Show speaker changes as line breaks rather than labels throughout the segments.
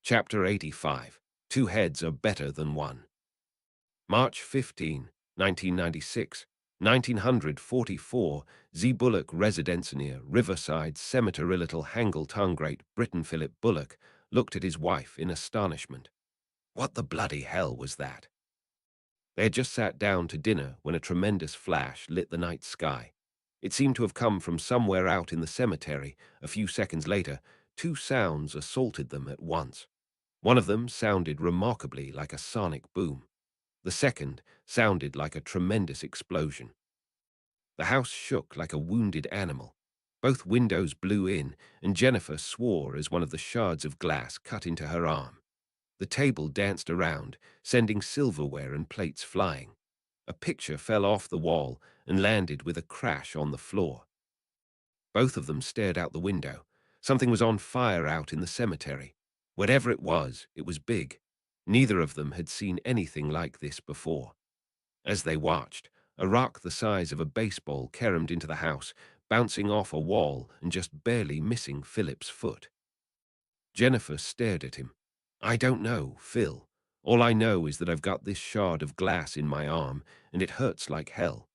Chapter 85. Two Heads Are Better Than One. March 15, 1996, 1944, Z. Bullock residence near Riverside Cemetery. Little Hangleton. Great Britain. Philip Bullock looked at his wife in astonishment. What the bloody hell was that? They had just sat down to dinner when a tremendous flash lit the night sky. It seemed to have come from somewhere out in the cemetery. A few seconds later, two sounds assaulted them at once. One of them sounded remarkably like a sonic boom. The second sounded like a tremendous explosion. The house shook like a wounded animal. Both windows blew in, and Jennifer swore as one of the shards of glass cut into her arm. The table danced around, sending silverware and plates flying. A picture fell off the wall and landed with a crash on the floor. Both of them stared out the window. Something was on fire out in the cemetery. Whatever it was big. Neither of them had seen anything like this before. As they watched, a rock the size of a baseball caromed into the house, bouncing off a wall and just barely missing Philip's foot. Jennifer stared at him. I don't know, Phil. All I know is that I've got this shard of glass in my arm, and it hurts like hell.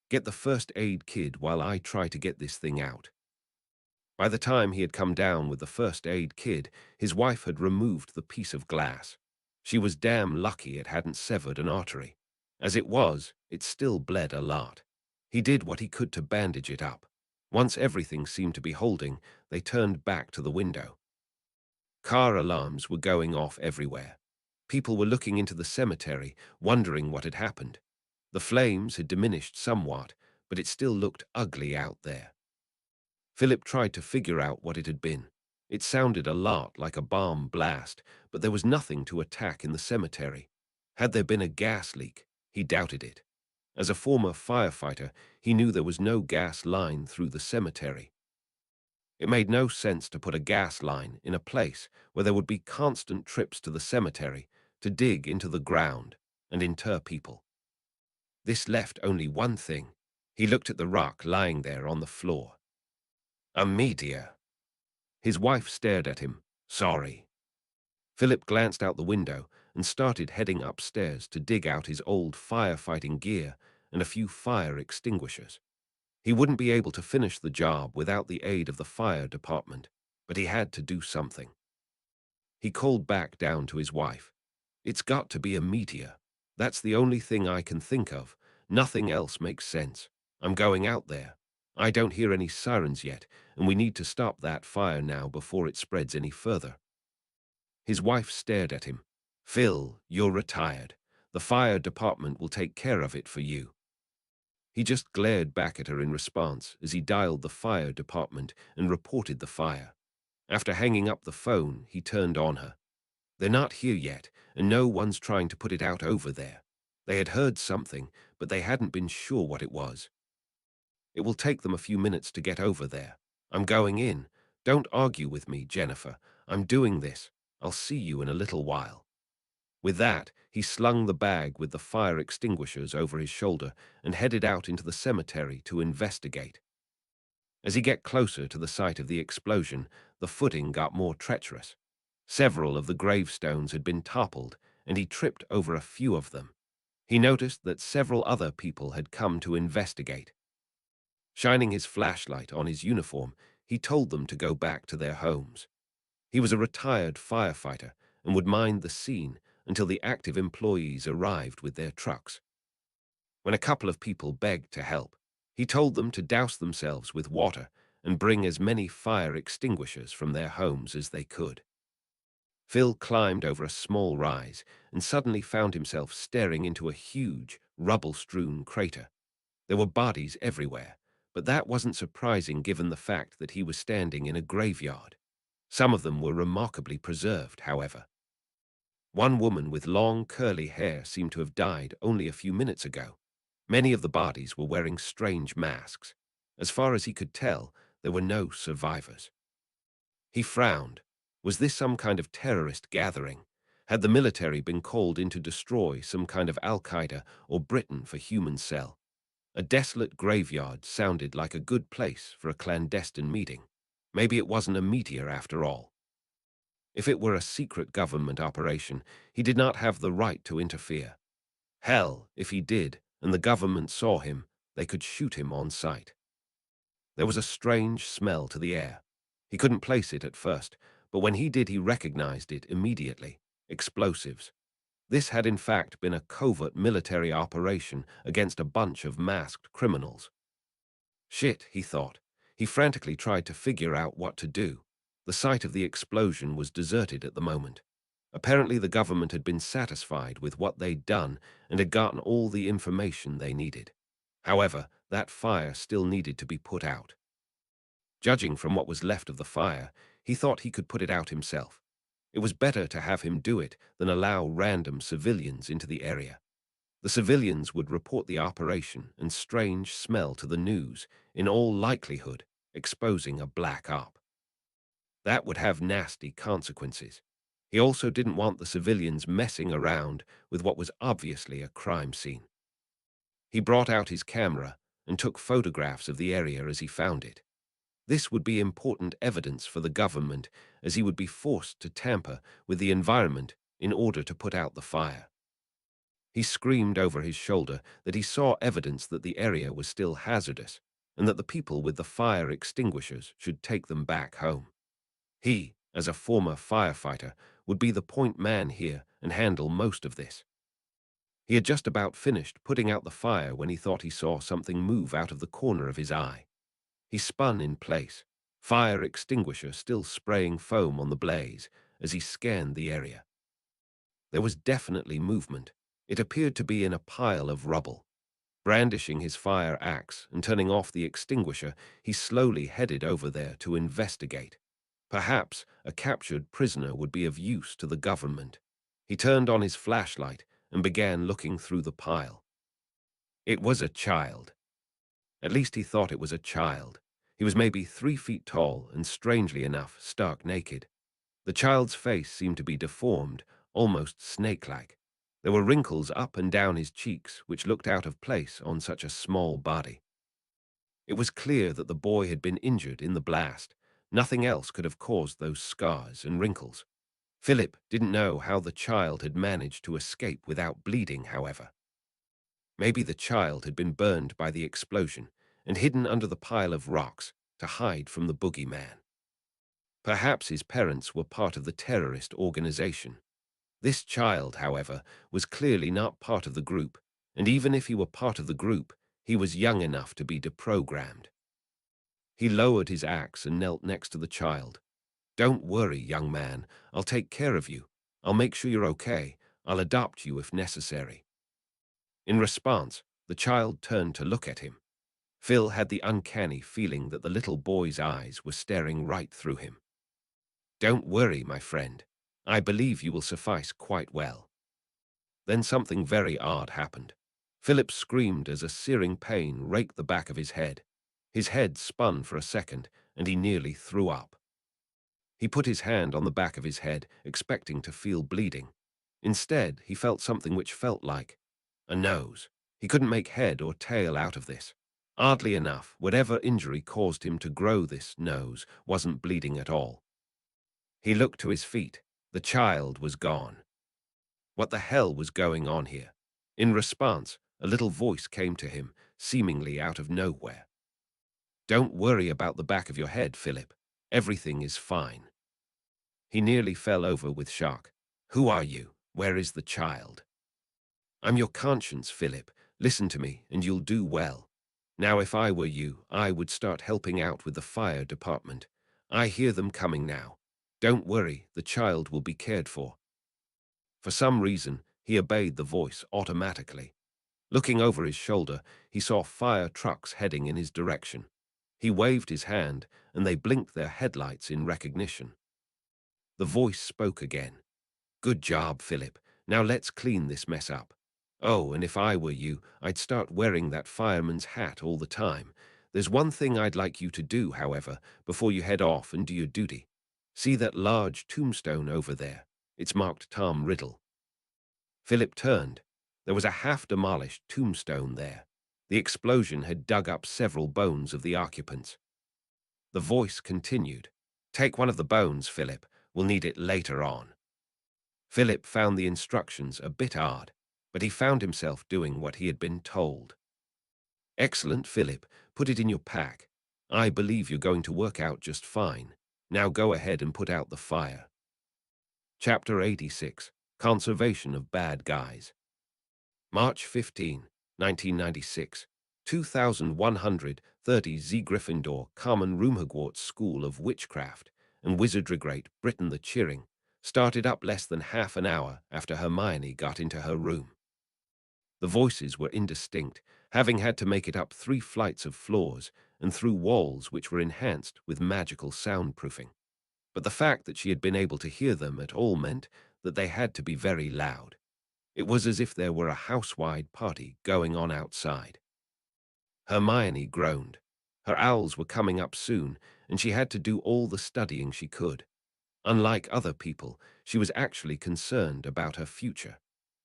Get the first aid kit while I try to get this thing out. By the time he had come down with the first aid kit, his wife had removed the piece of glass. She was damn lucky it hadn't severed an artery. As it was, it still bled a lot. He did what he could to bandage it up. Once everything seemed to be holding, they turned back to the window. Car alarms were going off everywhere. People were looking into the cemetery, wondering what had happened. The flames had diminished somewhat, but it still looked ugly out there. Philip tried to figure out what it had been. It sounded a lot like a bomb blast, but there was nothing to attack in the cemetery. Had there been a gas leak? He doubted it. As a former firefighter, he knew there was no gas line through the cemetery. It made no sense to put a gas line in a place where there would be constant trips to the cemetery to dig into the ground and inter people. This left only one thing. He looked at the rock lying there on the floor. A meteor. His wife stared at him. Sorry. Philip glanced out the window and started heading upstairs to dig out his old firefighting gear and a few fire extinguishers. He wouldn't be able to finish the job without the aid of the fire department, but he had to do something. He called back down to his wife. It's got to be a meteor. That's the only thing I can think of. Nothing else makes sense. I'm going out there. I don't hear any sirens yet, and we need to stop that fire now before it spreads any further. His wife stared at him. Phil, you're retired. The fire department will take care of it for you. He just glared back at her in response as he dialed the fire department and reported the fire. After hanging up the phone, he turned on her. They're not here yet, and no one's trying to put it out over there. They had heard something, but they hadn't been sure what it was. It will take them a few minutes to get over there. I'm going in. Don't argue with me, Jennifer. I'm doing this. I'll see you in a little while. With that, he slung the bag with the fire extinguishers over his shoulder and headed out into the cemetery to investigate. As he got closer to the site of the explosion, the footing got more treacherous. Several of the gravestones had been toppled, and he tripped over a few of them. He noticed that several other people had come to investigate. Shining his flashlight on his uniform, he told them to go back to their homes. He was a retired firefighter and would mind the scene until the active employees arrived with their trucks. When a couple of people begged to help, he told them to douse themselves with water and bring as many fire extinguishers from their homes as they could. Phil climbed over a small rise and suddenly found himself staring into a huge, rubble-strewn crater. There were bodies everywhere, but that wasn't surprising given the fact that he was standing in a graveyard. Some of them were remarkably preserved, however. One woman with long, curly hair seemed to have died only a few minutes ago. Many of the bodies were wearing strange masks. As far as he could tell, there were no survivors. He frowned. Was this some kind of terrorist gathering? Had the military been called in to destroy some kind of Al-Qaeda or Britain for human cell? A desolate graveyard sounded like a good place for a clandestine meeting. Maybe it wasn't a meteor after all. If it were a secret government operation, he did not have the right to interfere. Hell, if he did, and the government saw him, they could shoot him on sight. There was a strange smell to the air. He couldn't place it at first, but when he did, he recognized it immediately. Explosives. This had in fact been a covert military operation against a bunch of masked criminals. Shit, he thought. He frantically tried to figure out what to do. The site of the explosion was deserted at the moment. Apparently the government had been satisfied with what they'd done and had gotten all the information they needed. However, that fire still needed to be put out. Judging from what was left of the fire, he thought he could put it out himself. It was better to have him do it than allow random civilians into the area. The civilians would report the operation and strange smell to the news, in all likelihood exposing a black op. That would have nasty consequences. He also didn't want the civilians messing around with what was obviously a crime scene. He brought out his camera and took photographs of the area as he found it. This would be important evidence for the government, as he would be forced to tamper with the environment in order to put out the fire. He screamed over his shoulder that he saw evidence that the area was still hazardous and that the people with the fire extinguishers should take them back home. He, as a former firefighter, would be the point man here and handle most of this. He had just about finished putting out the fire when he thought he saw something move out of the corner of his eye. He spun in place, fire extinguisher still spraying foam on the blaze as he scanned the area. There was definitely movement. It appeared to be in a pile of rubble. Brandishing his fire axe and turning off the extinguisher, he slowly headed over there to investigate. Perhaps a captured prisoner would be of use to the government. He turned on his flashlight and began looking through the pile. It was a child. At least he thought it was a child. He was maybe 3 feet tall and, strangely enough, stark naked. The child's face seemed to be deformed, almost snake-like. There were wrinkles up and down his cheeks, which looked out of place on such a small body. It was clear that the boy had been injured in the blast. Nothing else could have caused those scars and wrinkles. Philip didn't know how the child had managed to escape without bleeding, however. Maybe the child had been burned by the explosion and hidden under the pile of rocks to hide from the boogeyman. Perhaps his parents were part of the terrorist organization. This child, however, was clearly not part of the group, and even if he were part of the group, he was young enough to be deprogrammed. He lowered his axe and knelt next to the child. "Don't worry, young man. I'll take care of you. I'll make sure you're okay. I'll adopt you if necessary." In response, the child turned to look at him. Phil had the uncanny feeling that the little boy's eyes were staring right through him. "Don't worry, my friend. I believe you will suffice quite well." Then something very odd happened. Philip screamed as a searing pain raked the back of his head. His head spun for a second, and he nearly threw up. He put his hand on the back of his head, expecting to feel bleeding. Instead, he felt something which felt like a nose. He couldn't make head or tail out of this. Oddly enough, whatever injury caused him to grow this nose wasn't bleeding at all. He looked to his feet. The child was gone. What the hell was going on here? In response, a little voice came to him, seemingly out of nowhere. "Don't worry about the back of your head, Philip. Everything is fine." He nearly fell over with shock. "Who are you? Where is the child?" "I'm your conscience, Philip. Listen to me, and you'll do well. Now, if I were you, I would start helping out with the fire department. I hear them coming now. Don't worry, the child will be cared for." For some reason, he obeyed the voice automatically. Looking over his shoulder, he saw fire trucks heading in his direction. He waved his hand, and they blinked their headlights in recognition. The voice spoke again. "Good job, Philip. Now let's clean this mess up. Oh, and if I were you, I'd start wearing that fireman's hat all the time. There's one thing I'd like you to do, however, before you head off and do your duty. See that large tombstone over there? It's marked Tom Riddle." Philip turned. There was a half-demolished tombstone there. The explosion had dug up several bones of the occupants. The voice continued. "Take one of the bones, Philip. We'll need it later on. Philip found the instructions a bit odd, but he found himself doing what he had been told. Excellent, Philip. Put it in your pack. I believe you're going to work out just fine. Now go ahead and put out the fire. Chapter 86. Conservation of Bad Guys. March 15, 1996. 2130 Z Gryffindor, Common Room Hogwarts School of Witchcraft and Wizardry Great Britain. The cheering started up less than half an hour after Hermione got into her room. The voices were indistinct, having had to make it up 3 flights of floors and through walls which were enhanced with magical soundproofing. But the fact that she had been able to hear them at all meant that they had to be very loud. It was as if there were a house-wide party going on outside. Hermione groaned. Her owls were coming up soon, and she had to do all the studying she could. Unlike other people, she was actually concerned about her future.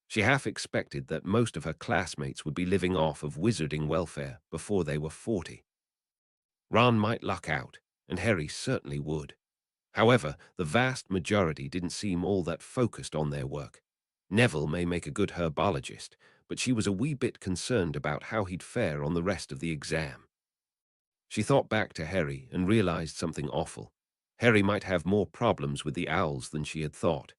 She half expected that most of her classmates would be living off of wizarding welfare before they were 40. Ron might luck out, and Harry certainly would. However, the vast majority didn't seem all that focused on their work. Neville may make a good herbologist, but she was a wee bit concerned about how he'd fare on the rest of the exam. She thought back to Harry and realized something awful. Harry might have more problems with the owls than she had thought.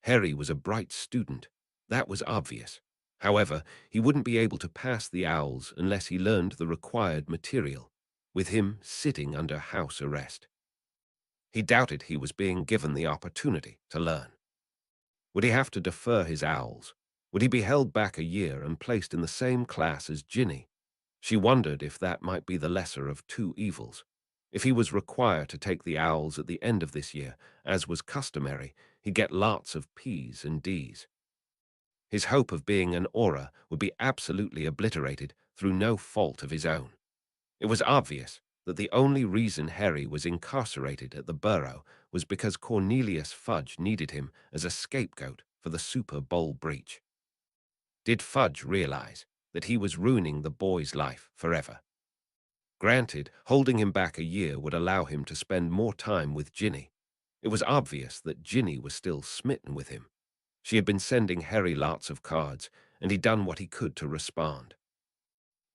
Harry was a bright student. That was obvious. However, he wouldn't be able to pass the owls unless he learned the required material, with him sitting under house arrest. He doubted he was being given the opportunity to learn. Would he have to defer his owls? Would he be held back a year and placed in the same class as Ginny? She wondered if that might be the lesser of 2 evils. If he was required to take the owls at the end of this year, as was customary, he'd get lots of P's and D's. His hope of being an Auror would be absolutely obliterated through no fault of his own. It was obvious that the only reason Harry was incarcerated at the Burrow was because Cornelius Fudge needed him as a scapegoat for the Super Bowl breach. Did Fudge realize that he was ruining the boy's life forever? Granted, holding him back a year would allow him to spend more time with Ginny. It was obvious that Ginny was still smitten with him. She had been sending Harry lots of cards, and he'd done what he could to respond.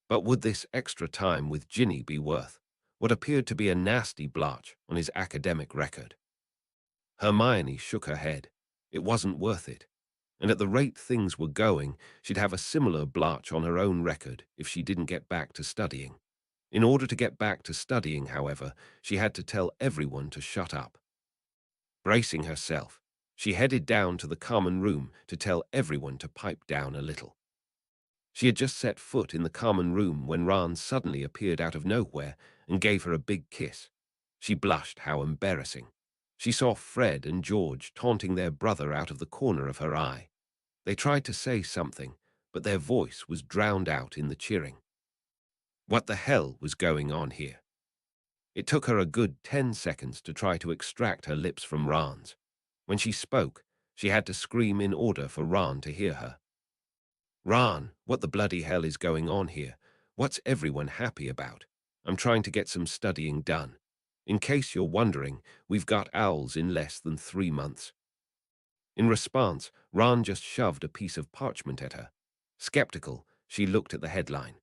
But would this extra time with Ginny be worth what appeared to be a nasty blotch on his academic record? Hermione shook her head. It wasn't worth it. And at the rate things were going, she'd have a similar blotch on her own record if she didn't get back to studying. In order to get back to studying, however, she had to tell everyone to shut up. Bracing herself, she headed down to the common room to tell everyone to pipe down a little. She had just set foot in the common room when Ron suddenly appeared out of nowhere and gave her a big kiss. She blushed. How embarrassing. She saw Fred and George taunting their brother out of the corner of her eye. They tried to say something, but their voice was drowned out in the cheering. What the hell was going on here? It took her a good 10 seconds to try to extract her lips from Ron's. When she spoke, she had to scream in order for Ron to hear her. Ron, what the bloody hell is going on here? What's everyone happy about? I'm trying to get some studying done. In case you're wondering, we've got owls in less than 3 months. In response, Ron just shoved a piece of parchment at her. Skeptical, she looked at the headline.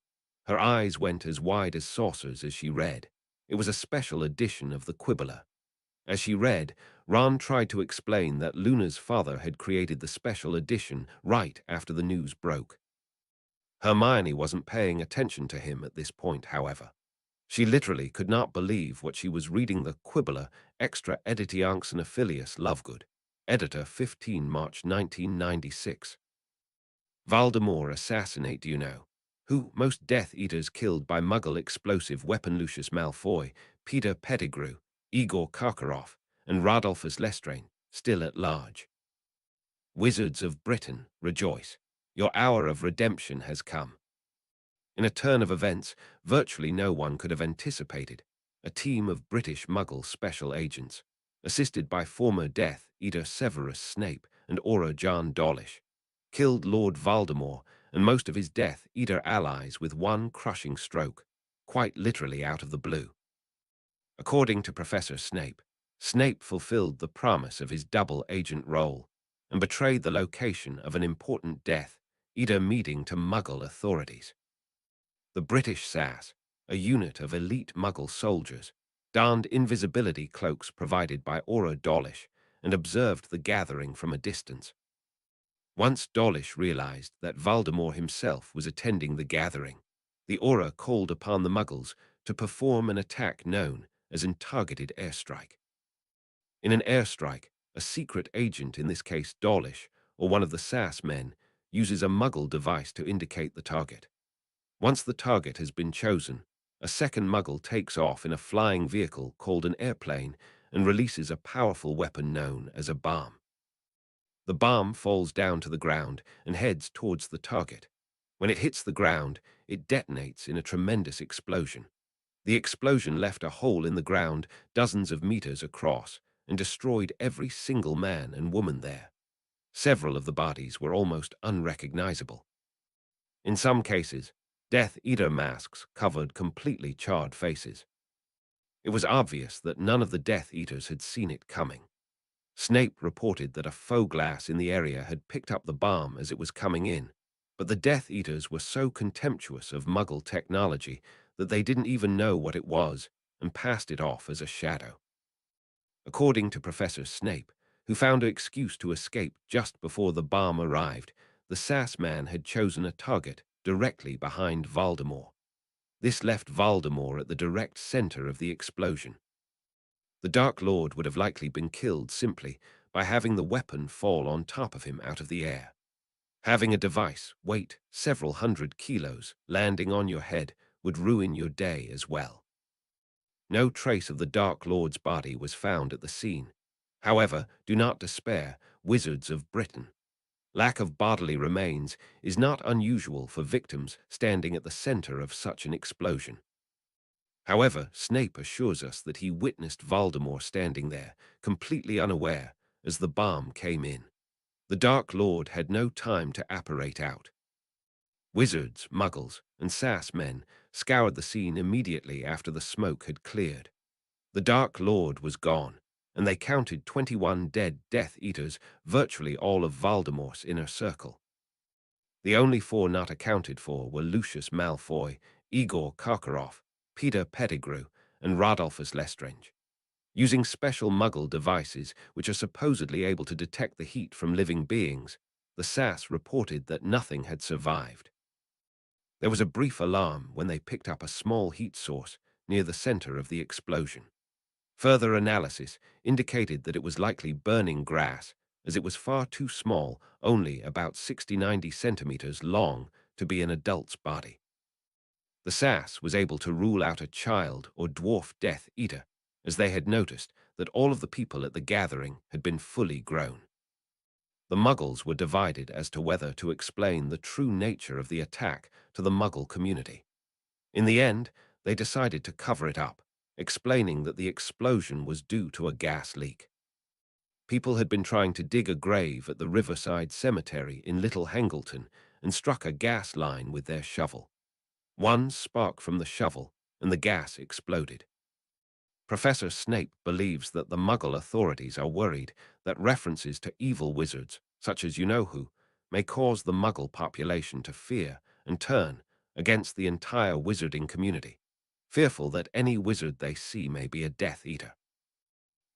Her eyes went as wide as saucers as she read. It was a special edition of the Quibbler. As she read, Ron tried to explain that Lunar's father had created the special edition right after the news broke. Hermione wasn't paying attention to him at this point, however. She literally could not believe what she was reading. The Quibbler, Extra Editianx and Affilius Lovegood. Editor 15 March 1996. Voldemort assassinate, do you know? Who? Most Death Eaters killed by Muggle explosive weapon. Lucius Malfoy, Peter Pettigrew, Igor Karkaroff, and Rodolphus Lestrange, still at large. Wizards of Britain, rejoice. Your hour of redemption has come. In a turn of events virtually no one could have anticipated, a team of British Muggle special agents, assisted by former Death Eater Severus Snape and Auror John Dawlish, killed Lord Voldemort and most of his Death Eater allies with one crushing stroke, quite literally out of the blue. According to Professor Snape, Snape fulfilled the promise of his double agent role and betrayed the location of an important Death Eater meeting to Muggle authorities. The British SAS, a unit of elite Muggle soldiers, donned invisibility cloaks provided by Aura Dawlish and observed the gathering from a distance. Once Dawlish realized that Voldemort himself was attending the gathering, the Aura called upon the Muggles to perform an attack known as a targeted airstrike. In an airstrike, a secret agent, in this case Dawlish, or one of the SAS men, uses a Muggle device to indicate the target. Once the target has been chosen, a second Muggle takes off in a flying vehicle called an airplane and releases a powerful weapon known as a bomb. The bomb falls down to the ground and heads towards the target. When it hits the ground, it detonates in a tremendous explosion. The explosion left a hole in the ground dozens of meters across and destroyed every single man and woman there. Several of the bodies were almost unrecognizable. In some cases, Death Eater masks covered completely charred faces. It was obvious that none of the Death Eaters had seen it coming. Snape reported that a faux glass in the area had picked up the bomb as it was coming in, but the Death Eaters were so contemptuous of Muggle technology that they didn't even know what it was and passed it off as a shadow. According to Professor Snape, who found an excuse to escape just before the bomb arrived, the SAS man had chosen a target directly behind Voldemort. This left Voldemort at the direct center of the explosion. The Dark Lord would have likely been killed simply by having the weapon fall on top of him out of the air. Having a device, weight several hundred kilos, landing on your head would ruin your day as well. No trace of the Dark Lord's body was found at the scene. However, do not despair, wizards of Britain. Lack of bodily remains is not unusual for victims standing at the center of such an explosion. However, Snape assures us that he witnessed Voldemort standing there, completely unaware, as the bomb came in. The Dark Lord had no time to apparate out. Wizards, Muggles, and SAS men scoured the scene immediately after the smoke had cleared. The Dark Lord was gone, and they counted 21 dead Death Eaters, virtually all of Voldemort's inner circle. The only 4 not accounted for were Lucius Malfoy, Igor Karkaroff, Peter Pettigrew, and Rodolphus Lestrange. Using special Muggle devices which are supposedly able to detect the heat from living beings, the SAS reported that nothing had survived. There was a brief alarm when they picked up a small heat source near the center of the explosion. Further analysis indicated that it was likely burning grass, as it was far too small, only about 60–90 centimeters long, to be an adult's body. The SAS was able to rule out a child or dwarf Death Eater, as they had noticed that all of the people at the gathering had been fully grown. The Muggles were divided as to whether to explain the true nature of the attack to the Muggle community. In the end, they decided to cover it up, explaining that the explosion was due to a gas leak. People had been trying to dig a grave at the Riverside Cemetery in Little Hangleton and struck a gas line with their shovel. One spark from the shovel, and the gas exploded. Professor Snape believes that the Muggle authorities are worried that references to evil wizards, such as you-know-who, may cause the Muggle population to fear and turn against the entire wizarding community, fearful that any wizard they see may be a Death Eater.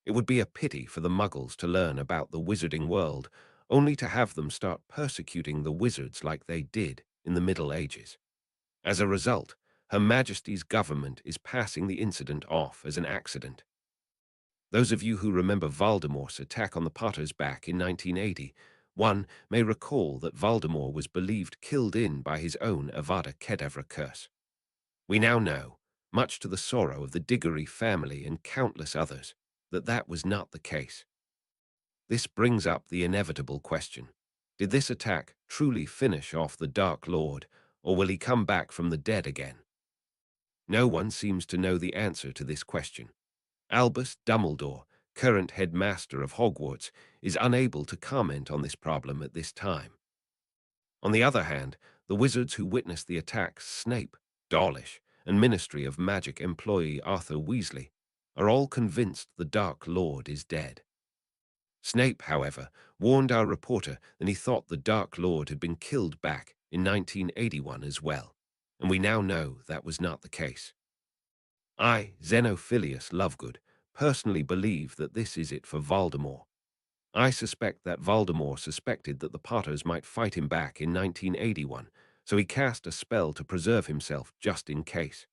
It would be a pity for the Muggles to learn about the wizarding world, only to have them start persecuting the wizards like they did in the Middle Ages. As a result, Her Majesty's government is passing the incident off as an accident. Those of you who remember Voldemort's attack on the Potters back in 1980, one may recall that Voldemort was believed killed in by his own Avada Kedavra curse. We now know, much to the sorrow of the Diggory family and countless others, that that was not the case. This brings up the inevitable question. Did this attack truly finish off the Dark Lord, or will he come back from the dead again? No one seems to know the answer to this question. Albus Dumbledore, current headmaster of Hogwarts, is unable to comment on this problem at this time. On the other hand, the wizards who witnessed the attack, Snape, Dawlish, and Ministry of Magic employee Arthur Weasley, are all convinced the Dark Lord is dead. Snape, however, warned our reporter that he thought the Dark Lord had been killed back in 1981 as well, and we now know that was not the case. I, Xenophilius Lovegood, personally believe that this is it for Voldemort. I suspect that Voldemort suspected that the Potters might fight him back in 1981, so he cast a spell to preserve himself just in case.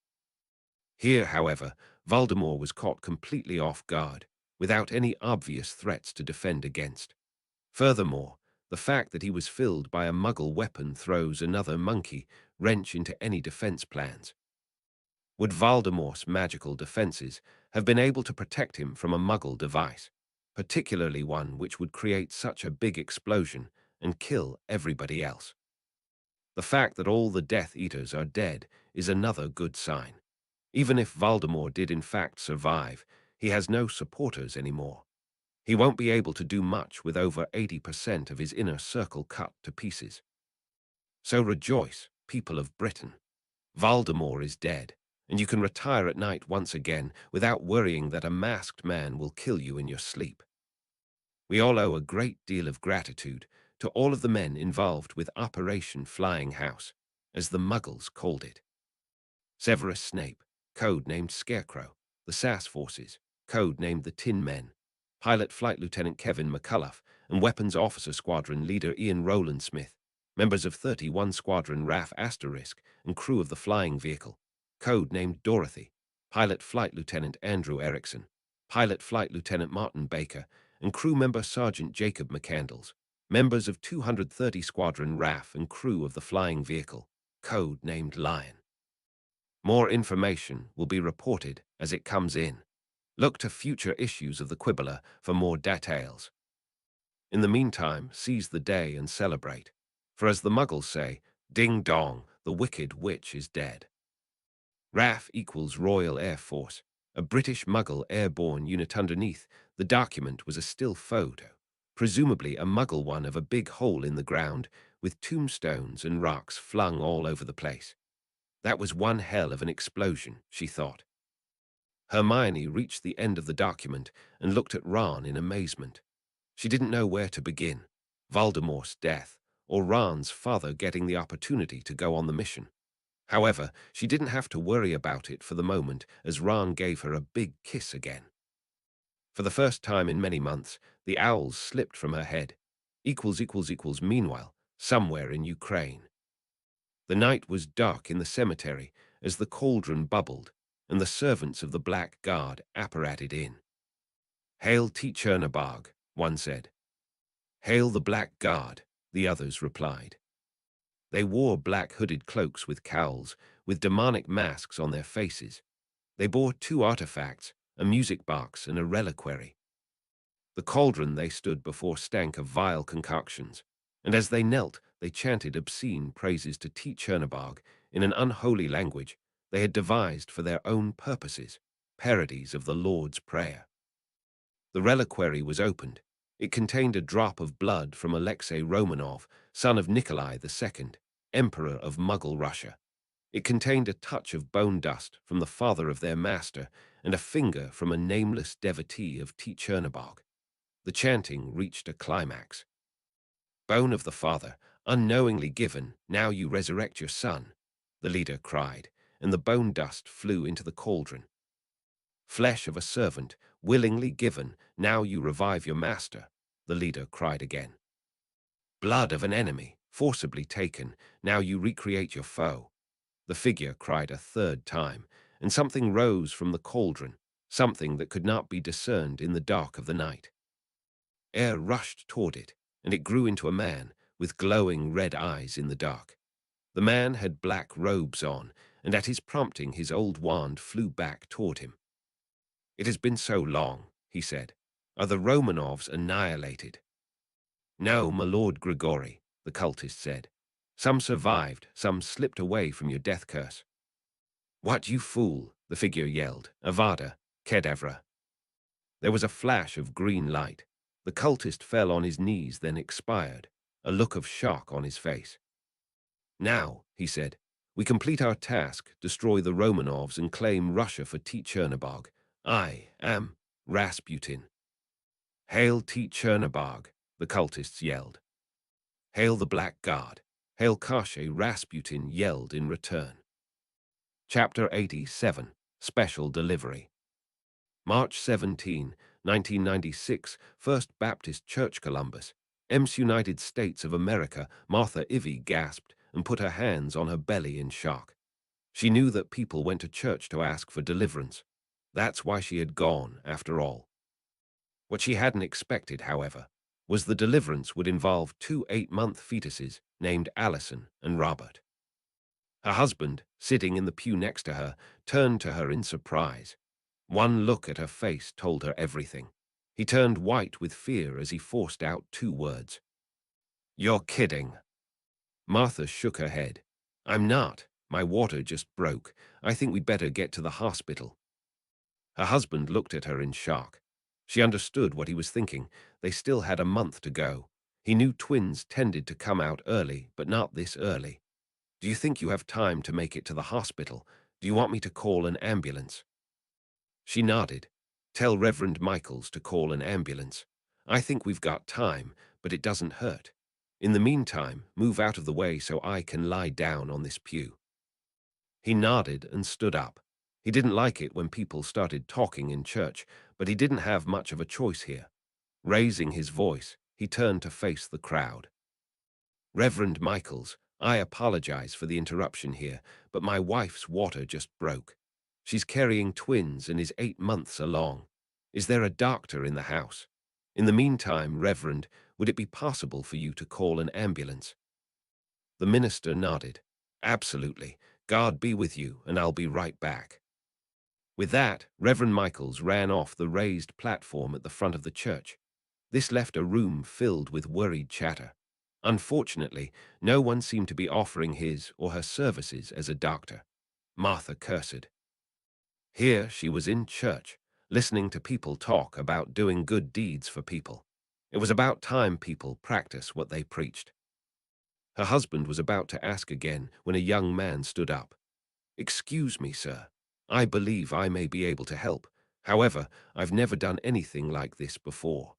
Here, however, Voldemort was caught completely off guard, without any obvious threats to defend against. Furthermore, the fact that he was filled by a Muggle weapon throws another monkey wrench into any defense plans. Would Voldemort's magical defenses have been able to protect him from a Muggle device, particularly one which would create such a big explosion and kill everybody else? The fact that all the Death Eaters are dead is another good sign. Even if Voldemort did in fact survive, he has no supporters anymore. He won't be able to do much with over 80% of his inner circle cut to pieces. So rejoice, people of Britain. Voldemort is dead, and you can retire at night once again without worrying that a masked man will kill you in your sleep. We all owe a great deal of gratitude to all of the men involved with Operation Flying House, as the Muggles called it. Severus Snape, code-named Scarecrow, the SAS Forces, code-named the Tin Men, Pilot Flight Lieutenant Kevin McCullough, and Weapons Officer Squadron Leader Ian Rowland Smith, members of 31 Squadron RAF Asterisk and crew of the flying vehicle, code-named Dorothy, Pilot Flight Lieutenant Andrew Erickson, Pilot Flight Lieutenant Martin Baker, and crew member Sergeant Jacob McCandles, members of 230 Squadron RAF and crew of the flying vehicle, code-named Lion. More information will be reported as it comes in. Look to future issues of the Quibbler for more details. In the meantime, seize the day and celebrate. For as the Muggles say, ding dong, the wicked witch is dead. RAF equals Royal Air Force, a British Muggle airborne unit. Underneath the document was a still photo, presumably a Muggle one of a big hole in the ground with tombstones and rocks flung all over the place. That was one hell of an explosion, she thought. Hermione reached the end of the document and looked at Ron in amazement. She didn't know where to begin, Voldemort's death, or Ron's father getting the opportunity to go on the mission. However, she didn't have to worry about it for the moment as Ron gave her a big kiss again. For the first time in many months, the owls slipped from her head. Meanwhile, somewhere in Ukraine. The night was dark in the cemetery as the cauldron bubbled, and the servants of the Black Guard apparated in. "Hail T. Chernobog," one said. "Hail the Black Guard," the others replied. They wore black hooded cloaks with cowls, with demonic masks on their faces. They bore two artifacts, a music box and a reliquary. The cauldron they stood before stank of vile concoctions, and as they knelt, they chanted obscene praises to T. Chernobog in an unholy language they had devised for their own purposes, parodies of the Lord's Prayer. The reliquary was opened. It contained a drop of blood from Alexei Romanov, son of Nikolai II, Emperor of Muggle Russia. It contained a touch of bone dust from the father of their master and a finger from a nameless devotee of T. Chernobog. The chanting reached a climax. "Bone of the father, unknowingly given, now you resurrect your son," the leader cried, and the bone dust flew into the cauldron. "Flesh of a servant, willingly given, now you revive your master," the leader cried again. "Blood of an enemy, forcibly taken, now you recreate your foe," the figure cried a third time, and something rose from the cauldron, something that could not be discerned in the dark of the night. Air rushed toward it, and it grew into a man, with glowing red eyes in the dark. The man had black robes on, and at his prompting his old wand flew back toward him. "It has been so long," he said. "Are the Romanovs annihilated?" "No, my Lord Grigori," the cultist said. "Some survived, some slipped away from your death curse." "What, you fool!" the figure yelled. "Avada Kedavra." There was a flash of green light. The cultist fell on his knees, then expired, a look of shock on his face. "Now," he said, "we complete our task, destroy the Romanovs and claim Russia for T. Chernobog. I am Rasputin. Hail T. Chernobog, the cultists yelled. Hail the Black God. Hail Koshe, Rasputin yelled in return. Chapter 87, Special Delivery. March 17, 1996, First Baptist Church, Columbus. EMS, United States of America. Martha Ivy gasped and put her hands on her belly in shock. She knew that people went to church to ask for deliverance. That's why she had gone, after all. What she hadn't expected, however, was the deliverance would involve two 8-month fetuses named Allison and Robert. Her husband, sitting in the pew next to her, turned to her in surprise. One look at her face told her everything. He turned white with fear as he forced out 2 words. "You're kidding." Martha shook her head. "I'm not. My water just broke. I think we'd better get to the hospital." Her husband looked at her in shock. She understood what he was thinking. They still had a month to go. He knew twins tended to come out early, but not this early. "Do you think you have time to make it to the hospital? Do you want me to call an ambulance?" She nodded. "Tell Reverend Michaels to call an ambulance. I think we've got time, but it doesn't hurt. In the meantime, move out of the way so I can lie down on this pew." He nodded and stood up. He didn't like it when people started talking in church, but he didn't have much of a choice here. Raising his voice, he turned to face the crowd. "Reverend Michaels, I apologize for the interruption here, but my wife's water just broke. She's carrying twins and is 8 months along. Is there a doctor in the house? In the meantime, Reverend, would it be possible for you to call an ambulance?" The minister nodded. "Absolutely. God be with you, and I'll be right back." With that, Reverend Michaels ran off the raised platform at the front of the church. This left a room filled with worried chatter. Unfortunately, no one seemed to be offering his or her services as a doctor. Martha cursed. Here she was in church, listening to people talk about doing good deeds for people. It was about time people practice what they preached. Her husband was about to ask again when a young man stood up. "Excuse me, sir. I believe I may be able to help. However, I've never done anything like this before."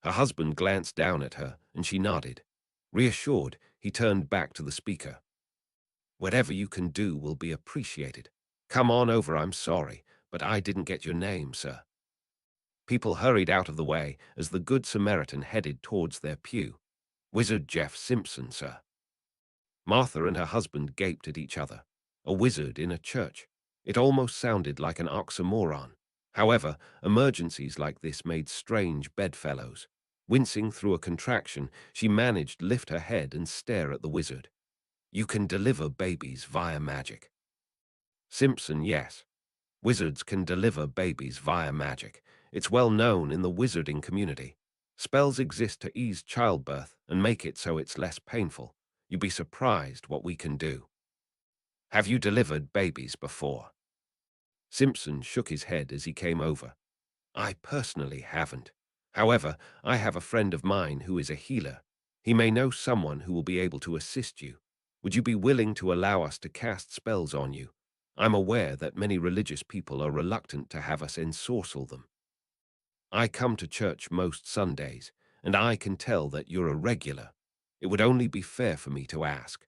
Her husband glanced down at her, and she nodded. Reassured, he turned back to the speaker. "Whatever you can do will be appreciated. Come on over, I'm sorry, but I didn't get your name, sir." People hurried out of the way as the Good Samaritan headed towards their pew. "Wizard Jeff Simpson, sir." Martha and her husband gaped at each other. A wizard in a church. It almost sounded like an oxymoron. However, emergencies like this made strange bedfellows. Wincing through a contraction, she managed to lift her head and stare at the wizard. "You can deliver babies via magic." Simpson, yes. Wizards can deliver babies via magic. It's well known in the wizarding community. Spells exist to ease childbirth and make it so it's less painful. You'd be surprised what we can do. "Have you delivered babies before?" Simpson shook his head as he came over. "I personally haven't. However, I have a friend of mine who is a healer. He may know someone who will be able to assist you. Would you be willing to allow us to cast spells on you? I'm aware that many religious people are reluctant to have us ensorcel them. I come to church most Sundays, and I can tell that you're a regular. It would only be fair for me to ask."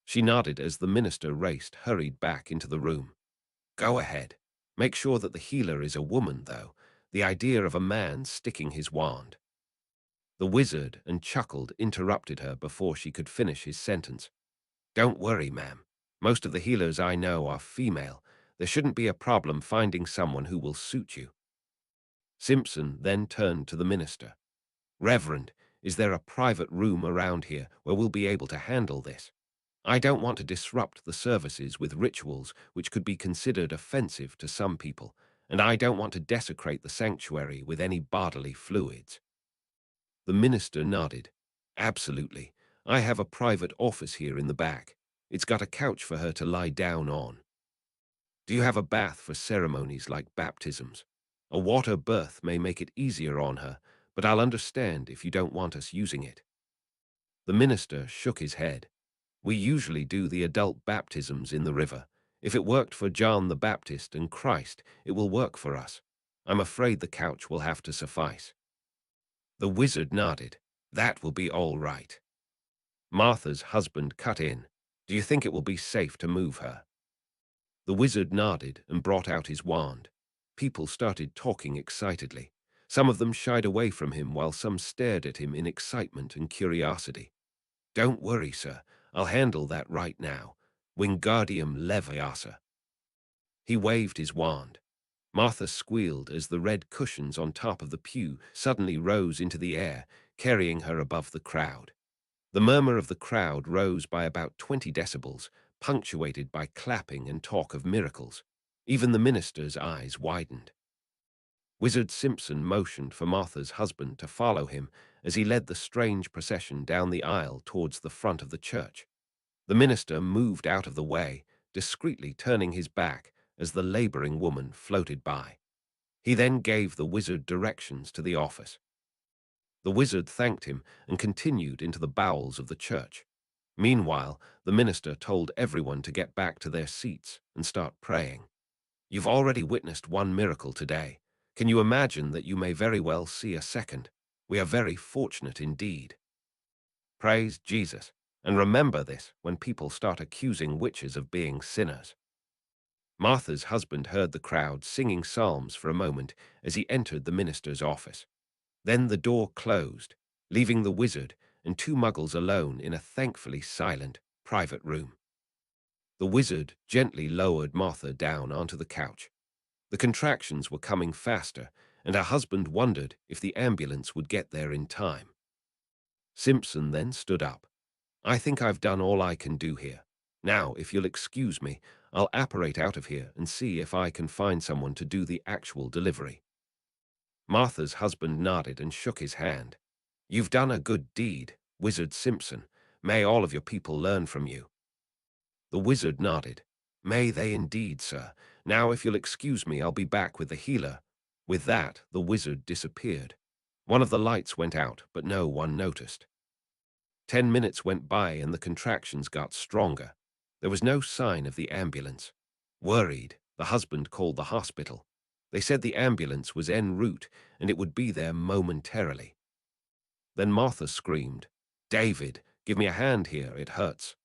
She nodded as the minister hurried back into the room. "Go ahead. Make sure that the healer is a woman, though. The idea of a man sticking his wand." The wizard and chuckled interrupted her before she could finish his sentence. "Don't worry, ma'am. Most of the healers I know are female. There shouldn't be a problem finding someone who will suit you." Simpson then turned to the minister. "Reverend, is there a private room around here where we'll be able to handle this? I don't want to disrupt the services with rituals which could be considered offensive to some people, and I don't want to desecrate the sanctuary with any bodily fluids." The minister nodded. "Absolutely. I have a private office here in the back. It's got a couch for her to lie down on." "Do you have a bath for ceremonies like baptisms? A water birth may make it easier on her, but I'll understand if you don't want us using it." The minister shook his head. "We usually do the adult baptisms in the river. If it worked for John the Baptist and Christ, it will work for us. I'm afraid the couch will have to suffice." The wizard nodded. "That will be all right." Martha's husband cut in. "Do you think it will be safe to move her?" The wizard nodded and brought out his wand. People started talking excitedly. Some of them shied away from him while some stared at him in excitement and curiosity. "Don't worry, sir. I'll handle that right now. Wingardium Leviosa." He waved his wand. Martha squealed as the red cushions on top of the pew suddenly rose into the air, carrying her above the crowd. The murmur of the crowd rose by about 20 decibels, punctuated by clapping and talk of miracles. Even the minister's eyes widened. Wizard Simpson motioned for Martha's husband to follow him as he led the strange procession down the aisle towards the front of the church. The minister moved out of the way, discreetly turning his back as the laboring woman floated by. He then gave the wizard directions to the office. The wizard thanked him and continued into the bowels of the church. Meanwhile, the minister told everyone to get back to their seats and start praying. "You've already witnessed one miracle today. Can you imagine that you may very well see a second? We are very fortunate indeed. Praise Jesus. And remember this when people start accusing witches of being sinners." Martha's husband heard the crowd singing psalms for a moment as he entered the minister's office. Then the door closed, leaving the wizard and two muggles alone in a thankfully silent, private room. The wizard gently lowered Martha down onto the couch. The contractions were coming faster, and her husband wondered if the ambulance would get there in time. Simpson then stood up. "I think I've done all I can do here. Now, if you'll excuse me, I'll apparate out of here and see if I can find someone to do the actual delivery." Martha's husband nodded and shook his hand. "You've done a good deed, Wizard Simpson. May all of your people learn from you." The wizard nodded. "May they indeed, sir. Now, if you'll excuse me, I'll be back with the healer." With that, the wizard disappeared. One of the lights went out, but no one noticed. 10 minutes went by and the contractions got stronger. There was no sign of the ambulance. Worried, the husband called the hospital. They said the ambulance was en route and it would be there momentarily. Then Martha screamed, "David, give me a hand here, it hurts."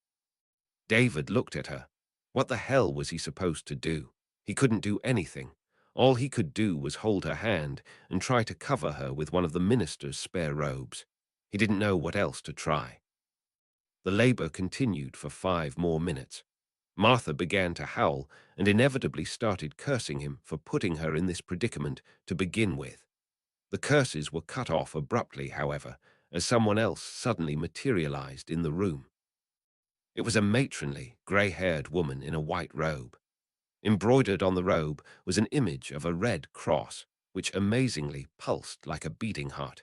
David looked at her. What the hell was he supposed to do? He couldn't do anything. All he could do was hold her hand and try to cover her with one of the minister's spare robes. He didn't know what else to try. The labor continued for 5 more minutes. Martha began to howl and inevitably started cursing him for putting her in this predicament to begin with. The curses were cut off abruptly, however, as someone else suddenly materialized in the room. It was a matronly, gray-haired woman in a white robe. Embroidered on the robe was an image of a red cross, which amazingly pulsed like a beating heart.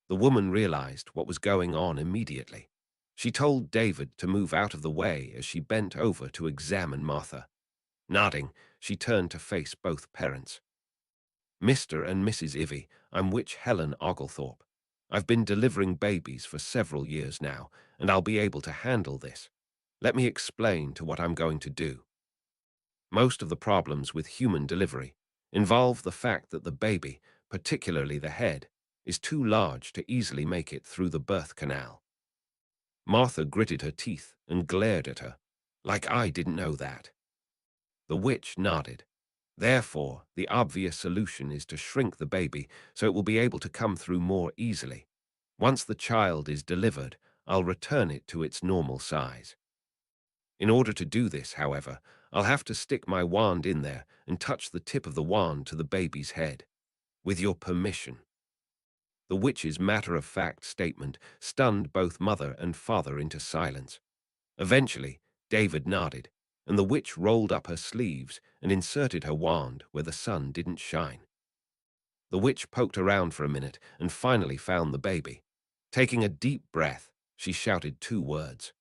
The woman realized what was going on immediately. She told David to move out of the way as she bent over to examine Martha. Nodding, she turned to face both parents. "Mr. and Mrs. Ivy, I'm Witch Helen Oglethorpe. I've been delivering babies for several years now, and I'll be able to handle this. Let me explain to what I'm going to do." Most of the problems with human delivery involve the fact that the baby, particularly the head, is too large to easily make it through the birth canal. Martha gritted her teeth and glared at her, like I didn't know that. The witch nodded. "Therefore, the obvious solution is to shrink the baby so it will be able to come through more easily. Once the child is delivered, I'll return it to its normal size. In order to do this, however, I'll have to stick my wand in there and touch the tip of the wand to the baby's head. With your permission." The witch's matter-of-fact statement stunned both mother and father into silence. Eventually, David nodded, and the witch rolled up her sleeves and inserted her wand where the sun didn't shine. The witch poked around for a minute and finally found the baby. Taking a deep breath, she shouted 2 words.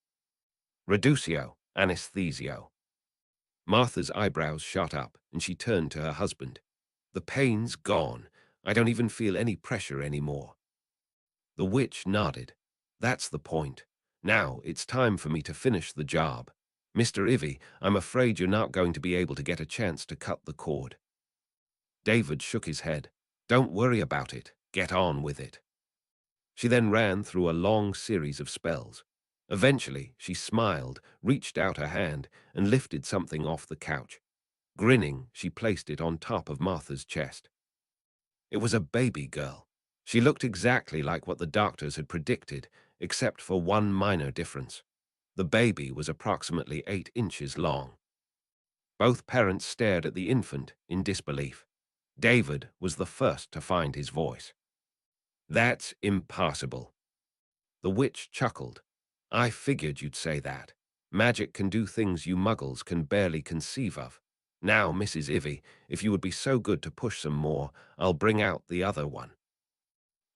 "Reducio, anesthesio." Martha's eyebrows shot up, and she turned to her husband. "The pain's gone. I don't even feel any pressure anymore." The witch nodded. "That's the point. Now it's time for me to finish the job. Mr. Ivy, I'm afraid you're not going to be able to get a chance to cut the cord. David shook his head. Don't worry about it. Get on with it. She then ran through a long series of spells. Eventually, she smiled, reached out her hand, and lifted something off the couch. Grinning, she placed it on top of Martha's chest. It was a baby girl. She looked exactly like what the doctors had predicted, except for one minor difference. The baby was approximately 8 inches long. Both parents stared at the infant in disbelief. David was the first to find his voice. That's impossible. The witch chuckled. I figured you'd say that. Magic can do things you muggles can barely conceive of. Now, Mrs. Ivy, if you would be so good to push some more, I'll bring out the other one.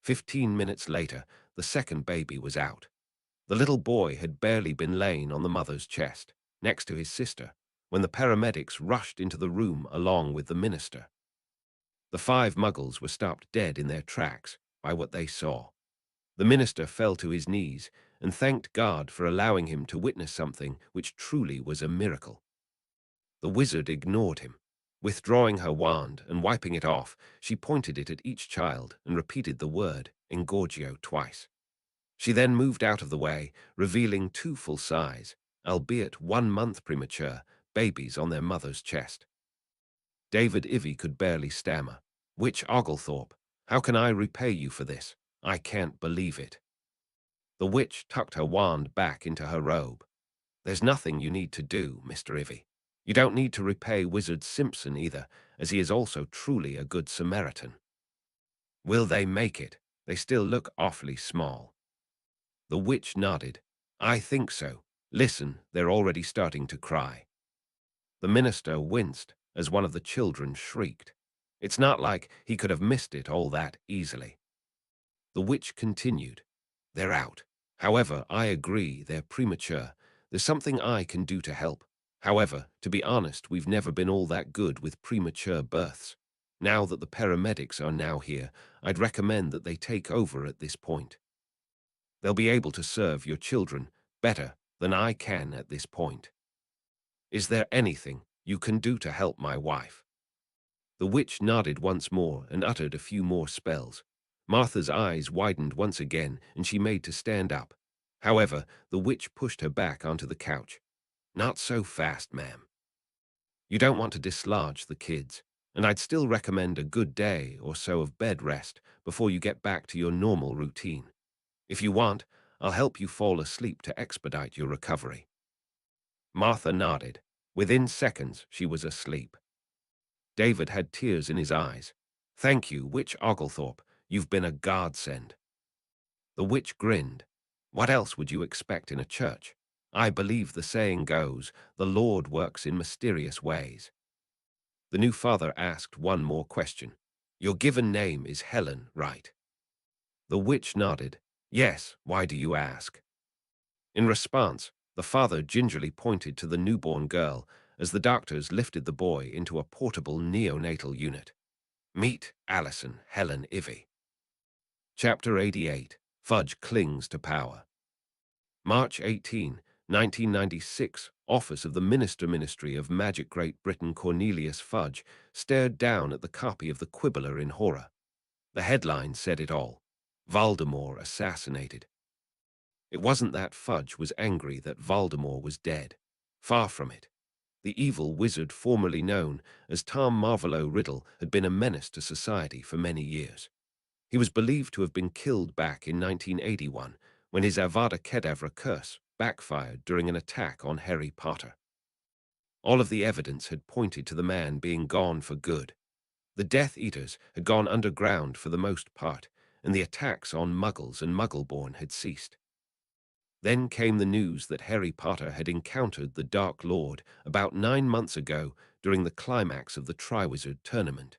15 minutes later, the second baby was out. The little boy had barely been laying on the mother's chest, next to his sister, when the paramedics rushed into the room along with the minister. The 5 muggles were stopped dead in their tracks by what they saw. The minister fell to his knees and thanked God for allowing him to witness something which truly was a miracle. The wizard ignored him. Withdrawing her wand and wiping it off, she pointed it at each child and repeated the word engorgio twice. She then moved out of the way, revealing 2 full-size, albeit 1 month premature, babies on their mother's chest. David Ivy could barely stammer. Witch Oglethorpe, how can I repay you for this? I can't believe it. The witch tucked her wand back into her robe. There's nothing you need to do, Mr. Ivy. You don't need to repay Wizard Simpson either, as he is also truly a good Samaritan. Will they make it? They still look awfully small. The witch nodded. I think so. Listen, they're already starting to cry. The minister winced as one of the children shrieked. It's not like he could have missed it all that easily. The witch continued. They're out. However, I agree they're premature. There's something I can do to help. However, to be honest, we've never been all that good with premature births. Now that the paramedics are now here, I'd recommend that they take over at this point. They'll be able to serve your children better than I can at this point. Is there anything you can do to help my wife? The witch nodded once more and uttered a few more spells. Martha's eyes widened once again, and she made to stand up. However, the witch pushed her back onto the couch. Not so fast, ma'am. You don't want to dislodge the kids, and I'd still recommend a good day or so of bed rest before you get back to your normal routine. If you want, I'll help you fall asleep to expedite your recovery. Martha nodded. Within seconds, she was asleep. David had tears in his eyes. Thank you, Witch Oglethorpe. You've been a godsend. The witch grinned. What else would you expect in a church? I believe the saying goes, the Lord works in mysterious ways. The new father asked one more question. Your given name is Helen, right? The witch nodded. Yes, why do you ask? In response, the father gingerly pointed to the newborn girl as the doctors lifted the boy into a portable neonatal unit. Meet Allison Helen Ivy. Chapter 88. Fudge Clings to Power. March 18, 1996, Office of the Ministry of Magic Great Britain Cornelius Fudge stared down at the copy of the Quibbler in horror. The headline said it all. Voldemort assassinated. It wasn't that Fudge was angry that Voldemort was dead. Far from it. The evil wizard formerly known as Tom Marvolo Riddle had been a menace to society for many years. He was believed to have been killed back in 1981 when his Avada Kedavra curse backfired during an attack on Harry Potter. All of the evidence had pointed to the man being gone for good. The Death Eaters had gone underground for the most part, and the attacks on Muggles and Muggleborn had ceased. Then came the news that Harry Potter had encountered the Dark Lord about 9 months ago during the climax of the Triwizard Tournament.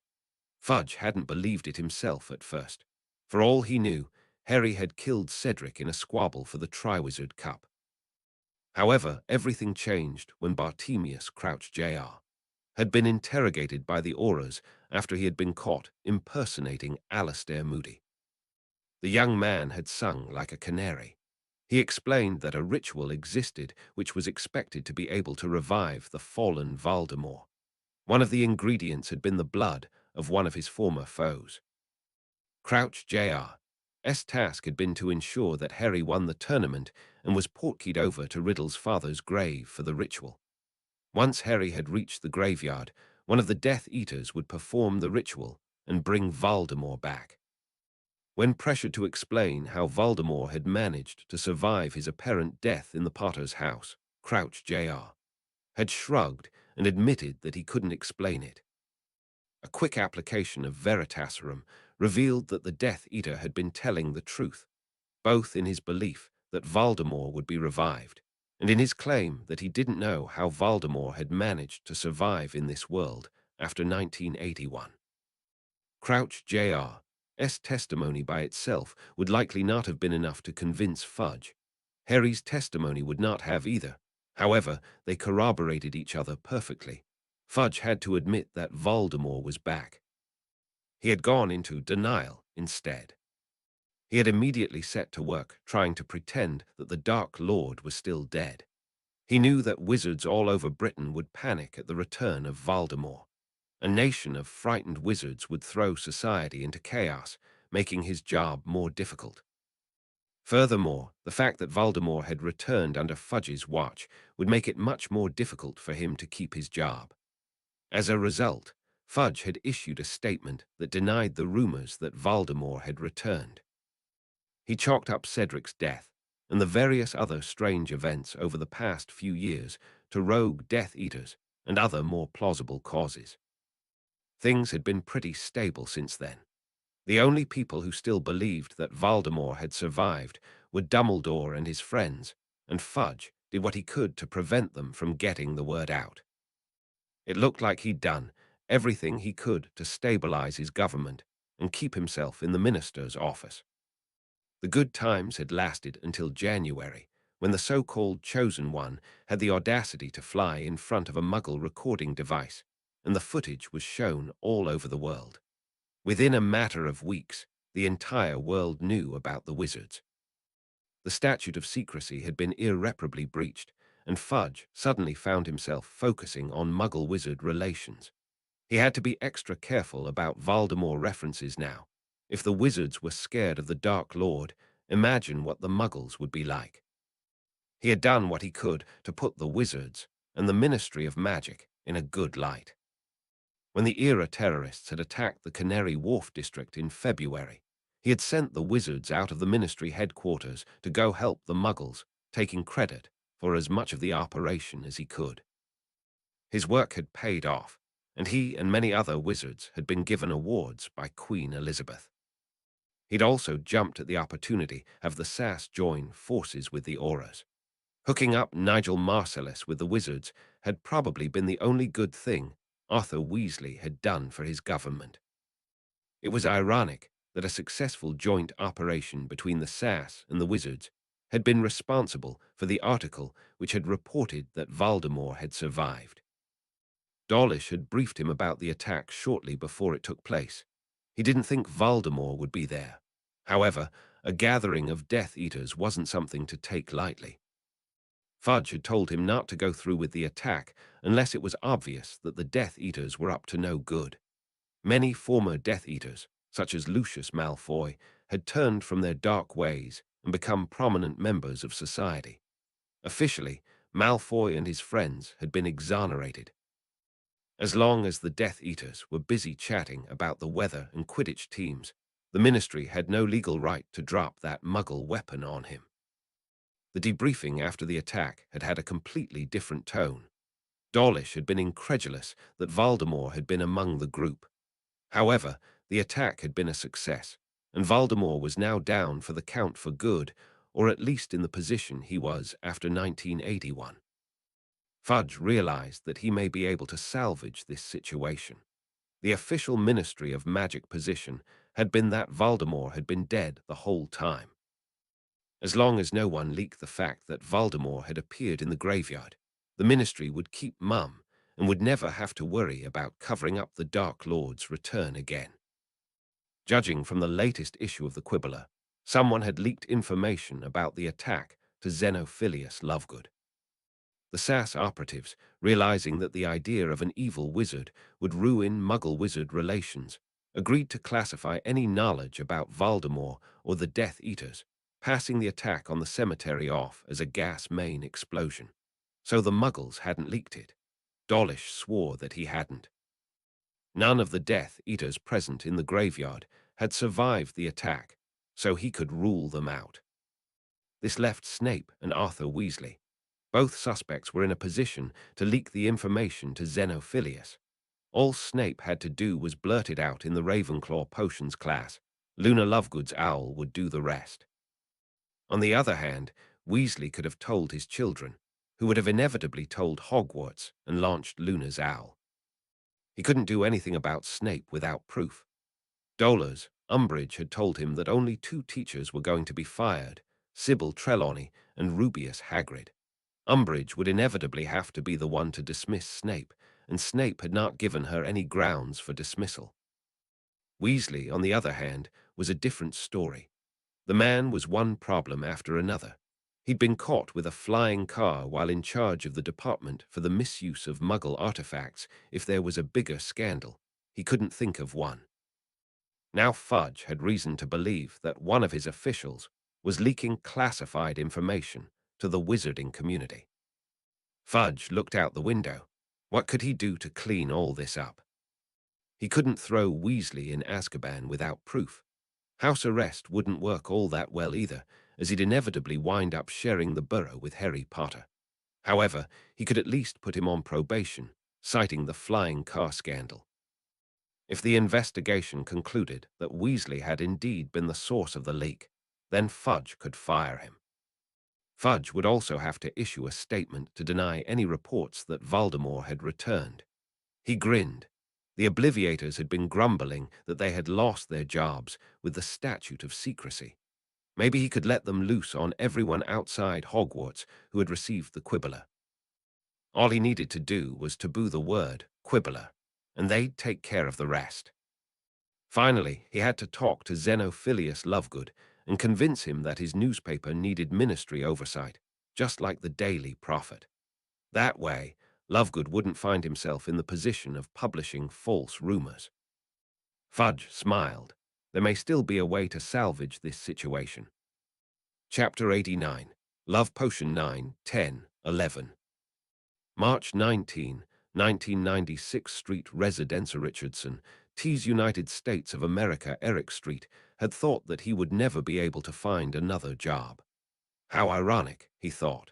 Fudge hadn't believed it himself at first. For all he knew, Harry had killed Cedric in a squabble for the Triwizard Cup. However, everything changed when Bartemius Crouch Jr. had been interrogated by the Auras after he had been caught impersonating Alastair Moody. The young man had sung like a canary. He explained that a ritual existed which was expected to be able to revive the fallen Voldemort. One of the ingredients had been the blood of one of his former foes. Crouch Jr.'s task had been to ensure that Harry won the tournament and was portkeyed over to Riddle's father's grave for the ritual. Once Harry had reached the graveyard, one of the Death Eaters would perform the ritual and bring Voldemort back. When pressured to explain how Voldemort had managed to survive his apparent death in the Potter's house, Crouch Jr. had shrugged and admitted that he couldn't explain it. A quick application of Veritaserum revealed that the Death Eater had been telling the truth, both in his belief that Voldemort would be revived, and in his claim that he didn't know how Voldemort had managed to survive in this world after 1981. Crouch Jr.'s testimony by itself would likely not have been enough to convince Fudge. Harry's testimony would not have either. However, they corroborated each other perfectly. Fudge had to admit that Voldemort was back. He had gone into denial instead. He had immediately set to work trying to pretend that the Dark Lord was still dead. He knew that wizards all over Britain would panic at the return of Voldemort. A nation of frightened wizards would throw society into chaos, making his job more difficult. Furthermore, the fact that Voldemort had returned under Fudge's watch would make it much more difficult for him to keep his job. As a result, Fudge had issued a statement that denied the rumors that Voldemort had returned. He chalked up Cedric's death and the various other strange events over the past few years to rogue Death Eaters and other more plausible causes. Things had been pretty stable since then. The only people who still believed that Voldemort had survived were Dumbledore and his friends, and Fudge did what he could to prevent them from getting the word out. It looked like he'd done everything he could to stabilize his government and keep himself in the minister's office. The good times had lasted until January, when the so-called Chosen One had the audacity to fly in front of a Muggle recording device, and the footage was shown all over the world. Within a matter of weeks, the entire world knew about the wizards. The statute of secrecy had been irreparably breached, and Fudge suddenly found himself focusing on Muggle-wizard relations. He had to be extra careful about Voldemort references now. If the wizards were scared of the Dark Lord, imagine what the Muggles would be like. He had done what he could to put the wizards and the Ministry of Magic in a good light. When the Era terrorists had attacked the Canary Wharf district in February, he had sent the wizards out of the Ministry headquarters to go help the Muggles, taking credit for as much of the operation as he could. His work had paid off, and he and many other wizards had been given awards by Queen Elizabeth. He'd also jumped at the opportunity of the SAS join forces with the Auras. Hooking up Nigel Marcellus with the wizards had probably been the only good thing Arthur Weasley had done for his government. It was ironic that a successful joint operation between the SAS and the wizards had been responsible for the article which had reported that Voldemort had survived. Dawlish had briefed him about the attack shortly before it took place. He didn't think Voldemort would be there. However, a gathering of Death Eaters wasn't something to take lightly. Fudge had told him not to go through with the attack unless it was obvious that the Death Eaters were up to no good. Many former Death Eaters, such as Lucius Malfoy, had turned from their dark ways and become prominent members of society. Officially, Malfoy and his friends had been exonerated. As long as the Death Eaters were busy chatting about the weather and Quidditch teams, the Ministry had no legal right to drop that Muggle weapon on him. The debriefing after the attack had had a completely different tone. Dawlish had been incredulous that Voldemort had been among the group. However, the attack had been a success, and Voldemort was now down for the count for good, or at least in the position he was after 1981. Fudge realized that he may be able to salvage this situation. The official Ministry of Magic position had been that Voldemort had been dead the whole time. As long as no one leaked the fact that Voldemort had appeared in the graveyard, the Ministry would keep mum and would never have to worry about covering up the Dark Lord's return again. Judging from the latest issue of the Quibbler, someone had leaked information about the attack to Xenophilius Lovegood. The SAS operatives, realizing that the idea of an evil wizard would ruin Muggle-wizard relations, agreed to classify any knowledge about Voldemort or the Death Eaters, passing the attack on the cemetery off as a gas main explosion. So the Muggles hadn't leaked it. Dawlish swore that he hadn't. None of the Death Eaters present in the graveyard had survived the attack, so he could rule them out. This left Snape and Arthur Weasley. Both suspects were in a position to leak the information to Xenophilius. All Snape had to do was blurt it out in the Ravenclaw potions class. Lunar Lovegood's owl would do the rest. On the other hand, Weasley could have told his children, who would have inevitably told Hogwarts and launched Lunar's owl. He couldn't do anything about Snape without proof. Dolores, Umbridge had told him that only 2 teachers were going to be fired, Sybil Trelawney and Rubeus Hagrid. Umbridge would inevitably have to be the one to dismiss Snape, and Snape had not given her any grounds for dismissal. Weasley, on the other hand, was a different story. The man was one problem after another. He'd been caught with a flying car while in charge of the department for the misuse of Muggle artifacts. If there was a bigger scandal, he couldn't think of one. Now Fudge had reason to believe that one of his officials was leaking classified information to the wizarding community. Fudge looked out the window. What could he do to clean all this up? He couldn't throw Weasley in Azkaban without proof. House arrest wouldn't work all that well either, as he'd inevitably wind up sharing the burrow with Harry Potter. However, he could at least put him on probation, citing the flying car scandal. If the investigation concluded that Weasley had indeed been the source of the leak, then Fudge could fire him. Fudge would also have to issue a statement to deny any reports that Voldemort had returned. He grinned. The Oblivators had been grumbling that they had lost their jobs with the statute of secrecy. Maybe he could let them loose on everyone outside Hogwarts who had received the Quibbler. All he needed to do was taboo the word Quibbler, and they'd take care of the rest. Finally, he had to talk to Xenophilius Lovegood and convince him that his newspaper needed ministry oversight, just like the Daily Prophet. That way, Lovegood wouldn't find himself in the position of publishing false rumors. Fudge smiled. There may still be a way to salvage this situation. Chapter 89. Love Potion 9, 10, 11. March 19, 1996 Street Residenza Richardson, T's United States of America Eric Street, had thought that he would never be able to find another job. How ironic, he thought.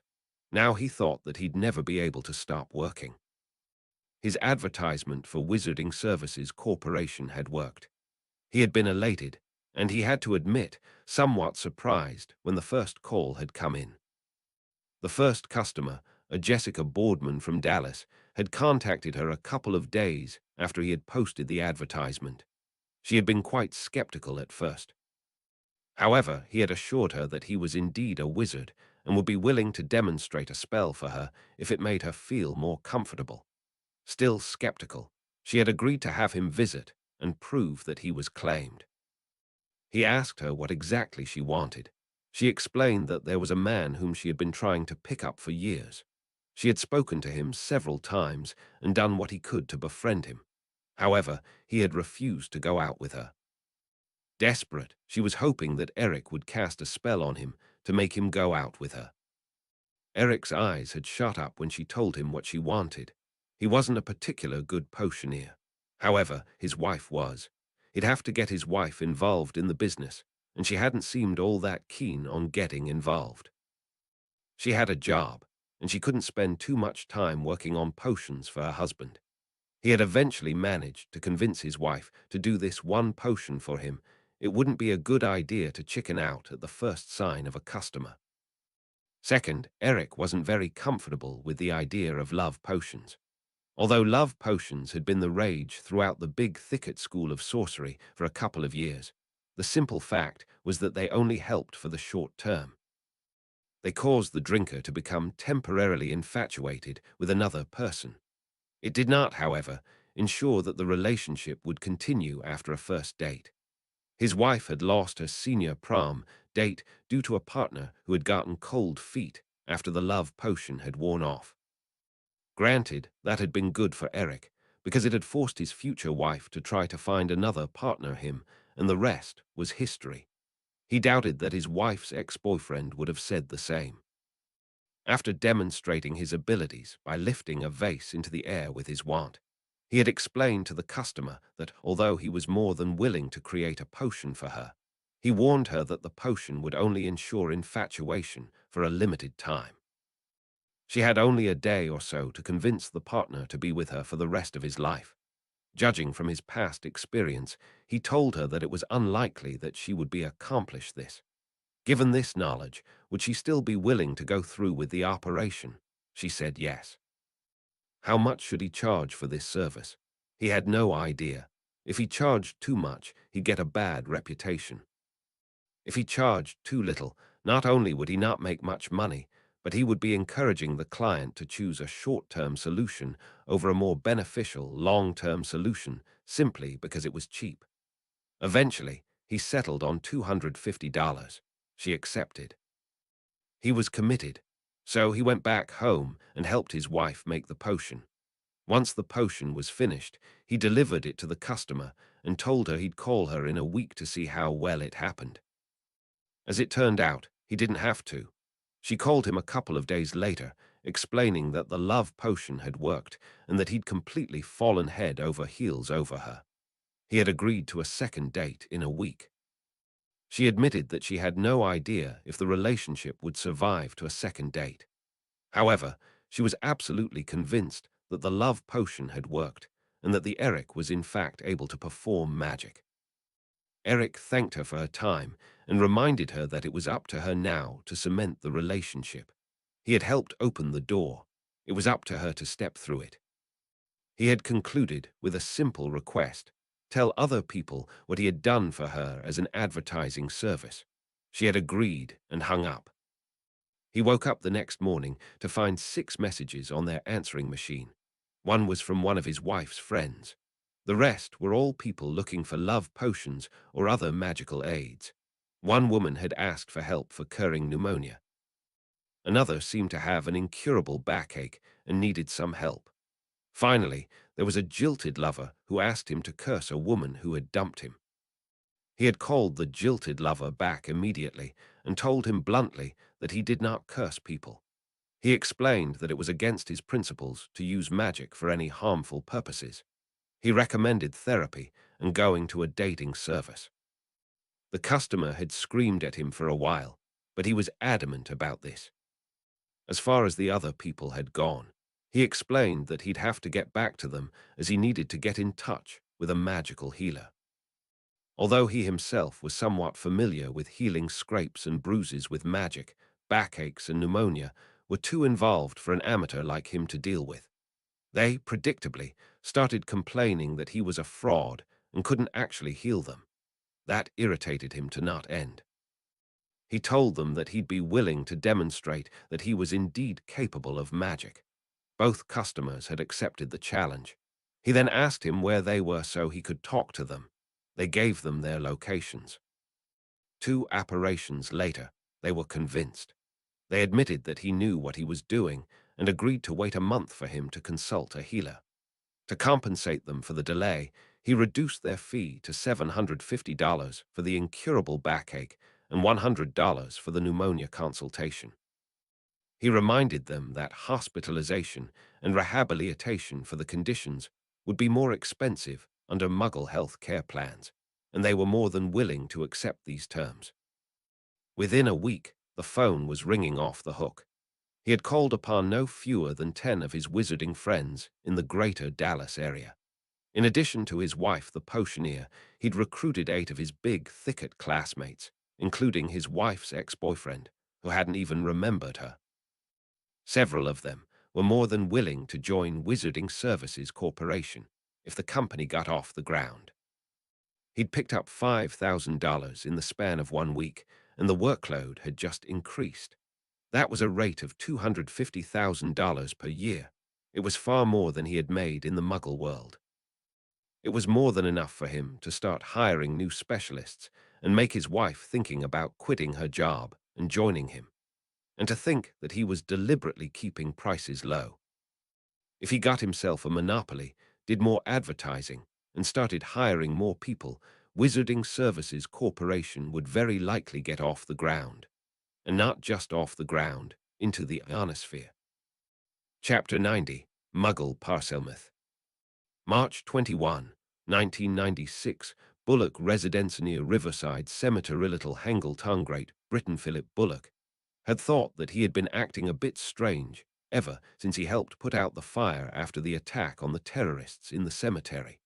Now he thought that he'd never be able to stop working. His advertisement for Wizarding Services Corporation had worked. He had been elated, and he had to admit, somewhat surprised when the first call had come in. The first customer, a Jessica Boardman from Dallas, had contacted her a couple of days after he had posted the advertisement. She had been quite skeptical at first. However, he had assured her that he was indeed a wizard and would be willing to demonstrate a spell for her if it made her feel more comfortable. Still skeptical, she had agreed to have him visit and prove that he was claimed. He asked her what exactly she wanted. She explained that there was a man whom she had been trying to pick up for years. She had spoken to him several times and done what he could to befriend him. However, he had refused to go out with her. Desperate, she was hoping that Eric would cast a spell on him to make him go out with her. Eric's eyes had shut up when she told him what she wanted. He wasn't a particular good potioneer. However, his wife was. He'd have to get his wife involved in the business, and she hadn't seemed all that keen on getting involved. She had a job, and she couldn't spend too much time working on potions for her husband. He had eventually managed to convince his wife to do this one potion for him. It wouldn't be a good idea to chicken out at the first sign of a customer. Second, Eric wasn't very comfortable with the idea of love potions. Although love potions had been the rage throughout the Big Thicket School of Sorcery for a couple of years, the simple fact was that they only helped for the short term. They caused the drinker to become temporarily infatuated with another person. It did not, however, ensure that the relationship would continue after a first date. His wife had lost her senior prom date due to a partner who had gotten cold feet after the love potion had worn off. Granted, that had been good for Eric, because it had forced his future wife to try to find another partner him, and the rest was history. He doubted that his wife's ex-boyfriend would have said the same. After demonstrating his abilities by lifting a vase into the air with his wand, he had explained to the customer that although he was more than willing to create a potion for her, he warned her that the potion would only ensure infatuation for a limited time. She had only a day or so to convince the partner to be with her for the rest of his life. Judging from his past experience, he told her that it was unlikely that she would accomplish this. Given this knowledge, would she still be willing to go through with the operation? She said yes. How much should he charge for this service? He had no idea. If he charged too much, he'd get a bad reputation. If he charged too little, not only would he not make much money, but he would be encouraging the client to choose a short-term solution over a more beneficial long-term solution simply because it was cheap. Eventually, he settled on $250. She accepted. He was committed, so he went back home and helped his wife make the potion. Once the potion was finished, he delivered it to the customer and told her he'd call her in a week to see how well it happened. As it turned out, he didn't have to. She called him a couple of days later, explaining that the love potion had worked and that he'd completely fallen head over heels over her. He had agreed to a second date in a week. She admitted that she had no idea if the relationship would survive to a second date. However, she was absolutely convinced that the love potion had worked and that the Eric was in fact able to perform magic. Eric thanked her for her time and reminded her that it was up to her now to cement the relationship. He had helped open the door. It was up to her to step through it. He had concluded with a simple request: tell other people what he had done for her as an advertising service. She had agreed and hung up. He woke up the next morning to find 6 messages on their answering machine. One was from one of his wife's friends. The rest were all people looking for love potions or other magical aids. One woman had asked for help for curing pneumonia. Another seemed to have an incurable backache and needed some help. Finally, there was a jilted lover who asked him to curse a woman who had dumped him. He had called the jilted lover back immediately and told him bluntly that he did not curse people. He explained that it was against his principles to use magic for any harmful purposes. He recommended therapy and going to a dating service. The customer had screamed at him for a while, but he was adamant about this. As far as the other people had gone, he explained that he'd have to get back to them as he needed to get in touch with a magical healer. Although he himself was somewhat familiar with healing scrapes and bruises with magic, backaches and pneumonia were too involved for an amateur like him to deal with. They, predictably, started complaining that he was a fraud and couldn't actually heal them. That irritated him to not end. He told them that he'd be willing to demonstrate that he was indeed capable of magic. Both customers had accepted the challenge. He then asked him where they were so he could talk to them. They gave them their locations. 2 apparitions later, they were convinced. They admitted that he knew what he was doing and agreed to wait a month for him to consult a healer. To compensate them for the delay, he reduced their fee to $750 for the incurable backache and $100 for the pneumonia consultation. He reminded them that hospitalization and rehabilitation for the conditions would be more expensive under Muggle health care plans, and they were more than willing to accept these terms. Within a week, the phone was ringing off the hook. He had called upon no fewer than 10 of his wizarding friends in the greater Dallas area. In addition to his wife, the potioneer, he'd recruited 8 of his big thicket classmates, including his wife's ex-boyfriend, who hadn't even remembered her. Several of them were more than willing to join Wizarding Services Corporation if the company got off the ground. He'd picked up $5,000 in the span of 1 week, and the workload had just increased. That was a rate of $250,000 per year. It was far more than he had made in the Muggle world. It was more than enough for him to start hiring new specialists and make his wife thinking about quitting her job and joining him, and to think that he was deliberately keeping prices low. If he got himself a monopoly, did more advertising, and started hiring more people, Wizarding Services Corporation would very likely get off the ground, and not just off the ground, into the ionosphere. Chapter 90, Muggle Parcel Myth. March 21, 1996, Bullock residence near Riverside Cemetery, Little Hangleton, Great Britain. Philip Bullock had thought that he had been acting a bit strange ever since he helped put out the fire after the attack on the terrorists in the cemetery.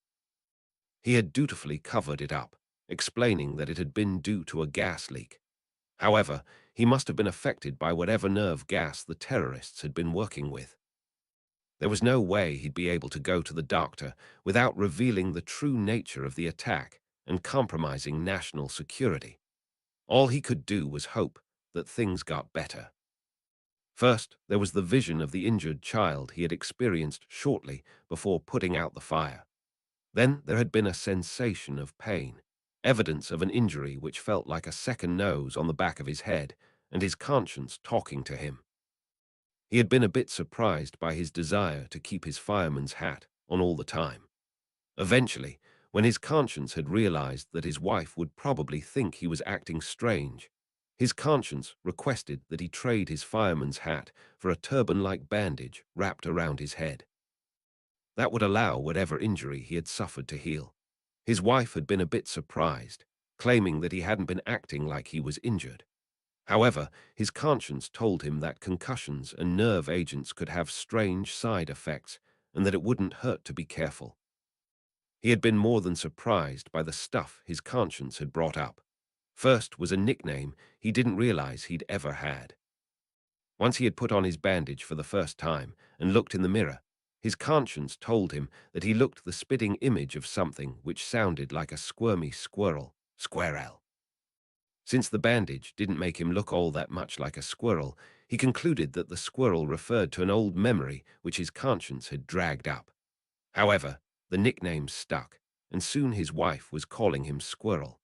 He had dutifully covered it up, explaining that it had been due to a gas leak. However, he must have been affected by whatever nerve gas the terrorists had been working with. There was no way he'd be able to go to the doctor without revealing the true nature of the attack and compromising national security. All he could do was hope that things got better. First, there was the vision of the injured child he had experienced shortly before putting out the fire. Then there had been a sensation of pain, evidence of an injury which felt like a second nose on the back of his head, and his conscience talking to him. He had been a bit surprised by his desire to keep his fireman's hat on all the time. Eventually, when his conscience had realized that his wife would probably think he was acting strange, his conscience requested that he trade his fireman's hat for a turban-like bandage wrapped around his head. That would allow whatever injury he had suffered to heal. His wife had been a bit surprised, claiming that he hadn't been acting like he was injured. However, his conscience told him that concussions and nerve agents could have strange side effects and that it wouldn't hurt to be careful. He had been more than surprised by the stuff his conscience had brought up. First was a nickname he didn't realize he'd ever had. Once he had put on his bandage for the first time and looked in the mirror, his conscience told him that he looked the spitting image of something which sounded like a squirmy squirrel, squirrel. Since the bandage didn't make him look all that much like a squirrel, he concluded that the squirrel referred to an old memory which his conscience had dragged up. However, the nickname stuck, and soon his wife was calling him Squirrel.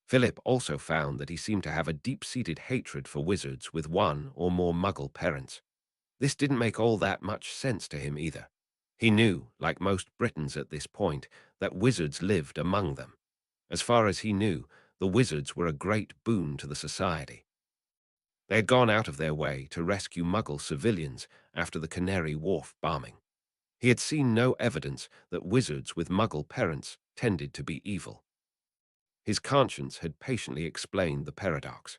Philip also found that he seemed to have a deep-seated hatred for wizards with one or more Muggle parents. This didn't make all that much sense to him either. He knew, like most Britons at this point, that wizards lived among them. As far as he knew, the wizards were a great boon to the society. They had gone out of their way to rescue Muggle civilians after the Canary Wharf bombing. He had seen no evidence that wizards with Muggle parents tended to be evil. His conscience had patiently explained the paradox.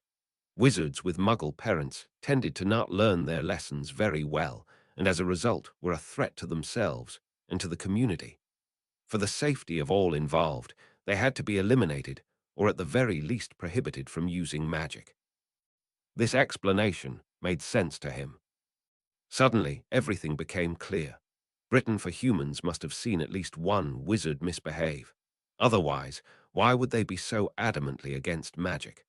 Wizards with Muggle parents tended to not learn their lessons very well, and as a result were a threat to themselves and to the community. For the safety of all involved, they had to be eliminated, or at the very least prohibited from using magic. This explanation made sense to him. Suddenly, everything became clear. Britain for Humans must have seen at least one wizard misbehave. Otherwise, why would they be so adamantly against magic?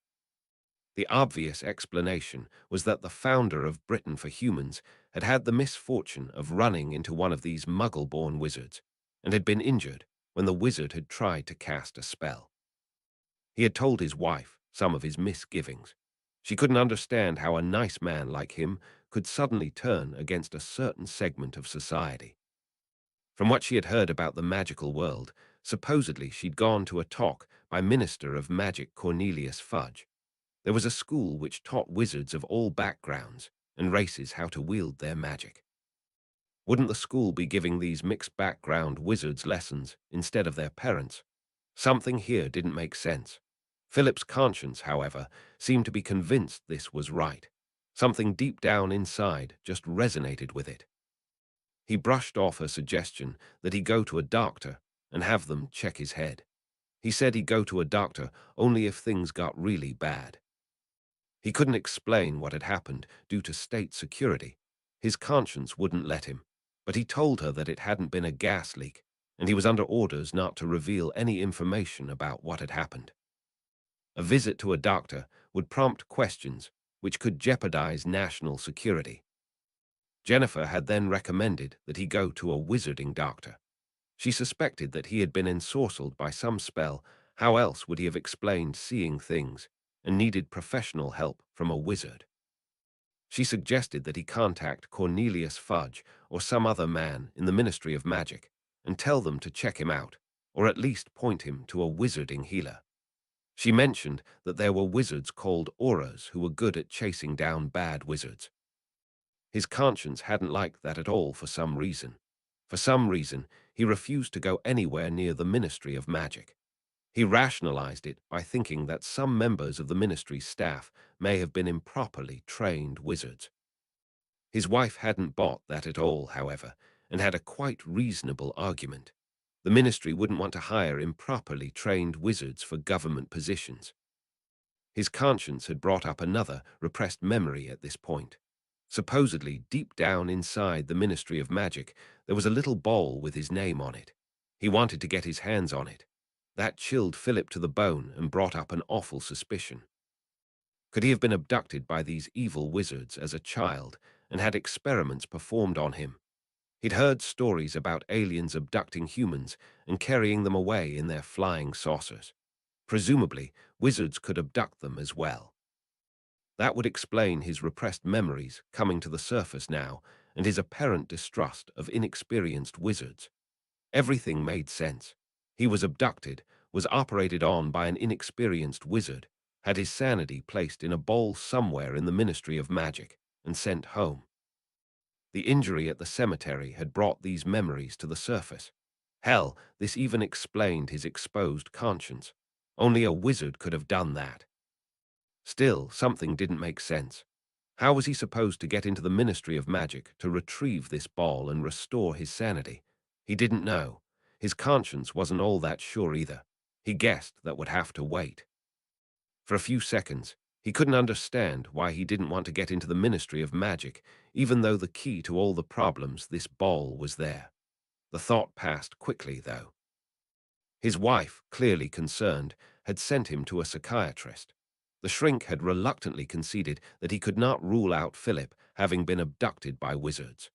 The obvious explanation was that the founder of Britain for Humans had had the misfortune of running into one of these Muggle-born wizards and had been injured when the wizard had tried to cast a spell. He had told his wife some of his misgivings. She couldn't understand how a nice man like him could suddenly turn against a certain segment of society. From what she had heard about the magical world, supposedly she'd gone to a talk by Minister of Magic Cornelius Fudge. There was a school which taught wizards of all backgrounds and races how to wield their magic. Wouldn't the school be giving these mixed background wizards lessons instead of their parents? Something here didn't make sense. Philip's conscience, however, seemed to be convinced this was right. Something deep down inside just resonated with it. He brushed off her suggestion that he go to a doctor and have them check his head. He said he'd go to a doctor only if things got really bad. He couldn't explain what had happened due to state security. His conscience wouldn't let him, but he told her that it hadn't been a gas leak, and he was under orders not to reveal any information about what had happened. A visit to a doctor would prompt questions which could jeopardize national security. Jennifer had then recommended that he go to a wizarding doctor. She suspected that he had been ensorcelled by some spell. How else would he have explained seeing things, and needed professional help from a wizard? She suggested that he contact Cornelius Fudge or some other man in the Ministry of Magic and tell them to check him out, or at least point him to a wizarding healer. She mentioned that there were wizards called auras who were good at chasing down bad wizards. His conscience hadn't liked that at all for some reason. For some reason, he refused to go anywhere near the Ministry of Magic. He rationalized it by thinking that some members of the ministry's staff may have been improperly trained wizards. His wife hadn't bought that at all, however, and had a quite reasonable argument. The ministry wouldn't want to hire improperly trained wizards for government positions. His conscience had brought up another repressed memory at this point. Supposedly, deep down inside the Ministry of Magic, there was a little bowl with his name on it. He wanted to get his hands on it. That chilled Philip to the bone and brought up an awful suspicion. Could he have been abducted by these evil wizards as a child and had experiments performed on him? He'd heard stories about aliens abducting humans and carrying them away in their flying saucers. Presumably, wizards could abduct them as well. That would explain his repressed memories coming to the surface now and his apparent distrust of inexperienced wizards. Everything made sense. He was abducted, was operated on by an inexperienced wizard, had his sanity placed in a bowl somewhere in the Ministry of Magic, and sent home. The injury at the cemetery had brought these memories to the surface. Hell, this even explained his exposed conscience. Only a wizard could have done that. Still, something didn't make sense. How was he supposed to get into the Ministry of Magic to retrieve this ball and restore his sanity? He didn't know. His conscience wasn't all that sure either. He guessed that would have to wait. For a few seconds, he couldn't understand why he didn't want to get into the Ministry of Magic, even though the key to all the problems, this ball, was there. The thought passed quickly, though. His wife, clearly concerned, had sent him to a psychiatrist. The shrink had reluctantly conceded that he could not rule out Philip having been abducted by wizards.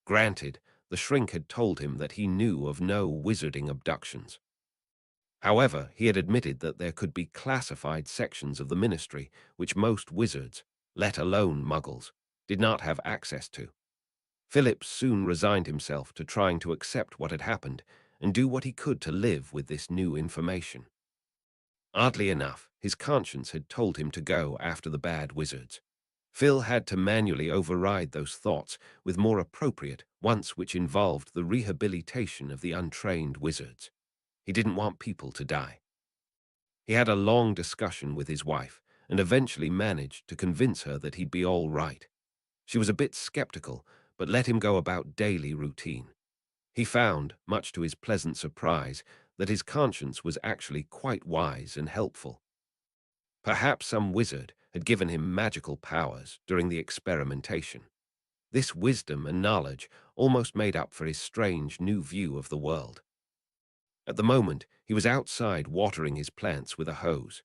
Granted, the shrink had told him that he knew of no wizarding abductions. However, he had admitted that there could be classified sections of the ministry which most wizards, let alone Muggles, did not have access to. Philip soon resigned himself to trying to accept what had happened and do what he could to live with this new information. Oddly enough, his conscience had told him to go after the bad wizards. Phil had to manually override those thoughts with more appropriate ones which involved the rehabilitation of the untrained wizards. He didn't want people to die. He had a long discussion with his wife and eventually managed to convince her that he'd be all right. She was a bit skeptical, but let him go about daily routine. He found, much to his pleasant surprise, that his conscience was actually quite wise and helpful. Perhaps some wizard had given him magical powers during the experimentation. This wisdom and knowledge almost made up for his strange new view of the world. At the moment, he was outside watering his plants with a hose.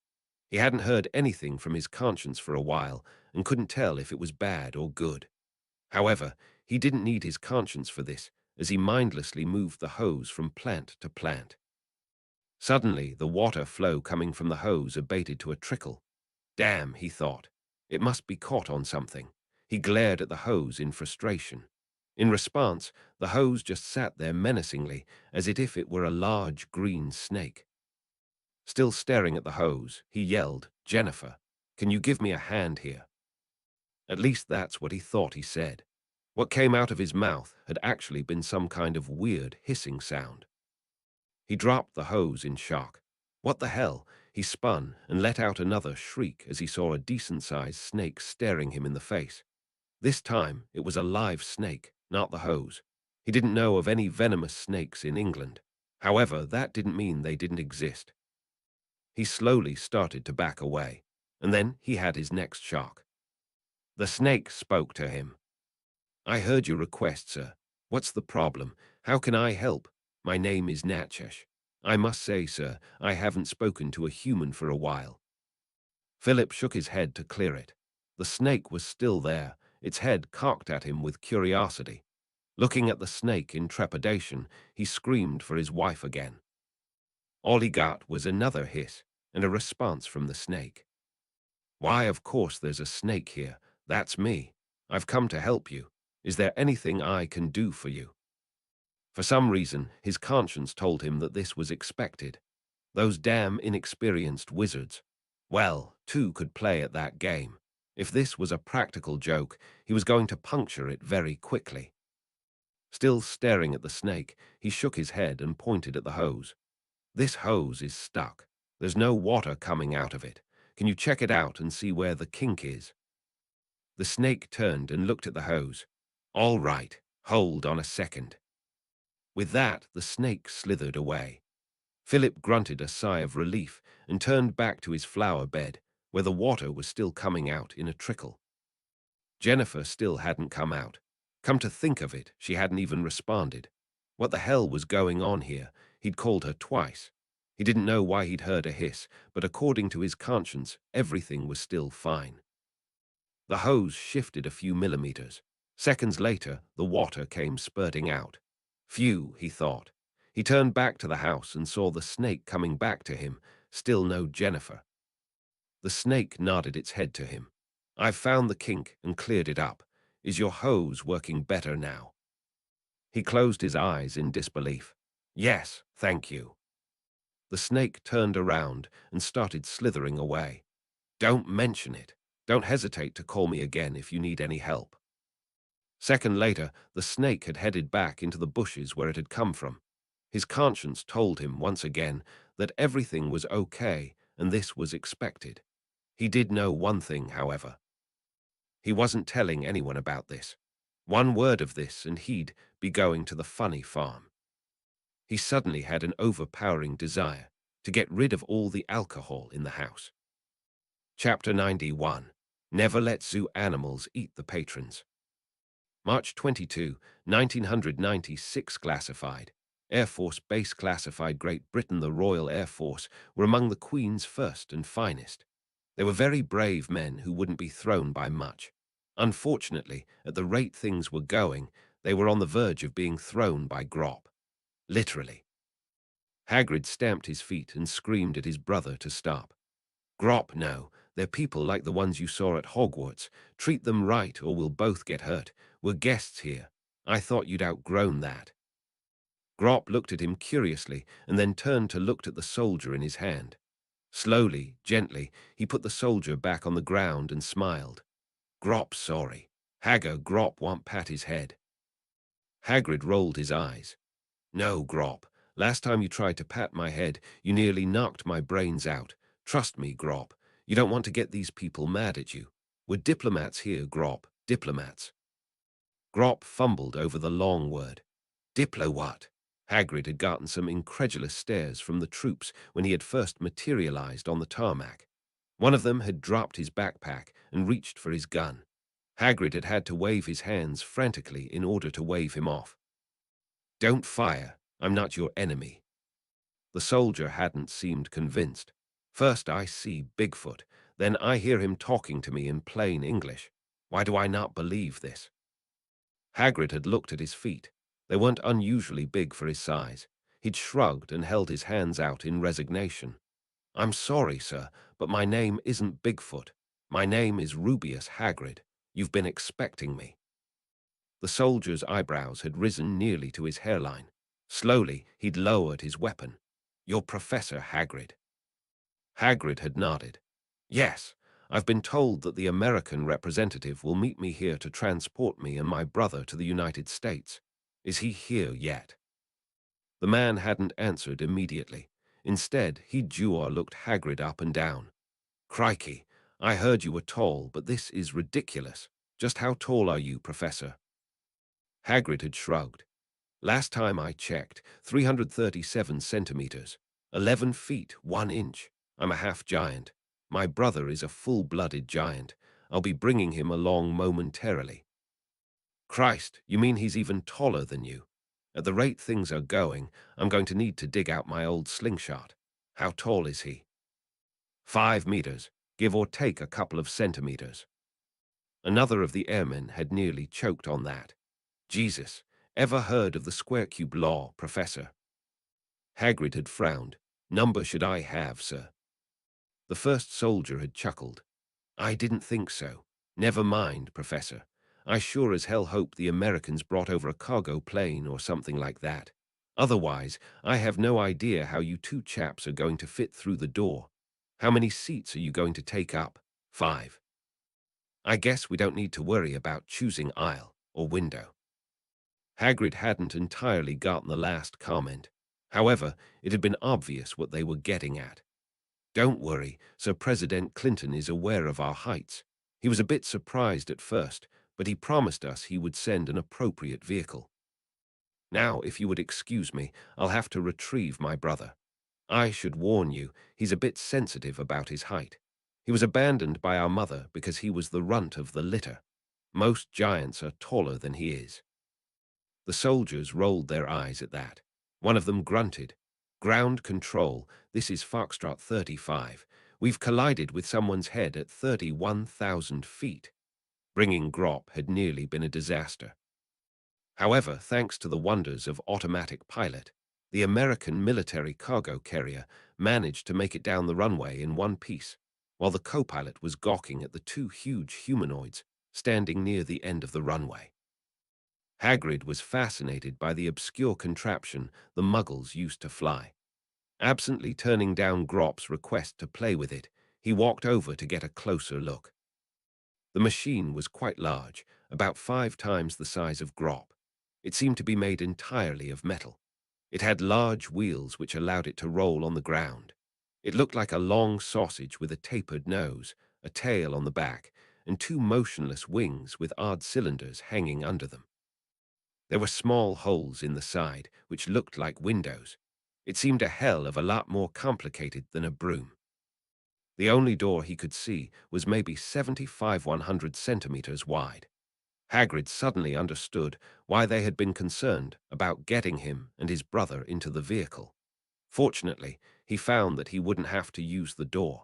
He hadn't heard anything from his conscience for a while and couldn't tell if it was bad or good. However, he didn't need his conscience for this, as he mindlessly moved the hose from plant to plant. Suddenly, the water flow coming from the hose abated to a trickle. Damn, he thought. It must be caught on something. He glared at the hose in frustration. In response, the hose just sat there menacingly, as if it were a large green snake. Still staring at the hose, he yelled, "Jennifer, can you give me a hand here?" At least that's what he thought he said. What came out of his mouth had actually been some kind of weird hissing sound. He dropped the hose in shock. What the hell? He spun and let out another shriek as he saw a decent-sized snake staring him in the face. This time, it was a live snake, not the hose. He didn't know of any venomous snakes in England. However, that didn't mean they didn't exist. He slowly started to back away, and then he had his next shock. The snake spoke to him. "I heard your request, sir. What's the problem? How can I help? My name is Natchesh. I must say, sir, I haven't spoken to a human for a while." Philip shook his head to clear it. The snake was still there, its head cocked at him with curiosity. Looking at the snake in trepidation, he screamed for his wife again. All he got was another hiss and a response from the snake. "Why, of course there's a snake here. That's me. I've come to help you. Is there anything I can do for you?" For some reason, his conscience told him that this was expected. Those damn inexperienced wizards. Well, two could play at that game. If this was a practical joke, he was going to puncture it very quickly. Still staring at the snake, he shook his head and pointed at the hose. "This hose is stuck. There's no water coming out of it. Can you check it out and see where the kink is?" The snake turned and looked at the hose. "All right, hold on a second." With that, the snake slithered away. Philip grunted a sigh of relief and turned back to his flower bed, where the water was still coming out in a trickle. Jennifer still hadn't come out. Come to think of it, she hadn't even responded. What the hell was going on here? He'd called her twice. He didn't know why he'd heard a hiss, but according to his conscience, everything was still fine. The hose shifted a few millimeters. Seconds later, the water came spurting out. Phew, he thought. He turned back to the house and saw the snake coming back to him, still no Jennifer. The snake nodded its head to him. "I've found the kink and cleared it up. Is your hose working better now?" He closed his eyes in disbelief. "Yes, thank you." The snake turned around and started slithering away. "Don't mention it. Don't hesitate to call me again if you need any help." Second later, the snake had headed back into the bushes where it had come from. His conscience told him once again that everything was okay and this was expected. He did know one thing, however. He wasn't telling anyone about this. One word of this and he'd be going to the funny farm. He suddenly had an overpowering desire to get rid of all the alcohol in the house. Chapter 91. Never let zoo animals eat the patrons. March 22, 1996 classified. Air Force Base classified Great Britain. The Royal Air Force were among the Queen's first and finest. They were very brave men who wouldn't be thrown by much. Unfortunately, at the rate things were going, they were on the verge of being thrown by Grop. Literally. Hagrid stamped his feet and screamed at his brother to stop. "Grop, no. They're people like the ones you saw at Hogwarts. Treat them right or we'll both get hurt. We're guests here. I thought you'd outgrown that." Grop looked at him curiously and then turned to look at the soldier in his hand. Slowly, gently, he put the soldier back on the ground and smiled. "Grop sorry. Hagger Grop won't pat his head." Hagrid rolled his eyes. "No, Grop. Last time you tried to pat my head, you nearly knocked my brains out. Trust me, Grop. You don't want to get these people mad at you. We're diplomats here, Grop. Diplomats." Grop fumbled over the long word. "Diplo what?" Hagrid had gotten some incredulous stares from the troops when he had first materialized on the tarmac. One of them had dropped his backpack and reached for his gun. Hagrid had had to wave his hands frantically in order to wave him off. "Don't fire. I'm not your enemy." The soldier hadn't seemed convinced. "First I see Bigfoot, then I hear him talking to me in plain English. Why do I not believe this?" Hagrid had looked at his feet. They weren't unusually big for his size. He'd shrugged and held his hands out in resignation. "I'm sorry, sir, but my name isn't Bigfoot. My name is Rubeus Hagrid. You've been expecting me." The soldier's eyebrows had risen nearly to his hairline. Slowly, he'd lowered his weapon. "You're Professor Hagrid." Hagrid had nodded. "Yes, I've been told that the American representative will meet me here to transport me and my brother to the United States. Is he here yet?" The man hadn't answered immediately. Instead, looked Hagrid up and down. "Crikey, I heard you were tall, but this is ridiculous. Just how tall are you, Professor?" Hagrid had shrugged. "Last time I checked, 337 centimeters, 11 feet, 1 inch. I'm a half-giant. My brother is a full-blooded giant. I'll be bringing him along momentarily." "Christ, you mean he's even taller than you? At the rate things are going, I'm going to need to dig out my old slingshot. How tall is he?" 5 meters, give or take a couple of centimeters." Another of the airmen had nearly choked on that. Jesus, Ever heard of the square cube law, Professor? Hagrid had frowned. Number should I have, sir? The first soldier had chuckled. I didn't think so. Never mind, Professor. I sure as hell hope the Americans brought over a cargo plane or something like that. Otherwise, I have no idea how you two chaps are going to fit through the door. How many seats are you going to take up? 5. I guess we don't need to worry about choosing aisle or window. Hagrid hadn't entirely gotten the last comment. However, it had been obvious what they were getting at. Don't worry, Sir President Clinton is aware of our heights. He was a bit surprised at first, but he promised us he would send an appropriate vehicle. Now, if you would excuse me, I'll have to retrieve my brother. I should warn you, he's a bit sensitive about his height. He was abandoned by our mother because he was the runt of the litter. Most giants are taller than he is. The soldiers rolled their eyes at that. One of them grunted. Ground control, this is Foxtrot 35. We've collided with someone's head at 31,000 feet. Bringing Grop had nearly been a disaster. However, thanks to the wonders of automatic pilot, the American military cargo carrier managed to make it down the runway in one piece, while the co-pilot was gawking at the two huge humanoids standing near the end of the runway. Hagrid was fascinated by the obscure contraption the Muggles used to fly. Absently turning down Grop's request to play with it, he walked over to get a closer look. The machine was quite large, about 5 times the size of Grop. It seemed to be made entirely of metal. It had large wheels which allowed it to roll on the ground. It looked like a long sausage with a tapered nose, a tail on the back, and 2 motionless wings with odd cylinders hanging under them. There were small holes in the side, which looked like windows. It seemed a hell of a lot more complicated than a broom. The only door he could see was maybe 75–100 centimeters wide. Hagrid suddenly understood why they had been concerned about getting him and his brother into the vehicle. Fortunately, he found that he wouldn't have to use the door.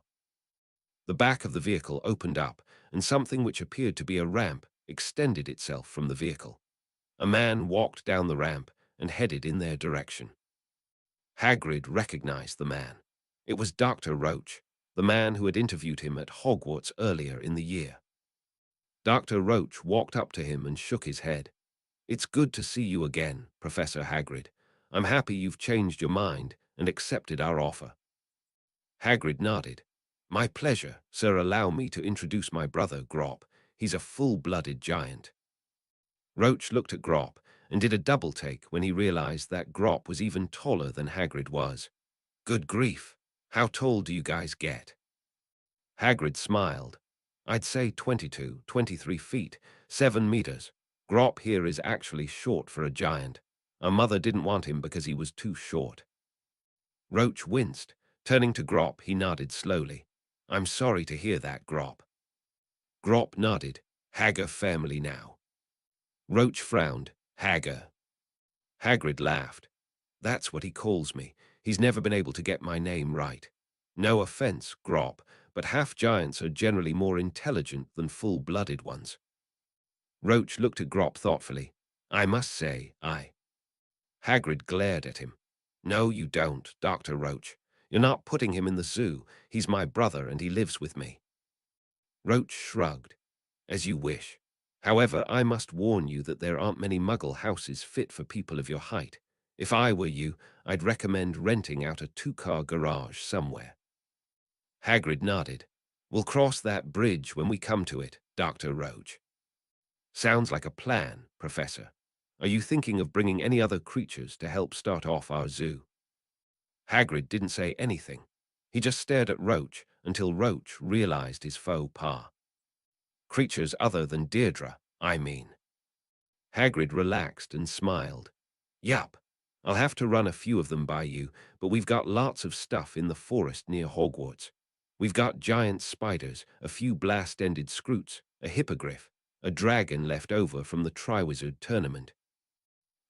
The back of the vehicle opened up, and something which appeared to be a ramp extended itself from the vehicle. A man walked down the ramp and headed in their direction. Hagrid recognized the man. It was Dr. Roach, the man who had interviewed him at Hogwarts earlier in the year. Dr. Roach walked up to him and shook his head. "It's good to see you again, Professor Hagrid. I'm happy you've changed your mind and accepted our offer." Hagrid nodded. "My pleasure, sir. Allow me to introduce my brother, Grop. He's a full-blooded giant." Roach looked at Grop and did a double-take when he realized that Grop was even taller than Hagrid was. "Good grief! How tall do you guys get?" Hagrid smiled. "I'd say 22, 23 feet, 7 meters. Grop here is actually short for a giant. Our mother didn't want him because he was too short." Roach winced. Turning to Grop, he nodded slowly. "I'm sorry to hear that, Grop." Grop nodded. "Hagger family now." Roach frowned. "Hagger." Hagrid laughed. "That's what he calls me. He's never been able to get my name right. No offense, Grop, but half-giants are generally more intelligent than full-blooded ones." Roach looked at Grop thoughtfully. "I must say, Hagrid glared at him. "No, you don't, Dr. Roach. You're not putting him in the zoo. He's my brother and he lives with me." Roach shrugged. "As you wish. However, I must warn you that there aren't many Muggle houses fit for people of your height. If I were you, I'd recommend renting out a 2-car garage somewhere." Hagrid nodded. "We'll cross that bridge when we come to it, Dr. Roach." "Sounds like a plan, Professor. Are you thinking of bringing any other creatures to help start off our zoo?" Hagrid didn't say anything. He just stared at Roach until Roach realized his faux pas. "Creatures other than Deirdre, I mean." Hagrid relaxed and smiled. "Yup. I'll have to run a few of them by you, but we've got lots of stuff in the forest near Hogwarts. We've got giant spiders, a few blast-ended scroots, a hippogriff, a dragon left over from the Triwizard tournament.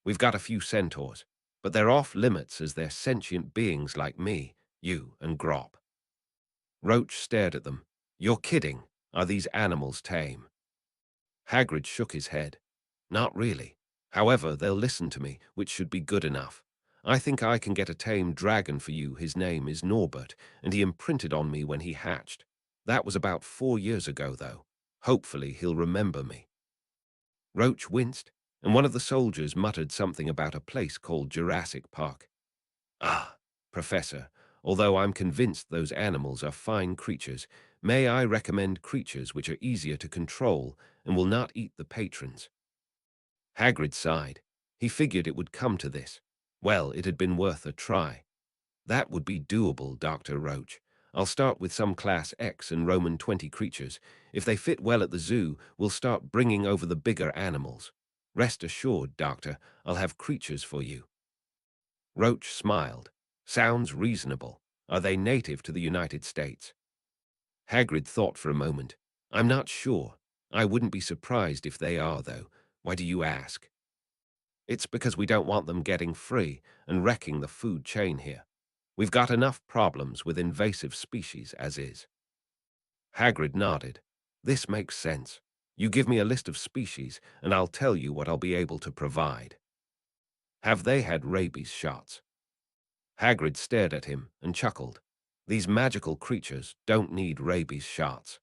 We've got a few centaurs, but they're off-limits as they're sentient beings like me, you, and Grop." Roach stared at them. "You're kidding. Are these animals tame?" Hagrid shook his head. "Not really. However, they'll listen to me, which should be good enough. I think I can get a tame dragon for you. His name is Norbert, and he imprinted on me when he hatched. That was about 4 years ago, though. Hopefully he'll remember me." Roach winced, and one of the soldiers muttered something about a place called Jurassic Park. "Ah, Professor, although I'm convinced those animals are fine creatures, may I recommend creatures which are easier to control and will not eat the patrons?" Hagrid sighed. He figured it would come to this. Well, it had been worth a try. "That would be doable, Dr. Roach. I'll start with some Class X and Roman 20 creatures. If they fit well at the zoo, we'll start bringing over the bigger animals. Rest assured, Doctor, I'll have creatures for you." Roach smiled. "Sounds reasonable. Are they native to the United States?" Hagrid thought for a moment. "I'm not sure. I wouldn't be surprised if they are, though. Why do you ask?" "It's because we don't want them getting free and wrecking the food chain here. We've got enough problems with invasive species as is." Hagrid nodded. "This makes sense. You give me a list of species, and I'll tell you what I'll be able to provide." "Have they had rabies shots?" Hagrid stared at him and chuckled. "These magical creatures don't need rabies shots."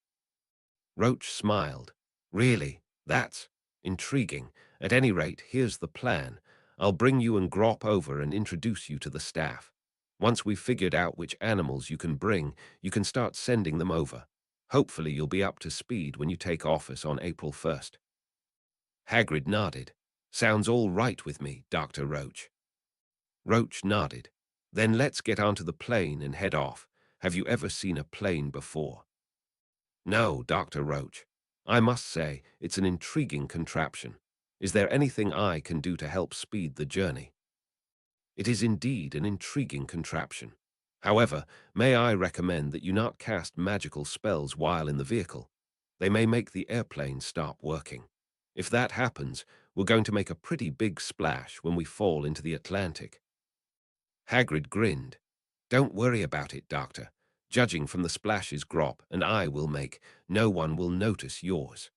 Roach smiled. "Really? That's intriguing. At any rate, here's the plan. I'll bring you and Grop over and introduce you to the staff. Once we've figured out which animals you can bring, you can start sending them over. Hopefully you'll be up to speed when you take office on April 1st. Hagrid nodded. "Sounds all right with me, Dr. Roach." Roach nodded. "Then let's get onto the plane and head off. Have you ever seen a plane before?" "No, Dr. Roach. I must say, it's an intriguing contraption. Is there anything I can do to help speed the journey?" "It is indeed an intriguing contraption. However, may I recommend that you not cast magical spells while in the vehicle? They may make the airplane stop working. If that happens, we're going to make a pretty big splash when we fall into the Atlantic." Hagrid grinned. "Don't worry about it, Doctor. Judging from the splashes Grop and I will make, no one will notice yours."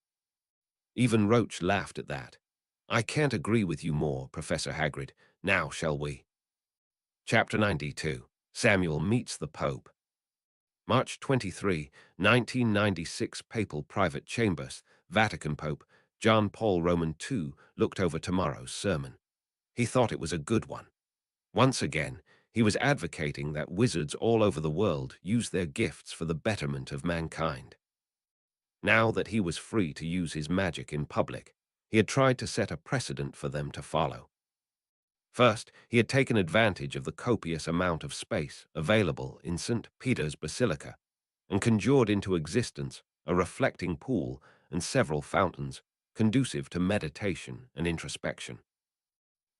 Even Roach laughed at that. "I can't agree with you more, Professor Hagrid. Now shall we?" Chapter 92. Samuel Meets the Pope. March 23, 1996. Papal Private Chambers, Vatican. Pope John Paul Roman II looked over tomorrow's sermon. He thought it was a good one. Once again, he was advocating that wizards all over the world use their gifts for the betterment of mankind. Now that he was free to use his magic in public, he had tried to set a precedent for them to follow. First, he had taken advantage of the copious amount of space available in St. Peter's Basilica and conjured into existence a reflecting pool and several fountains conducive to meditation and introspection.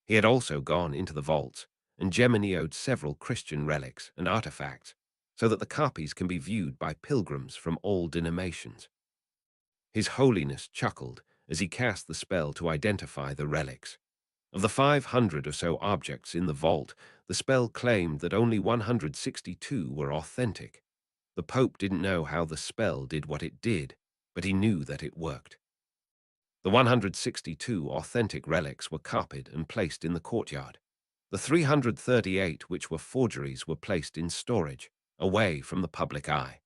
He had also gone into the vaults and geminioed several Christian relics and artifacts so that the copies can be viewed by pilgrims from all denominations. His Holiness chuckled as he cast the spell to identify the relics. Of the 500 or so objects in the vault, the spell claimed that only 162 were authentic. The Pope didn't know how the spell did what it did, but he knew that it worked. The 162 authentic relics were copied and placed in the courtyard. The 338 which were forgeries were placed in storage, away from the public eye.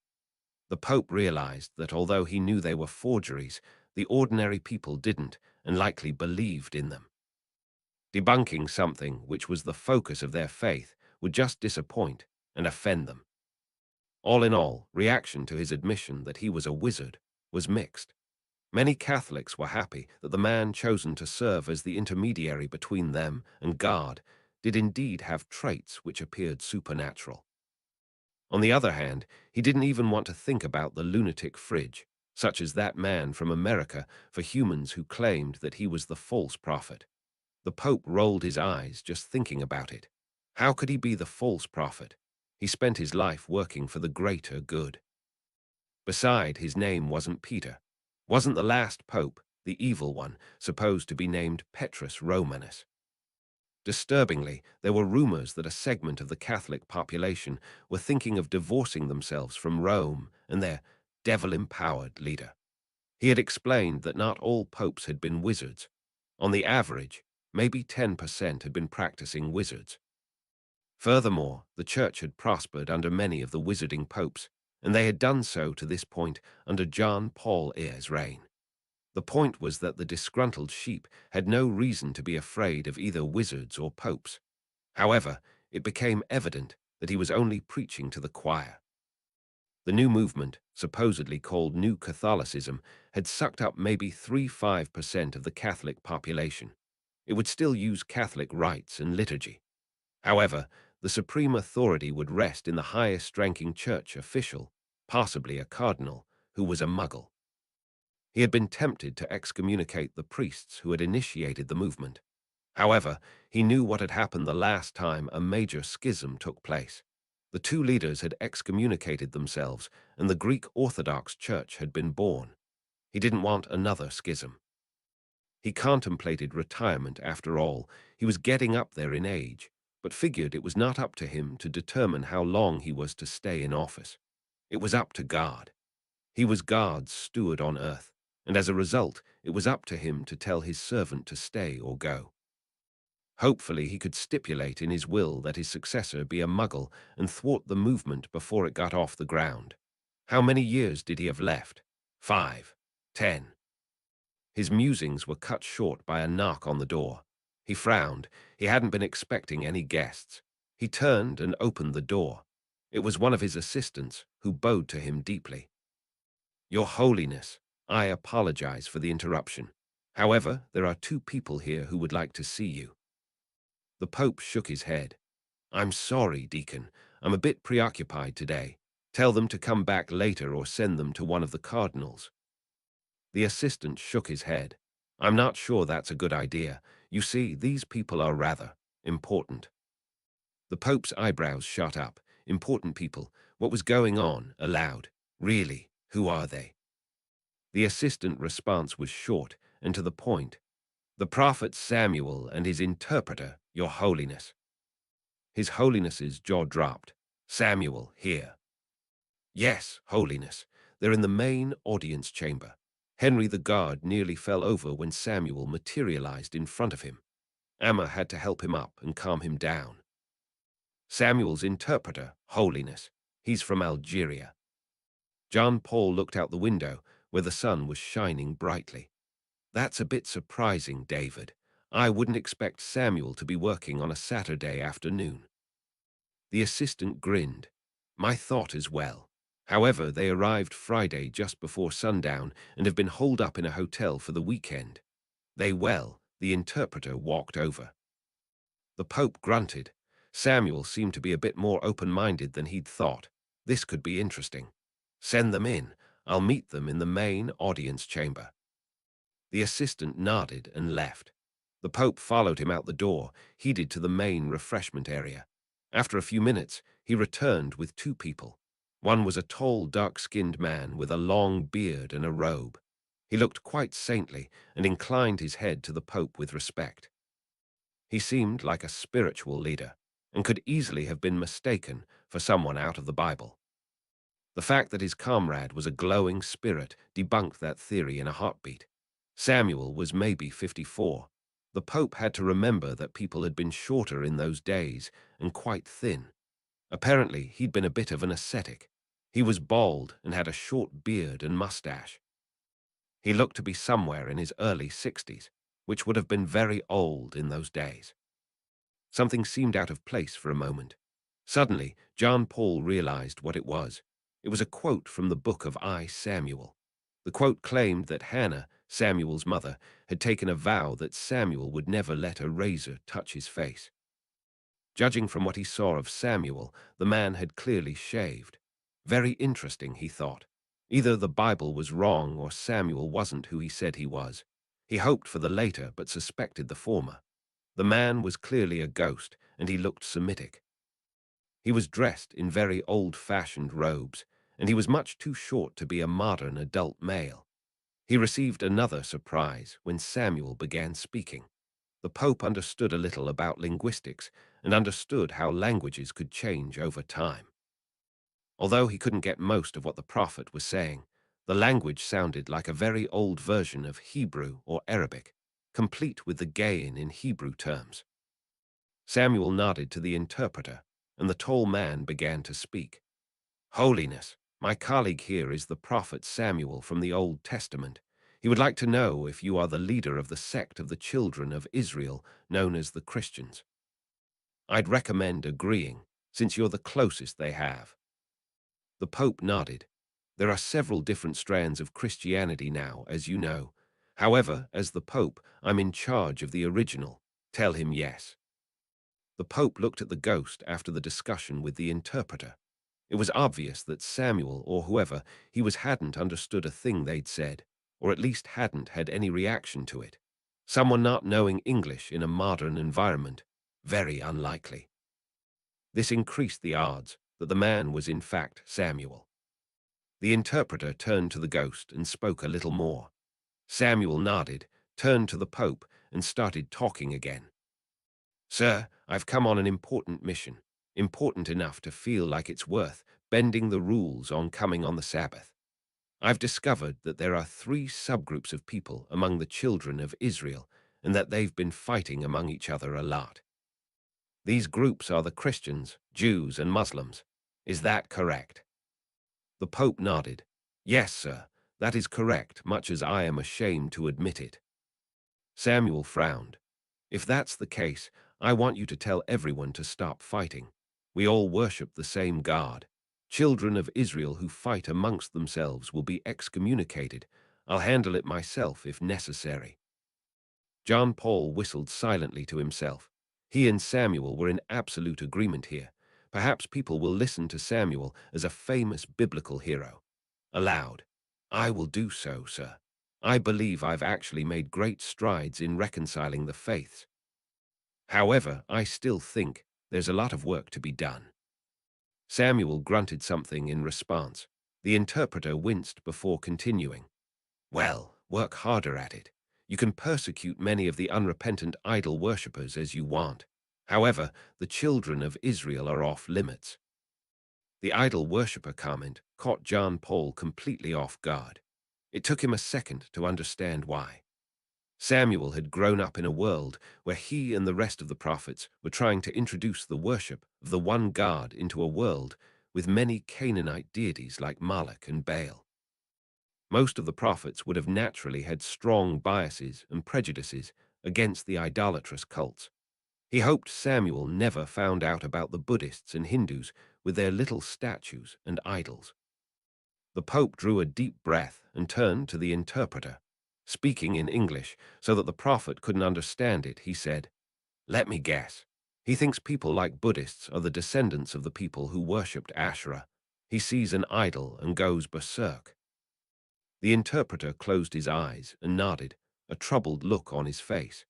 The Pope realized that although he knew they were forgeries, the ordinary people didn't and likely believed in them. Debunking something which was the focus of their faith would just disappoint and offend them. All in all, reaction to his admission that he was a wizard was mixed. Many Catholics were happy that the man chosen to serve as the intermediary between them and God did indeed have traits which appeared supernatural. On the other hand, he didn't even want to think about the lunatic fridge, such as that man from America, for humans who claimed that he was the false prophet. The Pope rolled his eyes just thinking about it. How could he be the false prophet? He spent his life working for the greater good. Beside, his name wasn't Peter. Wasn't the last pope, the evil one, supposed to be named Petrus Romanus? Disturbingly, there were rumors that a segment of the Catholic population were thinking of divorcing themselves from Rome and their devil-empowered leader. He had explained that not all popes had been wizards. On the average, maybe 10% had been practicing wizards. Furthermore, the church had prospered under many of the wizarding popes, and they had done so to this point under John Paul II's reign. The point was that the disgruntled sheep had no reason to be afraid of either wizards or popes. However, it became evident that he was only preaching to the choir. The new movement, supposedly called New Catholicism, had sucked up maybe 3–5% of the Catholic population. It would still use Catholic rites and liturgy. However, the supreme authority would rest in the highest-ranking church official, possibly a cardinal, who was a Muggle. He had been tempted to excommunicate the priests who had initiated the movement. However, he knew what had happened the last time a major schism took place. The two leaders had excommunicated themselves, and the Greek Orthodox Church had been born. He didn't want another schism. He contemplated retirement after all. He was getting up there in age, but figured it was not up to him to determine how long he was to stay in office. It was up to God. He was God's steward on earth, and as a result, it was up to him to tell his servant to stay or go. Hopefully, he could stipulate in his will that his successor be a Muggle and thwart the movement before it got off the ground. How many years did he have left? 5, 10. His musings were cut short by a knock on the door. He frowned. He hadn't been expecting any guests. He turned and opened the door. It was one of his assistants, who bowed to him deeply. "Your Holiness, I apologize for the interruption. However, there are two people here who would like to see you." The Pope shook his head. "I'm sorry, Deacon. I'm a bit preoccupied today. Tell them to come back later or send them to one of the cardinals." The assistant shook his head. "I'm not sure that's a good idea. You see, these people are rather important." The Pope's eyebrows shot up. Important people. What was going on? Aloud. "Really? Who are they?" The assistant response was short and to the point. "The prophet Samuel and his interpreter, Your Holiness." His Holiness's jaw dropped. "Samuel, here." "Yes, Holiness. They're in the main audience chamber." Henry the guard nearly fell over when Samuel materialized in front of him. Amma had to help him up and calm him down. "Samuel's interpreter, Holiness. He's from Algeria." John Paul looked out the window, where the sun was shining brightly. "That's a bit surprising, David. I wouldn't expect Samuel to be working on a Saturday afternoon." The assistant grinned. "My thought as well. However, they arrived Friday just before sundown and have been holed up in a hotel for the weekend." The interpreter walked over. The Pope grunted. Samuel seemed to be a bit more open-minded than he'd thought. This could be interesting. "Send them in. I'll meet them in the main audience chamber." The assistant nodded and left. The Pope followed him out the door, headed to the main refreshment area. After a few minutes, he returned with two people. One was a tall, dark-skinned man with a long beard and a robe. He looked quite saintly and inclined his head to the Pope with respect. He seemed like a spiritual leader and could easily have been mistaken for someone out of the Bible. The fact that his comrade was a glowing spirit debunked that theory in a heartbeat. Samuel was maybe 54. The Pope had to remember that people had been shorter in those days and quite thin. Apparently, he'd been a bit of an ascetic. He was bald and had a short beard and mustache. He looked to be somewhere in his early 60s, which would have been very old in those days. Something seemed out of place for a moment. Suddenly, John Paul realized what it was. It was a quote from the book of I Samuel. The quote claimed that Hannah, Samuel's mother, had taken a vow that Samuel would never let a razor touch his face. Judging from what he saw of Samuel, the man had clearly shaved. Very interesting, he thought. Either the Bible was wrong or Samuel wasn't who he said he was. He hoped for the later but suspected the former. The man was clearly a ghost, and he looked Semitic. He was dressed in very old-fashioned robes, and he was much too short to be a modern adult male. He received another surprise when Samuel began speaking. The Pope understood a little about linguistics and understood how languages could change over time. Although he couldn't get most of what the prophet was saying, the language sounded like a very old version of Hebrew or Arabic. complete with the Gain in Hebrew terms. Samuel nodded to the interpreter, and the tall man began to speak. Holiness, my colleague here is the prophet Samuel from the Old Testament. He would like to know if you are the leader of the sect of the children of Israel known as the Christians. I'd recommend agreeing, since you're the closest they have. The Pope nodded. There are several different strands of Christianity now, as you know. However, as the Pope, I'm in charge of the original. Tell him yes. The Pope looked at the ghost after the discussion with the interpreter. It was obvious that Samuel, or whoever he was, hadn't understood a thing they'd said, or at least hadn't had any reaction to it. Someone not knowing English in a modern environment, very unlikely. This increased the odds that the man was in fact Samuel. The interpreter turned to the ghost and spoke a little more. Samuel nodded, turned to the Pope, and started talking again. Sir, I've come on an important mission, important enough to feel like it's worth bending the rules on coming on the Sabbath. I've discovered that there are 3 subgroups of people among the children of Israel, and that they've been fighting among each other a lot. These groups are the Christians, Jews, and Muslims. Is that correct? The Pope nodded. Yes, sir, that is correct, much as I am ashamed to admit it. Samuel frowned. If that's the case, I want you to tell everyone to stop fighting. We all worship the same God. Children of Israel who fight amongst themselves will be excommunicated. I'll handle it myself if necessary. John Paul whistled silently to himself. He and Samuel were in absolute agreement here. Perhaps people will listen to Samuel as a famous biblical hero. Aloud, I will do so, sir. I believe I've actually made great strides in reconciling the faiths. However, I still think there's a lot of work to be done. Samuel grunted something in response. The interpreter winced before continuing. Well, work harder at it. You can persecute many of the unrepentant idol worshippers as you want. However, the children of Israel are off limits. The idol worshipper comment caught John Paul completely off guard. It took him a second to understand why. Samuel had grown up in a world where he and the rest of the prophets were trying to introduce the worship of the one God into a world with many Canaanite deities like Moloch and Baal. Most of the prophets would have naturally had strong biases and prejudices against the idolatrous cults. He hoped Samuel never found out about the Buddhists and Hindus with their little statues and idols. The Pope drew a deep breath and turned to the interpreter. Speaking in English so that the prophet couldn't understand it, he said, Let me guess. He thinks people like Buddhists are the descendants of the people who worshipped Asherah. He sees an idol and goes berserk. The interpreter closed his eyes and nodded, a troubled look on his face.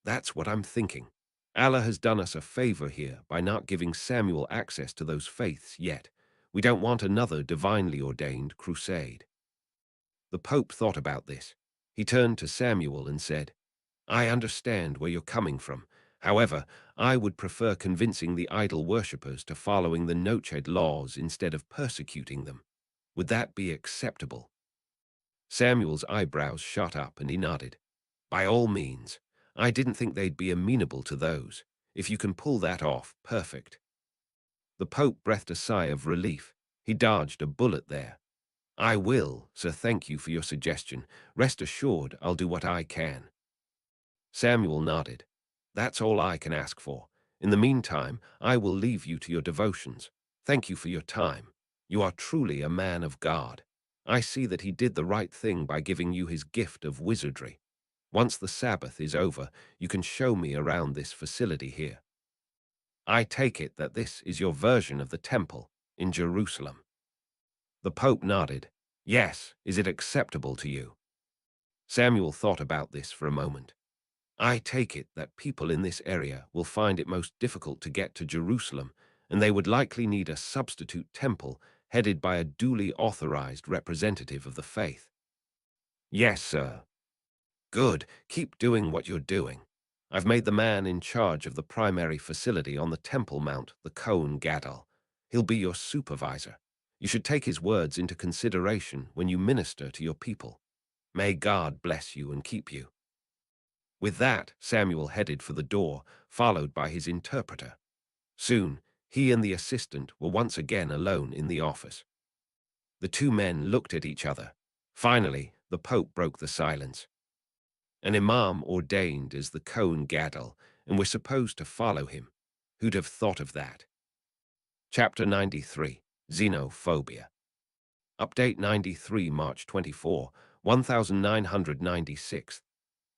That's what I'm thinking. Allah has done us a favor here by not giving Samuel access to those faiths yet. We don't want another divinely ordained crusade. The Pope thought about this. He turned to Samuel and said, I understand where you're coming from. However, I would prefer convincing the idol worshippers to following the Noched laws instead of persecuting them. Would that be acceptable? Samuel's eyebrows shot up and he nodded. By all means. I didn't think they'd be amenable to those. If you can pull that off, perfect. The Pope breathed a sigh of relief. He dodged a bullet there. I will, sir, thank you for your suggestion. Rest assured I'll do what I can. Samuel nodded. That's all I can ask for. In the meantime, I will leave you to your devotions. Thank you for your time. You are truly a man of God. I see that he did the right thing by giving you his gift of wizardry. Once the Sabbath is over, you can show me around this facility here. I take it that this is your version of the temple in Jerusalem. The Pope nodded. Yes, is it acceptable to you? Samuel thought about this for a moment. I take it that people in this area will find it most difficult to get to Jerusalem, and they would likely need a substitute temple headed by a duly authorized representative of the faith. Yes, sir. Good, keep doing what you're doing. I've made the man in charge of the primary facility on the Temple Mount the Kohen Gadol. He'll be your supervisor. You should take his words into consideration when you minister to your people. May God bless you and keep you. With that, Samuel headed for the door, followed by his interpreter. Soon, he and the assistant were once again alone in the office. The two men looked at each other. Finally, the Pope broke the silence. An imam ordained as the Kohen Gadol, and we're supposed to follow him. Who'd have thought of that? Chapter 93, Xenophobia. Update 93, March 24, 1996.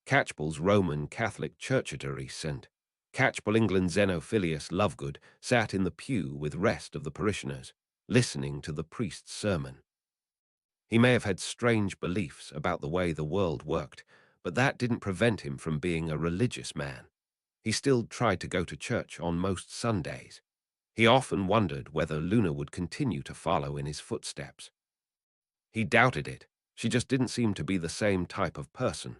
Catchpool's Roman Catholic Churchatory St. Catchpool, England. Xenophilius Lovegood sat in the pew with rest of the parishioners, listening to the priest's sermon. He may have had strange beliefs about the way the world worked, but that didn't prevent him from being a religious man. He still tried to go to church on most Sundays. He often wondered whether Luna would continue to follow in his footsteps. He doubted it. She just didn't seem to be the same type of person.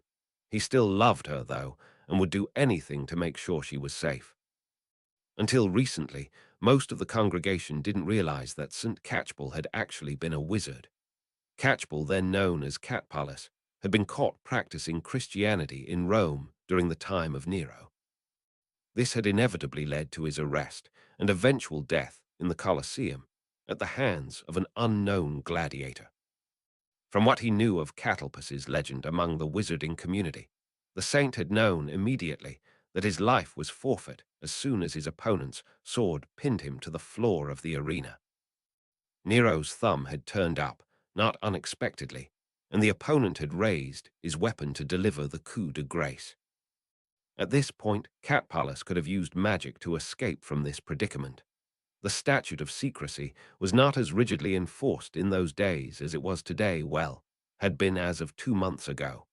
He still loved her, though, and would do anything to make sure she was safe. Until recently, most of the congregation didn't realize that St. Catchpool had actually been a wizard. Catchpool, then known as Catpalus, had been caught practicing Christianity in Rome during the time of Nero. This had inevitably led to his arrest and eventual death in the Colosseum at the hands of an unknown gladiator. From what he knew of Catalpus's legend among the wizarding community, the saint had known immediately that his life was forfeit as soon as his opponent's sword pinned him to the floor of the arena. Nero's thumb had turned up, not unexpectedly, and the opponent had raised his weapon to deliver the coup de grace. At this point, Catpalus could have used magic to escape from this predicament. The statute of secrecy was not as rigidly enforced in those days as it was today, had been as of 2 months ago.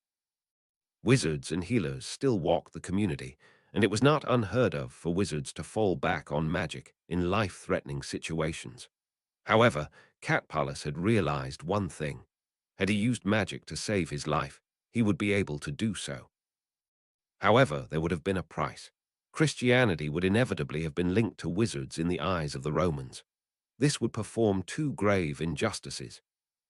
Wizards and healers still walked the community, and it was not unheard of for wizards to fall back on magic in life-threatening situations. However, Catpalus had realized one thing. Had he used magic to save his life, he would be able to do so. However, there would have been a price. Christianity would inevitably have been linked to wizards in the eyes of the Romans. This would perform two grave injustices.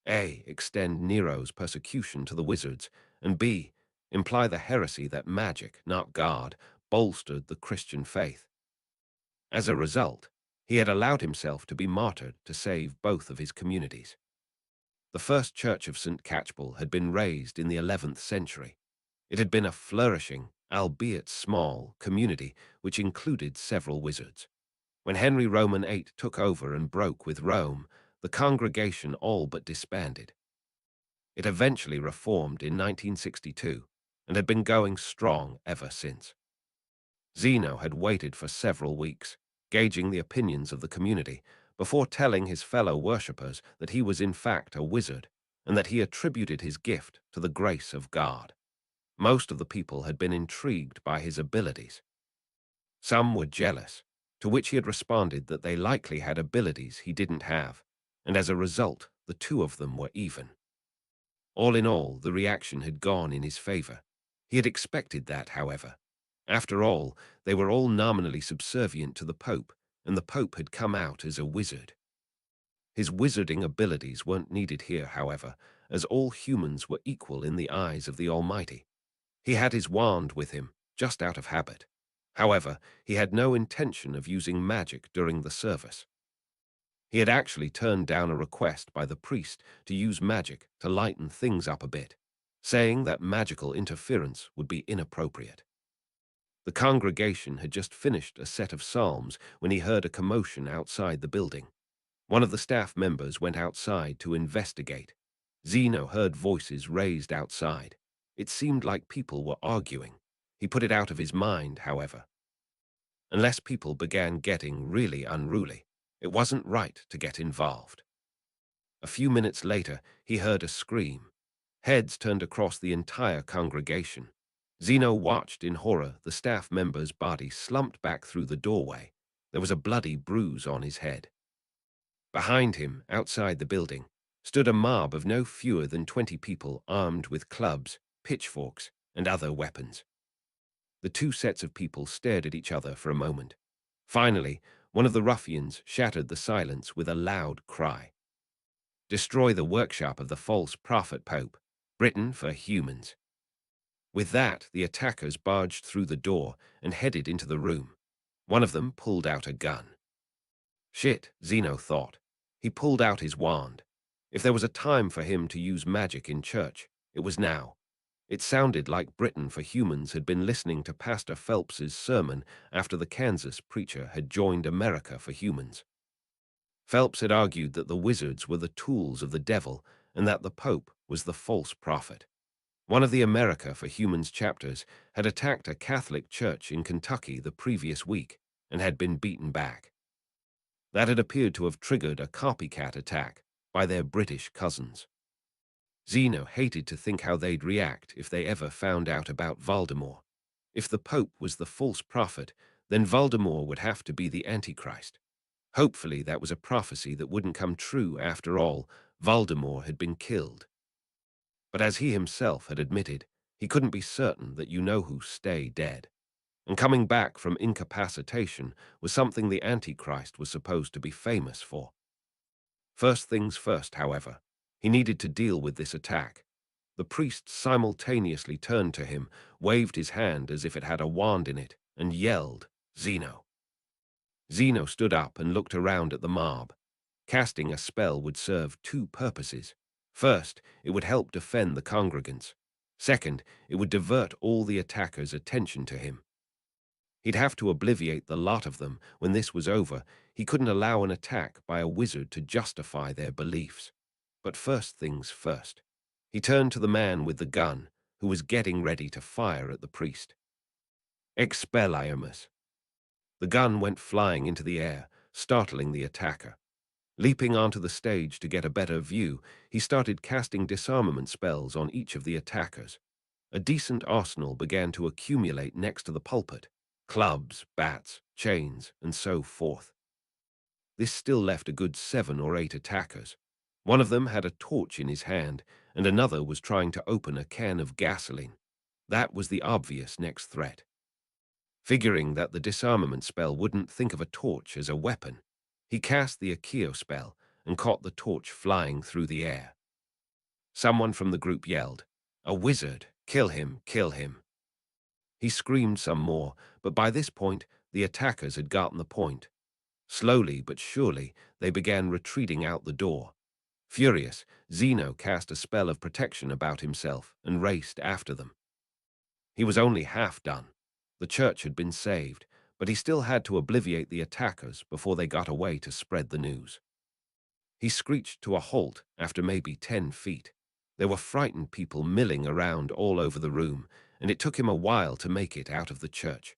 A. Extend Nero's persecution to the wizards, and B. Imply the heresy that magic, not God, bolstered the Christian faith. As a result, he had allowed himself to be martyred to save both of his communities. The first church of St. Catchpool had been raised in the 11th century. It had been a flourishing, albeit small, community which included several wizards. When Henry Roman VIII took over and broke with Rome, the congregation all but disbanded. It eventually reformed in 1962 and had been going strong ever since. Zeno had waited for several weeks, gauging the opinions of the community, before telling his fellow worshippers that he was in fact a wizard and that he attributed his gift to the grace of God. Most of the people had been intrigued by his abilities. Some were jealous, to which he had responded that they likely had abilities he didn't have, and as a result, the two of them were even. All in all, the reaction had gone in his favor. He had expected that, however. After all, they were all nominally subservient to the Pope, and the Pope had come out as a wizard. His wizarding abilities weren't needed here, however, as all humans were equal in the eyes of the Almighty. He had his wand with him, just out of habit. However, he had no intention of using magic during the service. He had actually turned down a request by the priest to use magic to lighten things up a bit, saying that magical interference would be inappropriate. The congregation had just finished a set of psalms when he heard a commotion outside the building. One of the staff members went outside to investigate. Zeno heard voices raised outside. It seemed like people were arguing. He put it out of his mind, however. Unless people began getting really unruly, it wasn't right to get involved. A few minutes later, he heard a scream. Heads turned across the entire congregation. Zeno watched in horror the staff member's body slumped back through the doorway. There was a bloody bruise on his head. Behind him, outside the building, stood a mob of no fewer than 20 people armed with clubs, pitchforks, and other weapons. The two sets of people stared at each other for a moment. Finally, one of the ruffians shattered the silence with a loud cry. "Destroy the workshop of the false prophet Pope. Britain for humans." With that, the attackers barged through the door and headed into the room. One of them pulled out a gun. Shit, Zeno thought. He pulled out his wand. If there was a time for him to use magic in church, it was now. It sounded like Britain for Humans had been listening to Pastor Phelps's sermon after the Kansas preacher had joined America for Humans. Phelps had argued that the wizards were the tools of the devil and that the Pope was the false prophet. One of the America for Humans chapters had attacked a Catholic church in Kentucky the previous week and had been beaten back. That had appeared to have triggered a copycat attack by their British cousins. Zeno hated to think how they'd react if they ever found out about Voldemort. If the Pope was the false prophet, then Voldemort would have to be the Antichrist. Hopefully that was a prophecy that wouldn't come true after all. Voldemort had been killed. But as he himself had admitted, he couldn't be certain that you-know-who stay dead. And coming back from incapacitation was something the Antichrist was supposed to be famous for. First things first, however, he needed to deal with this attack. The priest simultaneously turned to him, waved his hand as if it had a wand in it, and yelled, "Zeno." Zeno stood up and looked around at the mob. Casting a spell would serve two purposes. First, it would help defend the congregants. Second, it would divert all the attackers' attention to him. He'd have to obliviate the lot of them. When this was over, he couldn't allow an attack by a wizard to justify their beliefs. But first things first. He turned to the man with the gun, who was getting ready to fire at the priest. Expelliarmus. The gun went flying into the air, startling the attacker. Leaping onto the stage to get a better view, he started casting disarmament spells on each of the attackers. A decent arsenal began to accumulate next to the pulpit. Clubs, bats, chains, and so forth. This still left a good 7 or 8 attackers. One of them had a torch in his hand, and another was trying to open a can of gasoline. That was the obvious next threat. Figuring that the disarmament spell wouldn't think of a torch as a weapon, he cast the Accio spell and caught the torch flying through the air. Someone from the group yelled, "A wizard! Kill him! Kill him!" He screamed some more, but by this point, the attackers had gotten the point. Slowly but surely, they began retreating out the door. Furious, Zeno cast a spell of protection about himself and raced after them. He was only half done. The church had been saved, but he still had to obliviate the attackers before they got away to spread the news. He screeched to a halt after maybe 10 feet. There were frightened people milling around all over the room, and it took him a while to make it out of the church.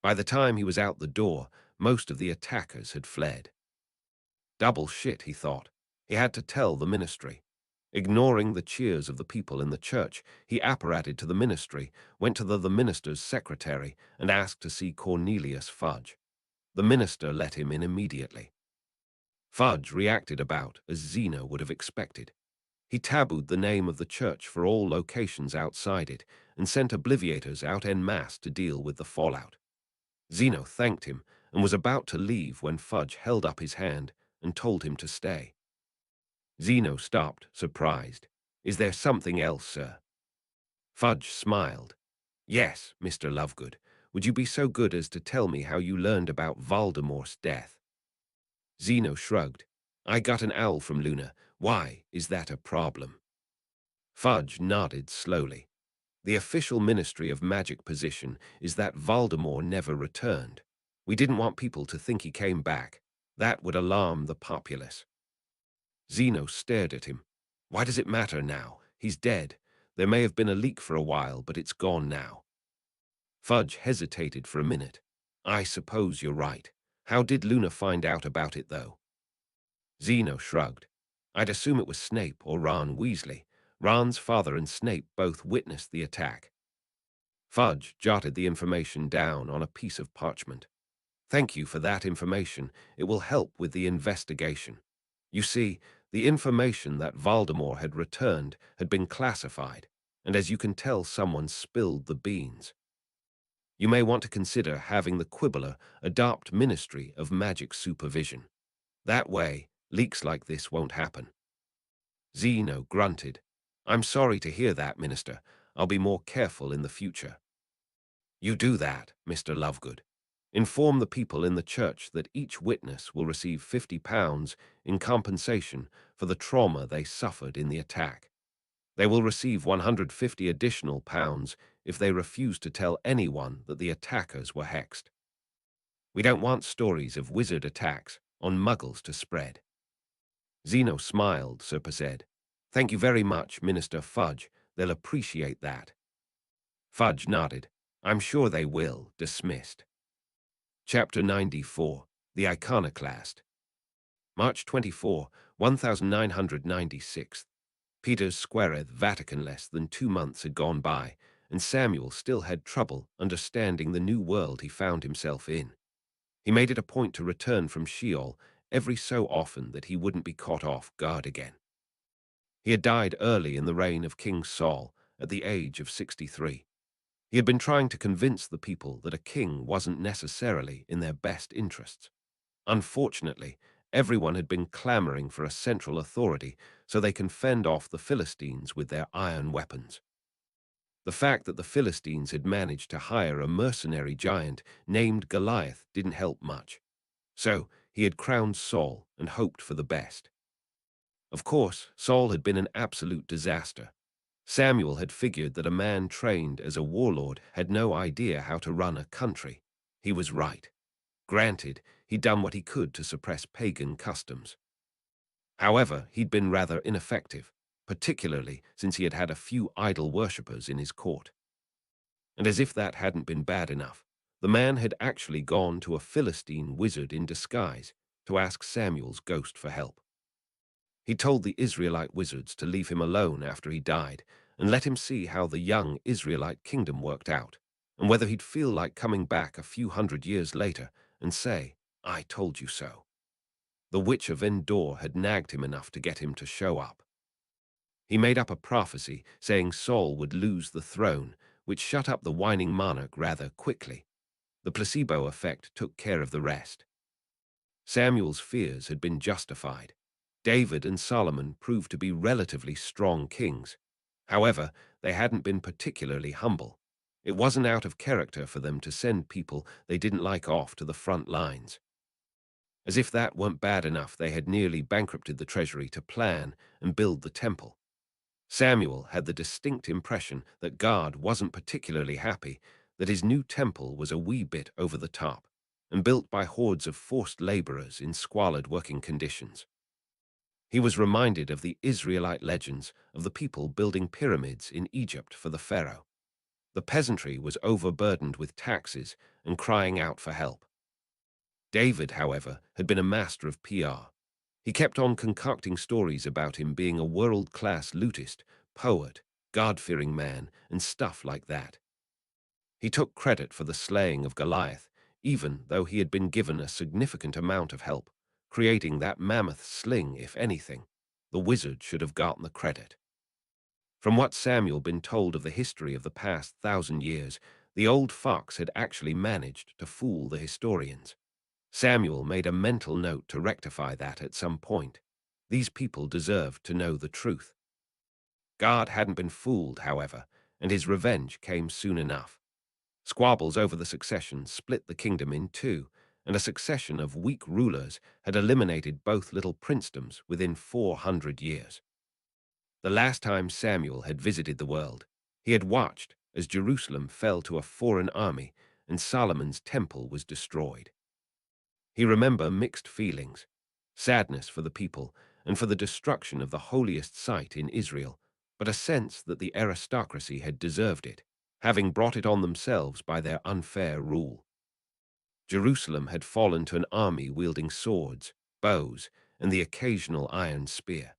By the time he was out the door, most of the attackers had fled. Double shit, he thought. He had to tell the ministry. Ignoring the cheers of the people in the church, he apparated to the ministry, went to the minister's secretary, and asked to see Cornelius Fudge. The minister let him in immediately. Fudge reacted about as Zeno would have expected. He tabooed the name of the church for all locations outside it and sent Oblivators out en masse to deal with the fallout. Zeno thanked him and was about to leave when Fudge held up his hand and told him to stay. Zeno stopped, surprised. "Is there something else, sir?" Fudge smiled. "Yes, Mr. Lovegood. Would you be so good as to tell me how you learned about Voldemort's death?" Zeno shrugged. "I got an owl from Lunar. Why, is that a problem?" Fudge nodded slowly. "The official Ministry of Magic position is that Voldemort never returned. We didn't want people to think he came back. That would alarm the populace." Zeno stared at him. "Why does it matter now? He's dead. There may have been a leak for a while, but it's gone now." Fudge hesitated for a minute. "I suppose you're right. How did Luna find out about it, though?" Zeno shrugged. "I'd assume it was Snape or Ron Weasley. Ron's father and Snape both witnessed the attack." Fudge jotted the information down on a piece of parchment. "Thank you for that information. It will help with the investigation. You see, the information that Voldemort had returned had been classified, and as you can tell, someone spilled the beans. You may want to consider having the Quibbler adopt Ministry of Magic supervision. That way, leaks like this won't happen." Zeno grunted. "I'm sorry to hear that, Minister. I'll be more careful in the future." "You do that, Mr. Lovegood. Inform the people in the church that each witness will receive £50 in compensation for the trauma they suffered in the attack. They will receive 150 additional pounds if they refuse to tell anyone that the attackers were hexed. We don't want stories of wizard attacks on Muggles to spread." Zeno smiled, said, "Thank you very much, Minister Fudge. They'll appreciate that." Fudge nodded. "I'm sure they will." Dismissed. Chapter 94. The Iconoclast. March 24, 1996. Peter's Squareth, Vatican. Less than 2 months had gone by, and Samuel still had trouble understanding the new world he found himself in. He made it a point to return from Sheol every so often that he wouldn't be caught off guard again. He had died early in the reign of King Saul, at the age of 63. He had been trying to convince the people that a king wasn't necessarily in their best interests. Unfortunately, everyone had been clamoring for a central authority so they can fend off the Philistines with their iron weapons. The fact that the Philistines had managed to hire a mercenary giant named Goliath didn't help much. So he had crowned Saul and hoped for the best. Of course, Saul had been an absolute disaster. Samuel had figured that a man trained as a warlord had no idea how to run a country. He was right. Granted, he'd done what he could to suppress pagan customs. However, he'd been rather ineffective, particularly since he had had a few idol worshippers in his court. And as if that hadn't been bad enough, the man had actually gone to a Philistine wizard in disguise to ask Samuel's ghost for help. He told the Israelite wizards to leave him alone after he died and let him see how the young Israelite kingdom worked out, and whether he'd feel like coming back a few hundred years later and say, "I told you so." The Witch of Endor had nagged him enough to get him to show up. He made up a prophecy saying Saul would lose the throne, which shut up the whining monarch rather quickly. The placebo effect took care of the rest. Samuel's fears had been justified. David and Solomon proved to be relatively strong kings. However, they hadn't been particularly humble. It wasn't out of character for them to send people they didn't like off to the front lines. As if that weren't bad enough, they had nearly bankrupted the treasury to plan and build the temple. Samuel had the distinct impression that God wasn't particularly happy, that his new temple was a wee bit over the top, and built by hordes of forced laborers in squalid working conditions. He was reminded of the Israelite legends of the people building pyramids in Egypt for the pharaoh. The peasantry was overburdened with taxes and crying out for help. David, however, had been a master of PR. He kept on concocting stories about him being a world-class lutist, poet, God-fearing man, and stuff like that. He took credit for the slaying of Goliath, even though he had been given a significant amount of help, creating that mammoth sling. If anything, the wizard should have gotten the credit. From what Samuel been told of the history of the past 1,000 years, the old fox had actually managed to fool the historians. Samuel made a mental note to rectify that at some point. These people deserved to know the truth. God hadn't been fooled, however, and his revenge came soon enough. Squabbles over the succession split the kingdom in two, and a succession of weak rulers had eliminated both little princedoms within 400 years. The last time Samuel had visited the world, he had watched as Jerusalem fell to a foreign army and Solomon's temple was destroyed. He remembered mixed feelings, sadness for the people and for the destruction of the holiest site in Israel, but a sense that the aristocracy had deserved it, having brought it on themselves by their unfair rule. Jerusalem had fallen to an army wielding swords, bows, and the occasional iron spear.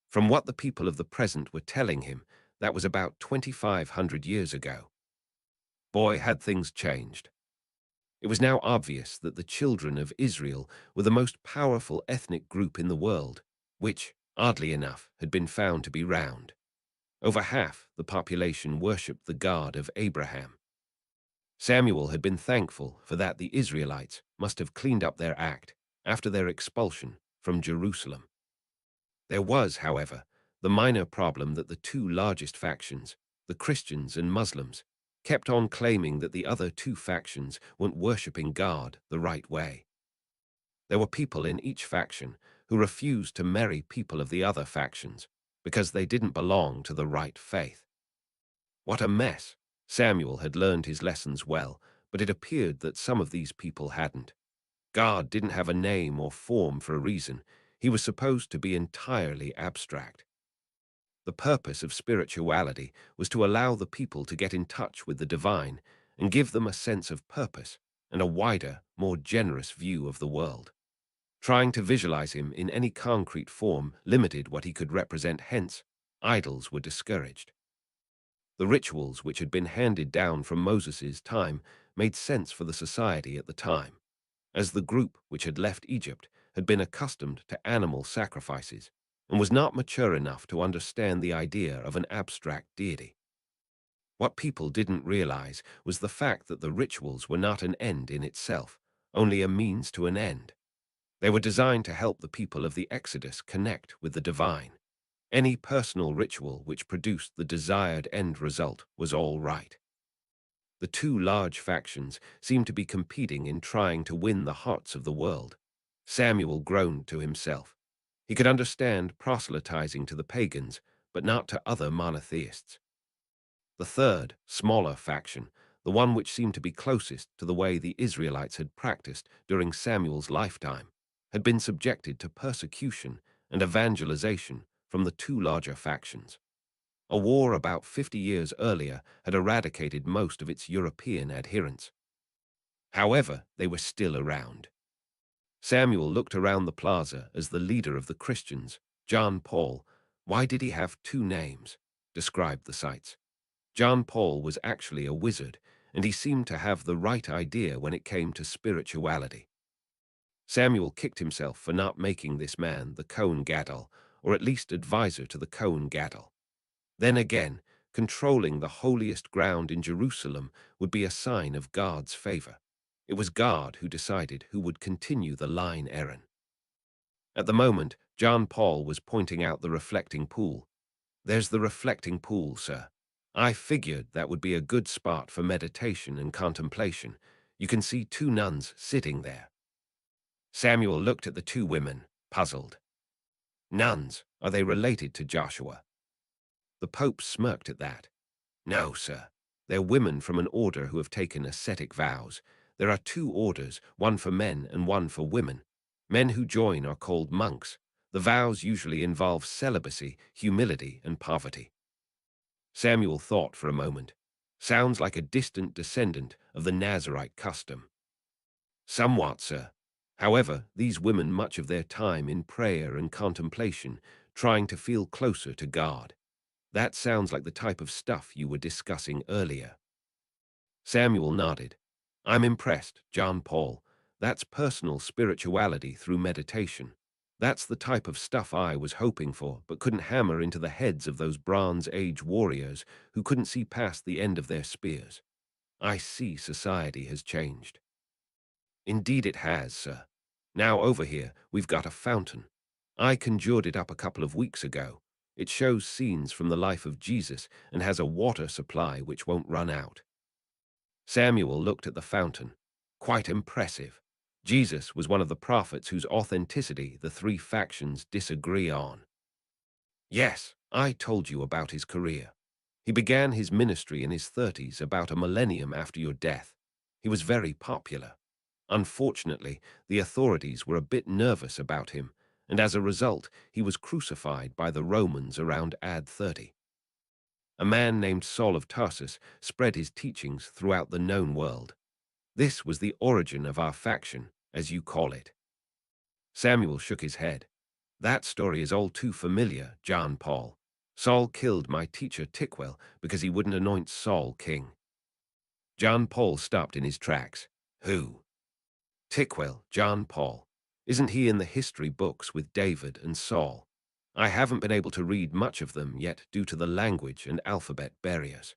From what the people of the present were telling him, that was about 2,500 years ago. Boy, had things changed. It was now obvious that the children of Israel were the most powerful ethnic group in the world, which, oddly enough, had been found to be round. Over half the population worshipped the God of Abraham. Samuel had been thankful for that. The Israelites must have cleaned up their act after their expulsion from Jerusalem. There was, however, the minor problem that the two largest factions, the Christians and Muslims, kept on claiming that the other two factions weren't worshipping God the right way. There were people in each faction who refused to marry people of the other factions because they didn't belong to the right faith. What a mess! Samuel had learned his lessons well, but it appeared that some of these people hadn't. God didn't have a name or form for a reason. He was supposed to be entirely abstract. The purpose of spirituality was to allow the people to get in touch with the divine and give them a sense of purpose and a wider, more generous view of the world. Trying to visualize him in any concrete form limited what he could represent, hence, idols were discouraged. The rituals which had been handed down from Moses' time made sense for the society at the time, as the group which had left Egypt had been accustomed to animal sacrifices and was not mature enough to understand the idea of an abstract deity. What people didn't realize was the fact that the rituals were not an end in itself, only a means to an end. They were designed to help the people of the Exodus connect with the divine. Any personal ritual which produced the desired end result was all right. The two large factions seemed to be competing in trying to win the hearts of the world. Samuel groaned to himself. He could understand proselytizing to the pagans, but not to other monotheists. The third, smaller faction, the one which seemed to be closest to the way the Israelites had practiced during Samuel's lifetime, had been subjected to persecution and evangelization from the two larger factions. A war about 50 years earlier had eradicated most of its European adherents. However, they were still around. Samuel looked around the plaza as the leader of the Christians, John Paul. Why did he have two names? Described the sights. John Paul was actually a wizard, and he seemed to have the right idea when it came to spirituality. Samuel kicked himself for not making this man the Kohen Gadol, or at least advisor to the Kohen Gadol. Then again, controlling the holiest ground in Jerusalem would be a sign of God's favor. It was God who decided who would continue the line Aaron. At the moment, John Paul was pointing out the reflecting pool. There's the reflecting pool, sir. I figured that would be a good spot for meditation and contemplation. You can see two nuns sitting there. Samuel looked at the two women, puzzled. Nuns, are they related to Joshua? The Pope smirked at that. No, sir. They're women from an order who have taken ascetic vows. There are two orders, one for men and one for women. Men who join are called monks. The vows usually involve celibacy, humility, and poverty. Samuel thought for a moment. Sounds like a distant descendant of the Nazarite custom. Somewhat, sir. However, these women much of their time in prayer and contemplation, trying to feel closer to God. That sounds like the type of stuff you were discussing earlier. Samuel nodded. I'm impressed, John Paul. That's personal spirituality through meditation. That's the type of stuff I was hoping for, but couldn't hammer into the heads of those Bronze Age warriors who couldn't see past the end of their spears. I see society has changed. Indeed it has, sir. Now over here, we've got a fountain. I conjured it up a couple of weeks ago. It shows scenes from the life of Jesus and has a water supply which won't run out. Samuel looked at the fountain. Quite impressive. Jesus was one of the prophets whose authenticity the three factions disagree on. Yes, I told you about his career. He began his ministry in his 30s, about a millennium after your death. He was very popular. Unfortunately, the authorities were a bit nervous about him, and as a result, he was crucified by the Romans around AD 30. A man named Saul of Tarsus spread his teachings throughout the known world. This was the origin of our faction, as you call it. Samuel shook his head. That story is all too familiar, John Paul. Saul killed my teacher Tickwell because he wouldn't anoint Saul king. John Paul stopped in his tracks. Who? Tickwell, John Paul. Isn't he in the history books with David and Saul? I haven't been able to read much of them yet due to the language and alphabet barriers.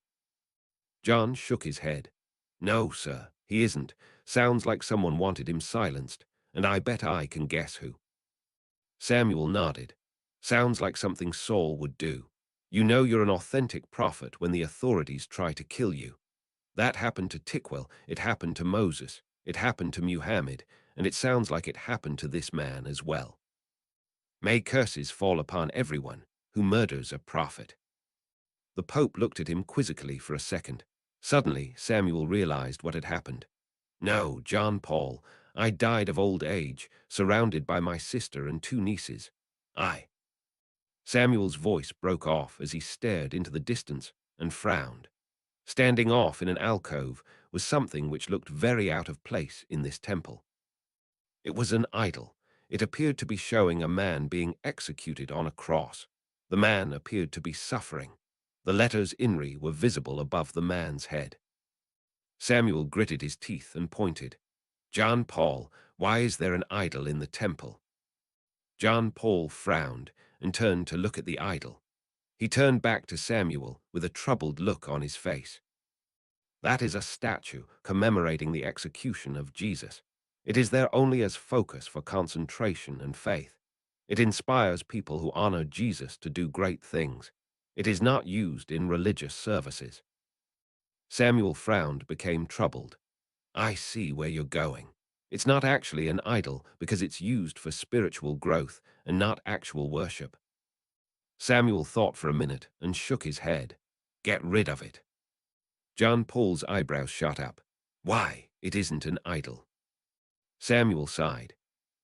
John shook his head. No, sir, he isn't. Sounds like someone wanted him silenced, and I bet I can guess who. Samuel nodded. Sounds like something Saul would do. You know you're an authentic prophet when the authorities try to kill you. That happened to Tickwell, it happened to Moses, it happened to Muhammad, and it sounds like it happened to this man as well. May curses fall upon everyone who murders a prophet. The Pope looked at him quizzically for a second. Suddenly, Samuel realized what had happened. No, John Paul, I died of old age, surrounded by my sister and two nieces. I. Samuel's voice broke off as he stared into the distance and frowned. Standing off in an alcove was something which looked very out of place in this temple. It was an idol. It appeared to be showing a man being executed on a cross. The man appeared to be suffering. The letters INRI were visible above the man's head. Samuel gritted his teeth and pointed. John Paul, why is there an idol in the temple? John Paul frowned and turned to look at the idol. He turned back to Samuel with a troubled look on his face. That is a statue commemorating the execution of Jesus. It is there only as focus for concentration and faith. It inspires people who honor Jesus to do great things. It is not used in religious services. Samuel frowned, became troubled. I see where you're going. It's not actually an idol because it's used for spiritual growth and not actual worship. Samuel thought for a minute and shook his head. Get rid of it. John Paul's eyebrows shot up. Why, it isn't an idol. Samuel sighed.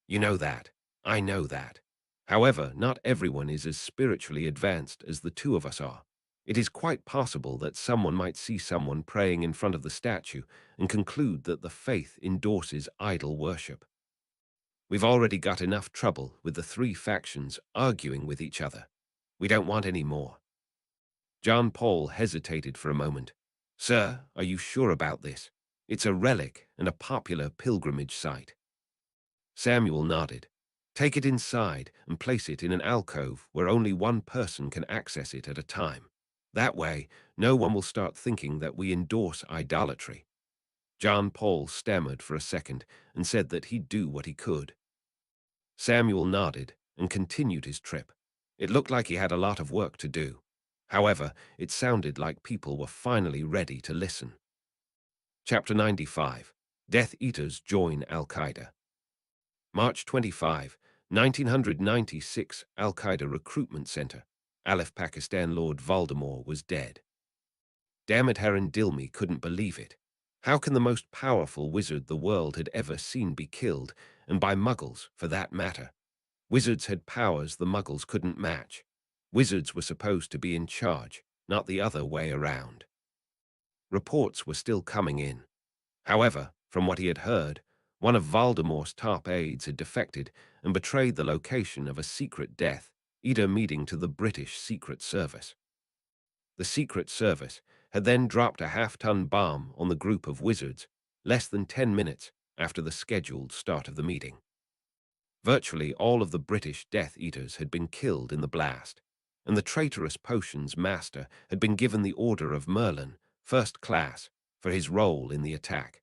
You know that. I know that. However, not everyone is as spiritually advanced as the two of us are. It is quite possible that someone might see someone praying in front of the statue and conclude that the faith endorses idol worship. We've already got enough trouble with the three factions arguing with each other. We don't want any more. John Paul hesitated for a moment. Sir, are you sure about this? It's a relic and a popular pilgrimage site. Samuel nodded. Take it inside and place it in an alcove where only one person can access it at a time. That way, no one will start thinking that we endorse idolatry. John Paul stammered for a second and said that he'd do what he could. Samuel nodded and continued his trip. It looked like he had a lot of work to do. However, it sounded like people were finally ready to listen. Chapter 95. Death Eaters Join Al-Qaeda. March 25, 1996, Al-Qaeda Recruitment Center. Alif Pakistan Lord Voldemort was dead. Dammit Haran Dilmi couldn't believe it. How can the most powerful wizard the world had ever seen be killed, and by Muggles, for that matter? Wizards had powers the Muggles couldn't match. Wizards were supposed to be in charge, not the other way around. Reports were still coming in. However, from what he had heard, one of Voldemort's top aides had defected and betrayed the location of a secret Death Eater meeting to the British Secret Service. The Secret Service had then dropped a half-ton bomb on the group of wizards less than 10 minutes after the scheduled start of the meeting. Virtually all of the British Death Eaters had been killed in the blast, and the traitorous potions master had been given the Order of Merlin, First Class, for his role in the attack.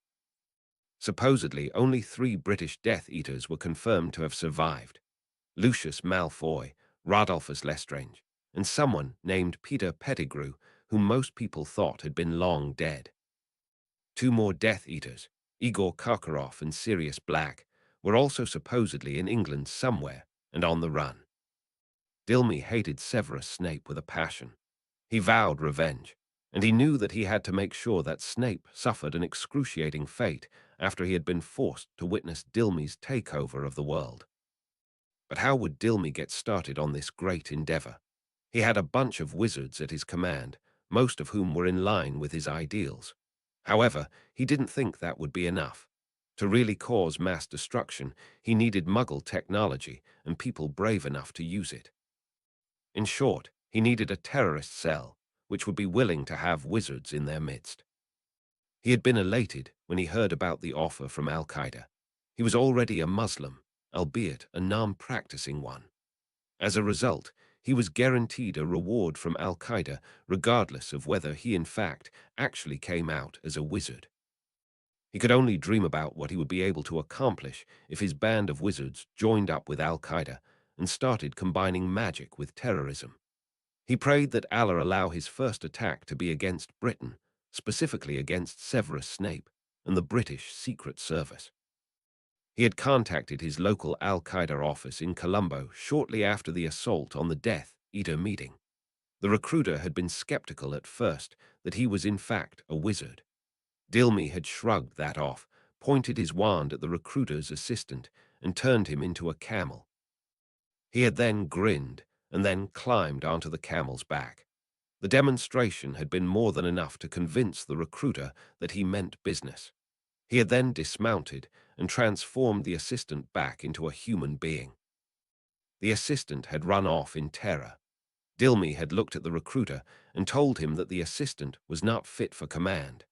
Supposedly, only 3 British Death Eaters were confirmed to have survived: Lucius Malfoy, Rodolphus Lestrange, and someone named Peter Pettigrew, whom most people thought had been long dead. 2 more Death Eaters, Igor Karkaroff and Sirius Black, were also supposedly in England somewhere and on the run. Dilmy hated Severus Snape with a passion. He vowed revenge, and he knew that he had to make sure that Snape suffered an excruciating fate after he had been forced to witness Dilmy's takeover of the world. But how would Dilmy get started on this great endeavor? He had a bunch of wizards at his command, most of whom were in line with his ideals. However, he didn't think that would be enough. To really cause mass destruction, he needed Muggle technology and people brave enough to use it. In short, he needed a terrorist cell, which would be willing to have wizards in their midst. He had been elated when he heard about the offer from Al-Qaeda. He was already a Muslim, albeit a non-practicing one. As a result, he was guaranteed a reward from Al-Qaeda regardless of whether he in fact actually came out as a wizard. He could only dream about what he would be able to accomplish if his band of wizards joined up with Al-Qaeda and started combining magic with terrorism. He prayed that Allah allow his first attack to be against Britain, specifically against Severus Snape and the British Secret Service. He had contacted his local Al-Qaeda office in Colombo shortly after the assault on the Death Eater meeting. The recruiter had been skeptical at first that he was in fact a wizard. Dilmy had shrugged that off, pointed his wand at the recruiter's assistant, and turned him into a camel. He had then grinned and then climbed onto the camel's back. The demonstration had been more than enough to convince the recruiter that he meant business. He had then dismounted and transformed the assistant back into a human being. The assistant had run off in terror. Dilmy had looked at the recruiter and told him that the assistant was not fit for command.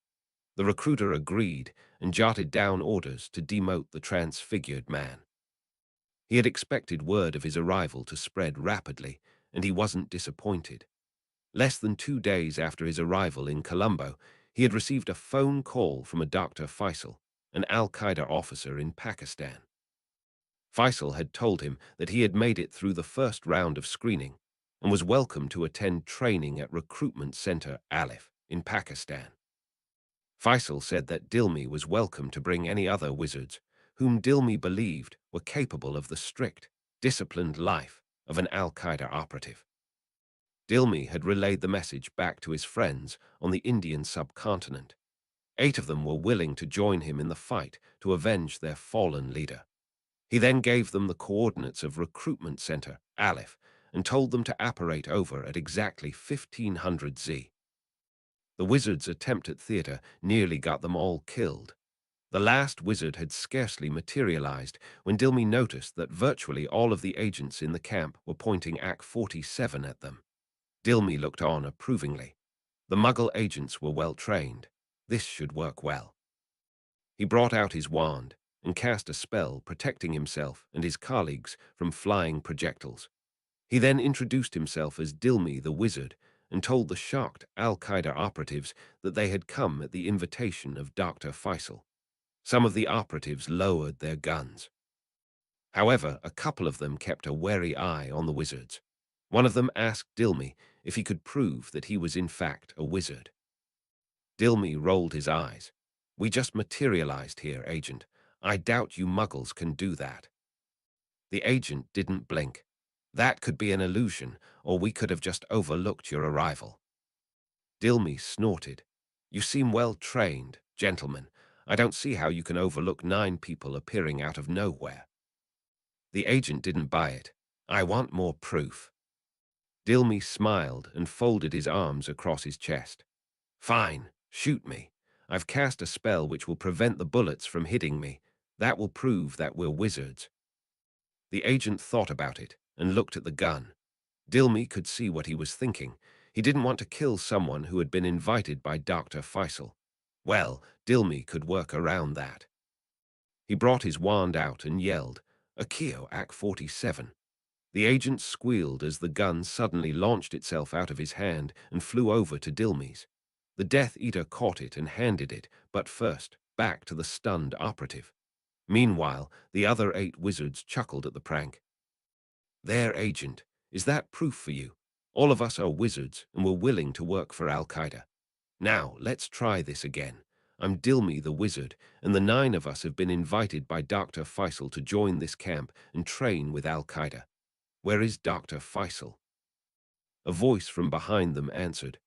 The recruiter agreed and jotted down orders to demote the transfigured man. He had expected word of his arrival to spread rapidly, and he wasn't disappointed. Less than 2 days after his arrival in Colombo, he had received a phone call from a Dr. Faisal, an Al-Qaeda officer in Pakistan. Faisal had told him that he had made it through the first round of screening and was welcome to attend training at Recruitment Center Alif in Pakistan. Faisal said that Dilmy was welcome to bring any other wizards whom Dilmy believed were capable of the strict, disciplined life of an Al-Qaeda operative. Dilmy had relayed the message back to his friends on the Indian subcontinent. 8 of them were willing to join him in the fight to avenge their fallen leader. He then gave them the coordinates of Recruitment Center Alif and told them to apparate over at exactly 1500 Z. The wizard's attempt at theater nearly got them all killed. The last wizard had scarcely materialized when Dilmy noticed that virtually all of the agents in the camp were pointing AK-47 at them. Dilmy looked on approvingly. The Muggle agents were well trained. This should work well. He brought out his wand and cast a spell protecting himself and his colleagues from flying projectiles. He then introduced himself as Dilmy the Wizard and told the shocked Al-Qaeda operatives that they had come at the invitation of Dr. Faisal. Some of the operatives lowered their guns. However, a couple of them kept a wary eye on the wizards. One of them asked Dilmy if he could prove that he was in fact a wizard. Dilmy rolled his eyes. "We just materialized here, Agent. I doubt you Muggles can do that." The agent didn't blink. "That could be an illusion, or we could have just overlooked your arrival." Dilmy snorted. "You seem well trained, gentlemen. I don't see how you can overlook 9 people appearing out of nowhere." The agent didn't buy it. "I want more proof." Dilmy smiled and folded his arms across his chest. "Fine, shoot me. I've cast a spell which will prevent the bullets from hitting me. That will prove that we're wizards." The agent thought about it and looked at the gun. Dilmy could see what he was thinking. He didn't want to kill someone who had been invited by Dr. Faisal. Well, Dilmy could work around that. He brought his wand out and yelled, "Akio AK-47. The agent squealed as the gun suddenly launched itself out of his hand and flew over to Dilmy's. The Death Eater caught it and handed it, but first, back to the stunned operative. Meanwhile, the other 8 wizards chuckled at the prank. "There, Agent, is that proof for you? All of us are wizards and we're willing to work for Al-Qaeda. Now, let's try this again. I'm Dilmy the Wizard, and the 9 of us have been invited by Dr. Faisal to join this camp and train with Al-Qaeda. Where is Dr. Faisal?" A voice from behind them answered,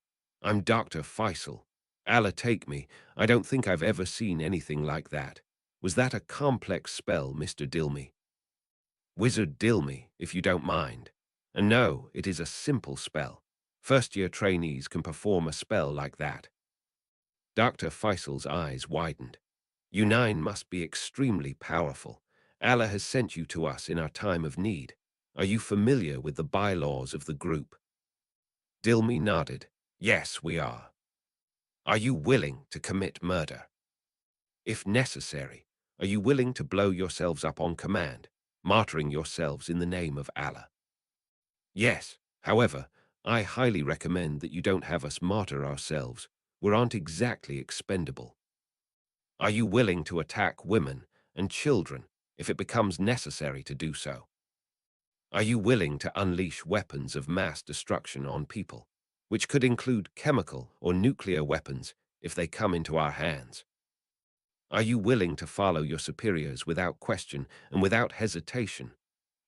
"I'm Dr. Faisal. Allah take me, I don't think I've ever seen anything like that. Was that a complex spell, Mr. Dilmy?" "Wizard Dilmy, if you don't mind. And no, it is a simple spell. First-year trainees can perform a spell like that." Dr. Faisal's eyes widened. "You 9 must be extremely powerful. Allah has sent you to us in our time of need. Are you familiar with the bylaws of the group?" Dilmy nodded. "Yes, we are." "Are you willing to commit murder? If necessary, are you willing to blow yourselves up on command, martyring yourselves in the name of Allah?" "Yes. However, I highly recommend that you don't have us martyr ourselves. We aren't exactly expendable." "Are you willing to attack women and children if it becomes necessary to do so?" Are you willing to unleash weapons of mass destruction on people, which could include chemical or nuclear weapons if they come into our hands? Are you willing to follow your superiors without question and without hesitation?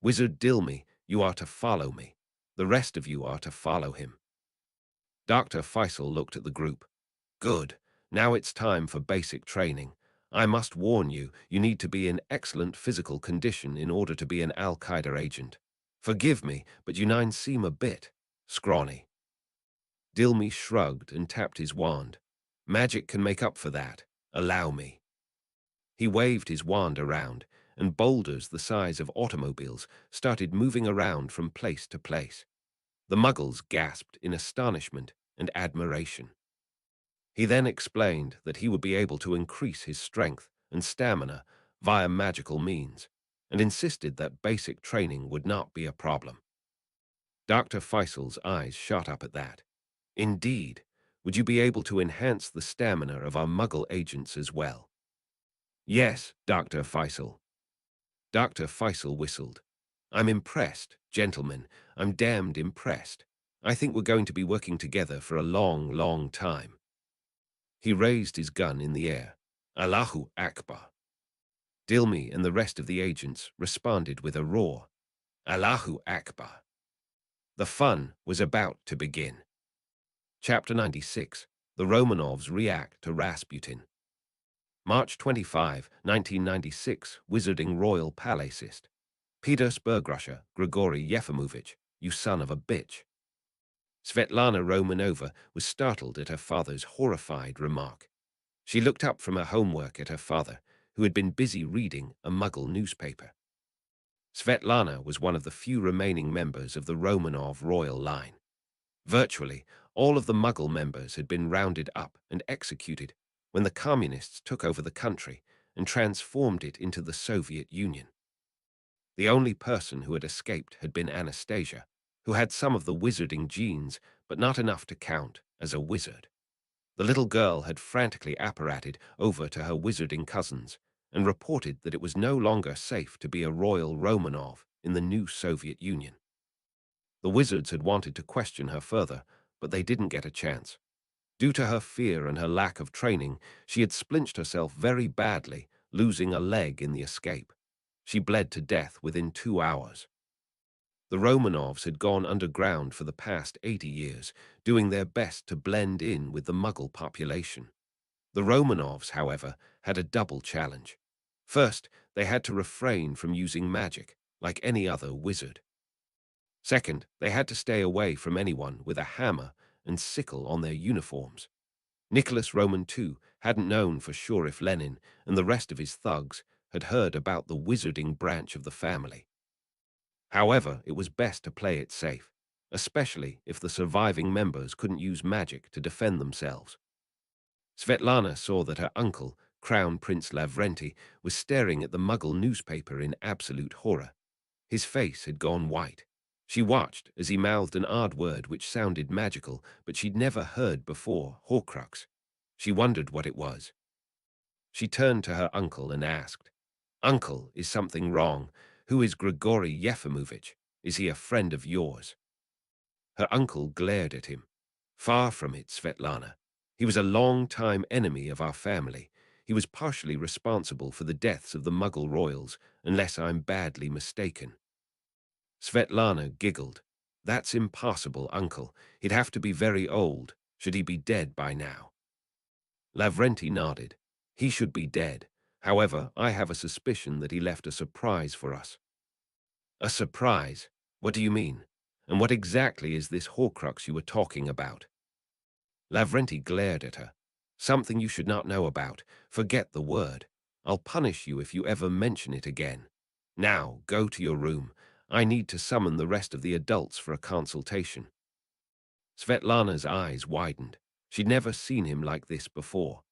Wizard Dilmy, you are to follow me. The rest of you are to follow him. Dr. Faisal looked at the group. Good. Now it's time for basic training. I must warn you, you need to be in excellent physical condition in order to be an Al-Qaeda agent. Forgive me, but you nine seem a bit scrawny. Dilmy shrugged and tapped his wand. Magic can make up for that. Allow me. He waved his wand around, and boulders the size of automobiles started moving around from place to place. The Muggles gasped in astonishment and admiration. He then explained that he would be able to increase his strength and stamina via magical means, and insisted that basic training would not be a problem. Dr. Faisal's eyes shot up at that. Indeed, would you be able to enhance the stamina of our Muggle agents as well? Yes, Dr. Faisal. Dr. Faisal whistled. I'm impressed, gentlemen. I'm damned impressed. I think we're going to be working together for a long, long time. He raised his gun in the air. Allahu Akbar. Dilmy and the rest of the agents responded with a roar. Allahu Akbar. The fun was about to begin. Chapter 96. The Romanovs React to Rasputin. March 25, 1996, Wizarding Royal Palaceist. Petersburg, Russia, Grigory Yefimovich, you son of a bitch. Svetlana Romanova was startled at her father's horrified remark. She looked up from her homework at her father, who had been busy reading a Muggle newspaper. Svetlana was one of the few remaining members of the Romanov royal line. Virtually, all of the Muggle members had been rounded up and executed when the communists took over the country and transformed it into the Soviet Union. The only person who had escaped had been Anastasia, who had some of the wizarding genes, but not enough to count as a wizard. The little girl had frantically apparated over to her wizarding cousins and reported that it was no longer safe to be a royal Romanov in the new Soviet Union. The wizards had wanted to question her further, but they didn't get a chance. Due to her fear and her lack of training, she had splinched herself very badly, losing a leg in the escape. She bled to death within 2 hours. The Romanovs had gone underground for the past 80 years, doing their best to blend in with the Muggle population. The Romanovs, however, had a double challenge. First, they had to refrain from using magic, like any other wizard. Second, they had to stay away from anyone with a hammer and sickle on their uniforms. Nicholas Roman II hadn't known for sure if Lenin and the rest of his thugs had heard about the wizarding branch of the family. However, it was best to play it safe, especially if the surviving members couldn't use magic to defend themselves. Svetlana saw that her uncle, Crown Prince Lavrenti, was staring at the Muggle newspaper in absolute horror. His face had gone white. She watched as he mouthed an odd word which sounded magical, but she'd never heard before, Horcrux. She wondered what it was. She turned to her uncle and asked, Uncle, is something wrong? Who is Grigory Yefimovich? Is he a friend of yours? Her uncle glared at him. Far from it, Svetlana. He was a long-time enemy of our family. He was partially responsible for the deaths of the Muggle royals, unless I'm badly mistaken. Svetlana giggled. That's impossible, uncle. He'd have to be very old. Should he be dead by now? Lavrenti nodded. He should be dead. However, I have a suspicion that he left a surprise for us. A surprise? What do you mean? And what exactly is this Horcrux you were talking about? Lavrenti glared at her. Something you should not know about. Forget the word. I'll punish you if you ever mention it again. Now, go to your room. I need to summon the rest of the adults for a consultation. Svetlana's eyes widened. She'd never seen him like this before.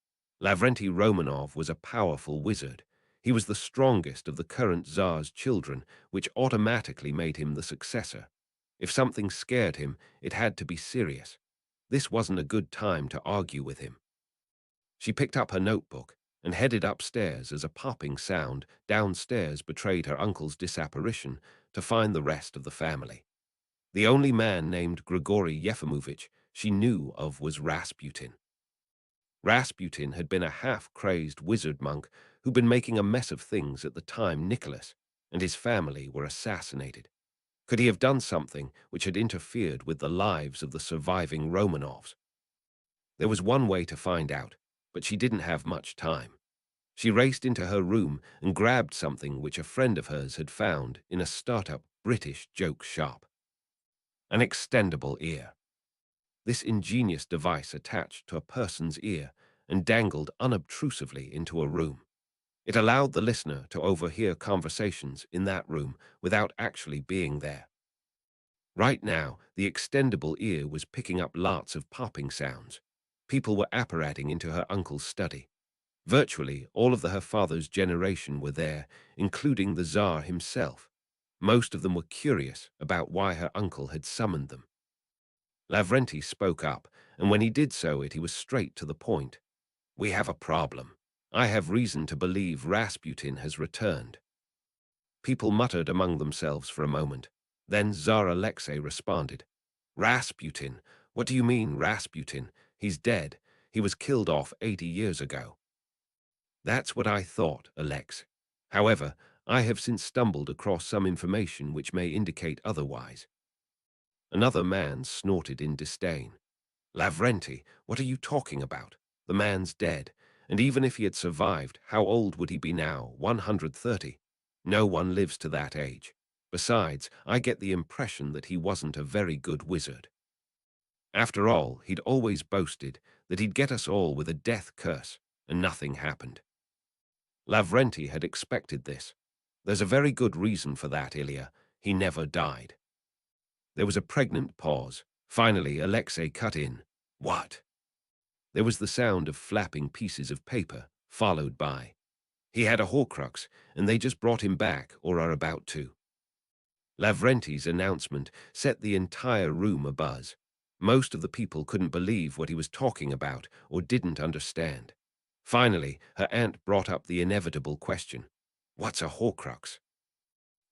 Lavrenti Romanov was a powerful wizard. He was the strongest of the current Tsar's children, which automatically made him the successor. If something scared him, it had to be serious. This wasn't a good time to argue with him. She picked up her notebook. and headed upstairs as a popping sound downstairs betrayed her uncle's disapparition to find the rest of the family. The only man named Grigory Yefimovich she knew of was Rasputin. Rasputin had been a half-crazed wizard monk who'd been making a mess of things at the time Nicholas and his family were assassinated. Could he have done something which had interfered with the lives of the surviving Romanovs? There was one way to find out, but she didn't have much time. She raced into her room and grabbed something which a friend of hers had found in a startup British joke shop. An extendable ear. This ingenious device attached to a person's ear and dangled unobtrusively into a room. It allowed the listener to overhear conversations in that room without actually being there. Right now, the extendable ear was picking up lots of popping sounds. People were apparating into her uncle's study. Virtually all of her father's generation were there, including the Tsar himself. Most of them were curious about why her uncle had summoned them. Lavrenti spoke up, and when he did so, he was straight to the point. "We have a problem. I have reason to believe Rasputin has returned." People muttered among themselves for a moment. Then Tsar Alexei responded. "Rasputin? What do you mean, Rasputin? He's dead. He was killed off 80 years ago." "That's what I thought, Alex. However, I have since stumbled across some information which may indicate otherwise." Another man snorted in disdain. "Lavrenti, what are you talking about? The man's dead, and even if he had survived, how old would he be now? 130? No one lives to that age. Besides, I get the impression that he wasn't a very good wizard. After all, he'd always boasted that he'd get us all with a death curse, and nothing happened." Lavrenti had expected this. "There's a very good reason for that, Ilya. He never died." There was a pregnant pause. Finally, Alexei cut in. "What?" There was the sound of flapping pieces of paper, followed by, "He had a Horcrux, and they just brought him back, or are about to." Lavrenti's announcement set the entire room abuzz. Most of the people couldn't believe what he was talking about or didn't understand. Finally, her aunt brought up the inevitable question. "What's a Horcrux?"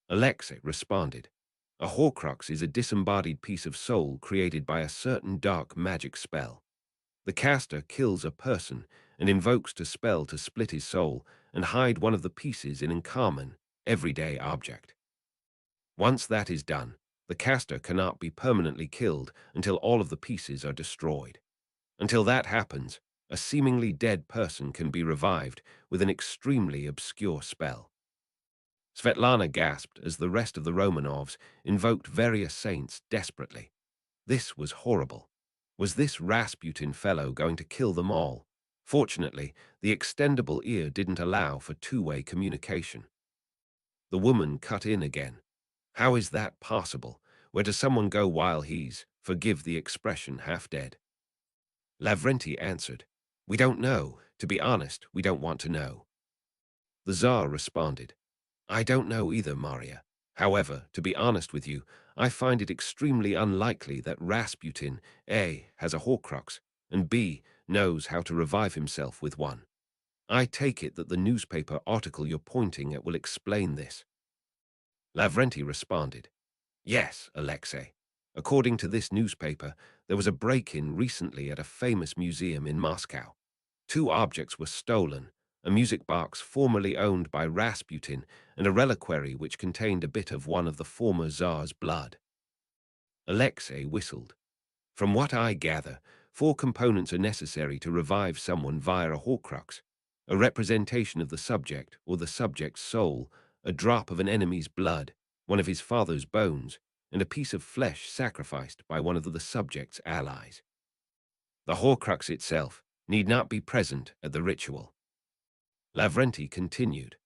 Alexei responded. "A Horcrux is a disembodied piece of soul created by a certain dark magic spell. The caster kills a person and invokes a spell to split his soul and hide one of the pieces in a common, everyday object. Once that is done, the caster cannot be permanently killed until all of the pieces are destroyed. Until that happens, a seemingly dead person can be revived with an extremely obscure spell." Svetlana gasped as the rest of the Romanovs invoked various saints desperately. This was horrible. Was this Rasputin fellow going to kill them all? Fortunately, the extendable ear didn't allow for two-way communication. The woman cut in again. "How is that possible? Where does someone go while he's, forgive the expression, half dead?" Lavrenti answered, "We don't know. To be honest, we don't want to know." The Tsar responded, "I don't know either, Maria. However, to be honest with you, I find it extremely unlikely that Rasputin, A, has a Horcrux, and B, knows how to revive himself with one. I take it that the newspaper article you're pointing at will explain this." Lavrenti responded, "Yes, Alexei. According to this newspaper, there was a break-in recently at a famous museum in Moscow. Two objects were stolen, a music box formerly owned by Rasputin and a reliquary which contained a bit of one of the former Tsar's blood." Alexei whistled. "From what I gather, 4 components are necessary to revive someone via a Horcrux: a representation of the subject or the subject's soul, a drop of an enemy's blood, one of his father's bones, and a piece of flesh sacrificed by one of the subject's allies. The Horcrux itself need not be present at the ritual." Lavrenti continued,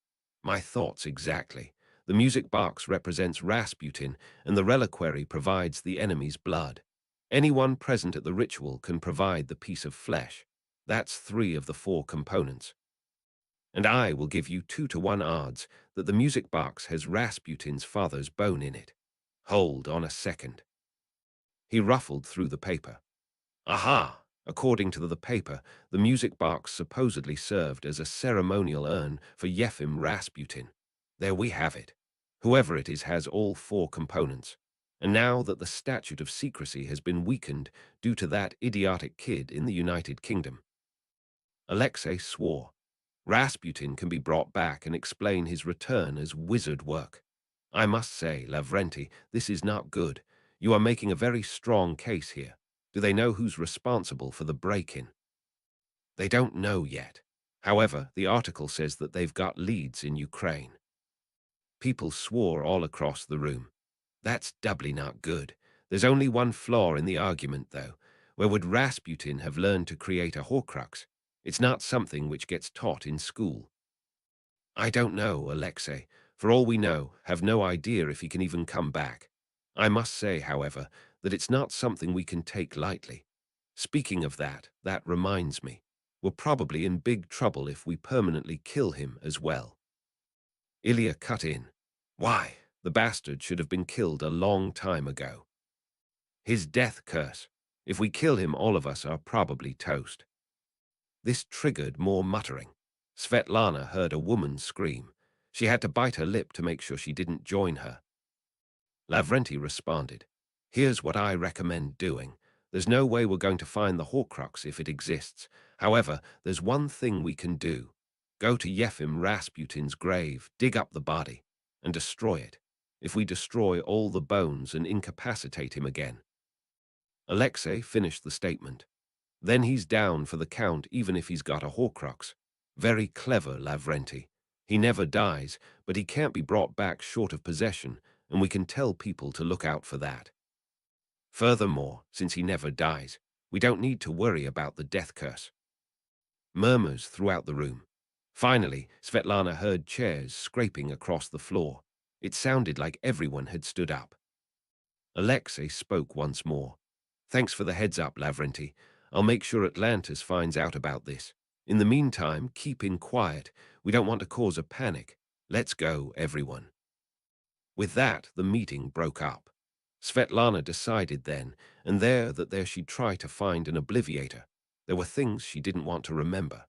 "My thoughts exactly. The music box represents Rasputin, and the reliquary provides the enemy's blood. Anyone present at the ritual can provide the piece of flesh. That's 3 of the 4 components. And I will give you 2-to-1 odds that the music box has Rasputin's father's bone in it. Hold on a second." He ruffled through the paper. "Aha! According to the paper, the music box supposedly served as a ceremonial urn for Yefim Rasputin. There we have it. Whoever it is has all four components. And now that the statute of secrecy has been weakened due to that idiotic kid in the United Kingdom. Alexei swore. Rasputin can be brought back and explain his return as wizard work. I must say, Lavrenti, this is not good. You are making a very strong case here. Do they know who's responsible for the break-in? They don't know yet. However, the article says that they've got leads in Ukraine. People swore all across the room. That's doubly not good. There's only one flaw in the argument, though. Where would Rasputin have learned to create a Horcrux? It's not something which gets taught in school. I don't know, Alexei. For all we know, have no idea if he can even come back. I must say, however, that it's not something we can take lightly. Speaking of that, that reminds me. We're probably in big trouble if we permanently kill him as well. Ilya cut in. Why, the bastard should have been killed a long time ago. His death curse. If we kill him, all of us are probably toast. This triggered more muttering. Svetlana heard a woman scream. She had to bite her lip to make sure she didn't join her. Lavrenti responded. Here's what I recommend doing. There's no way we're going to find the Horcrux if it exists. However, there's one thing we can do. Go to Yefim Rasputin's grave, dig up the body, and destroy it. If we destroy all the bones and incapacitate him again. Alexei finished the statement. Then he's down for the count even if he's got a Horcrux. Very clever, Lavrenti. He never dies, but he can't be brought back short of possession, and we can tell people to look out for that. Furthermore, since he never dies, we don't need to worry about the death curse. Murmurs throughout the room. Finally, Svetlana heard chairs scraping across the floor. It sounded like everyone had stood up. Alexei spoke once more. Thanks for the heads up, Lavrenti. I'll make sure Atlantis finds out about this. In the meantime, keep in quiet. We don't want to cause a panic. Let's go, everyone. With that, the meeting broke up. Svetlana decided then and there that she'd try to find an Oblivator. There were things she didn't want to remember.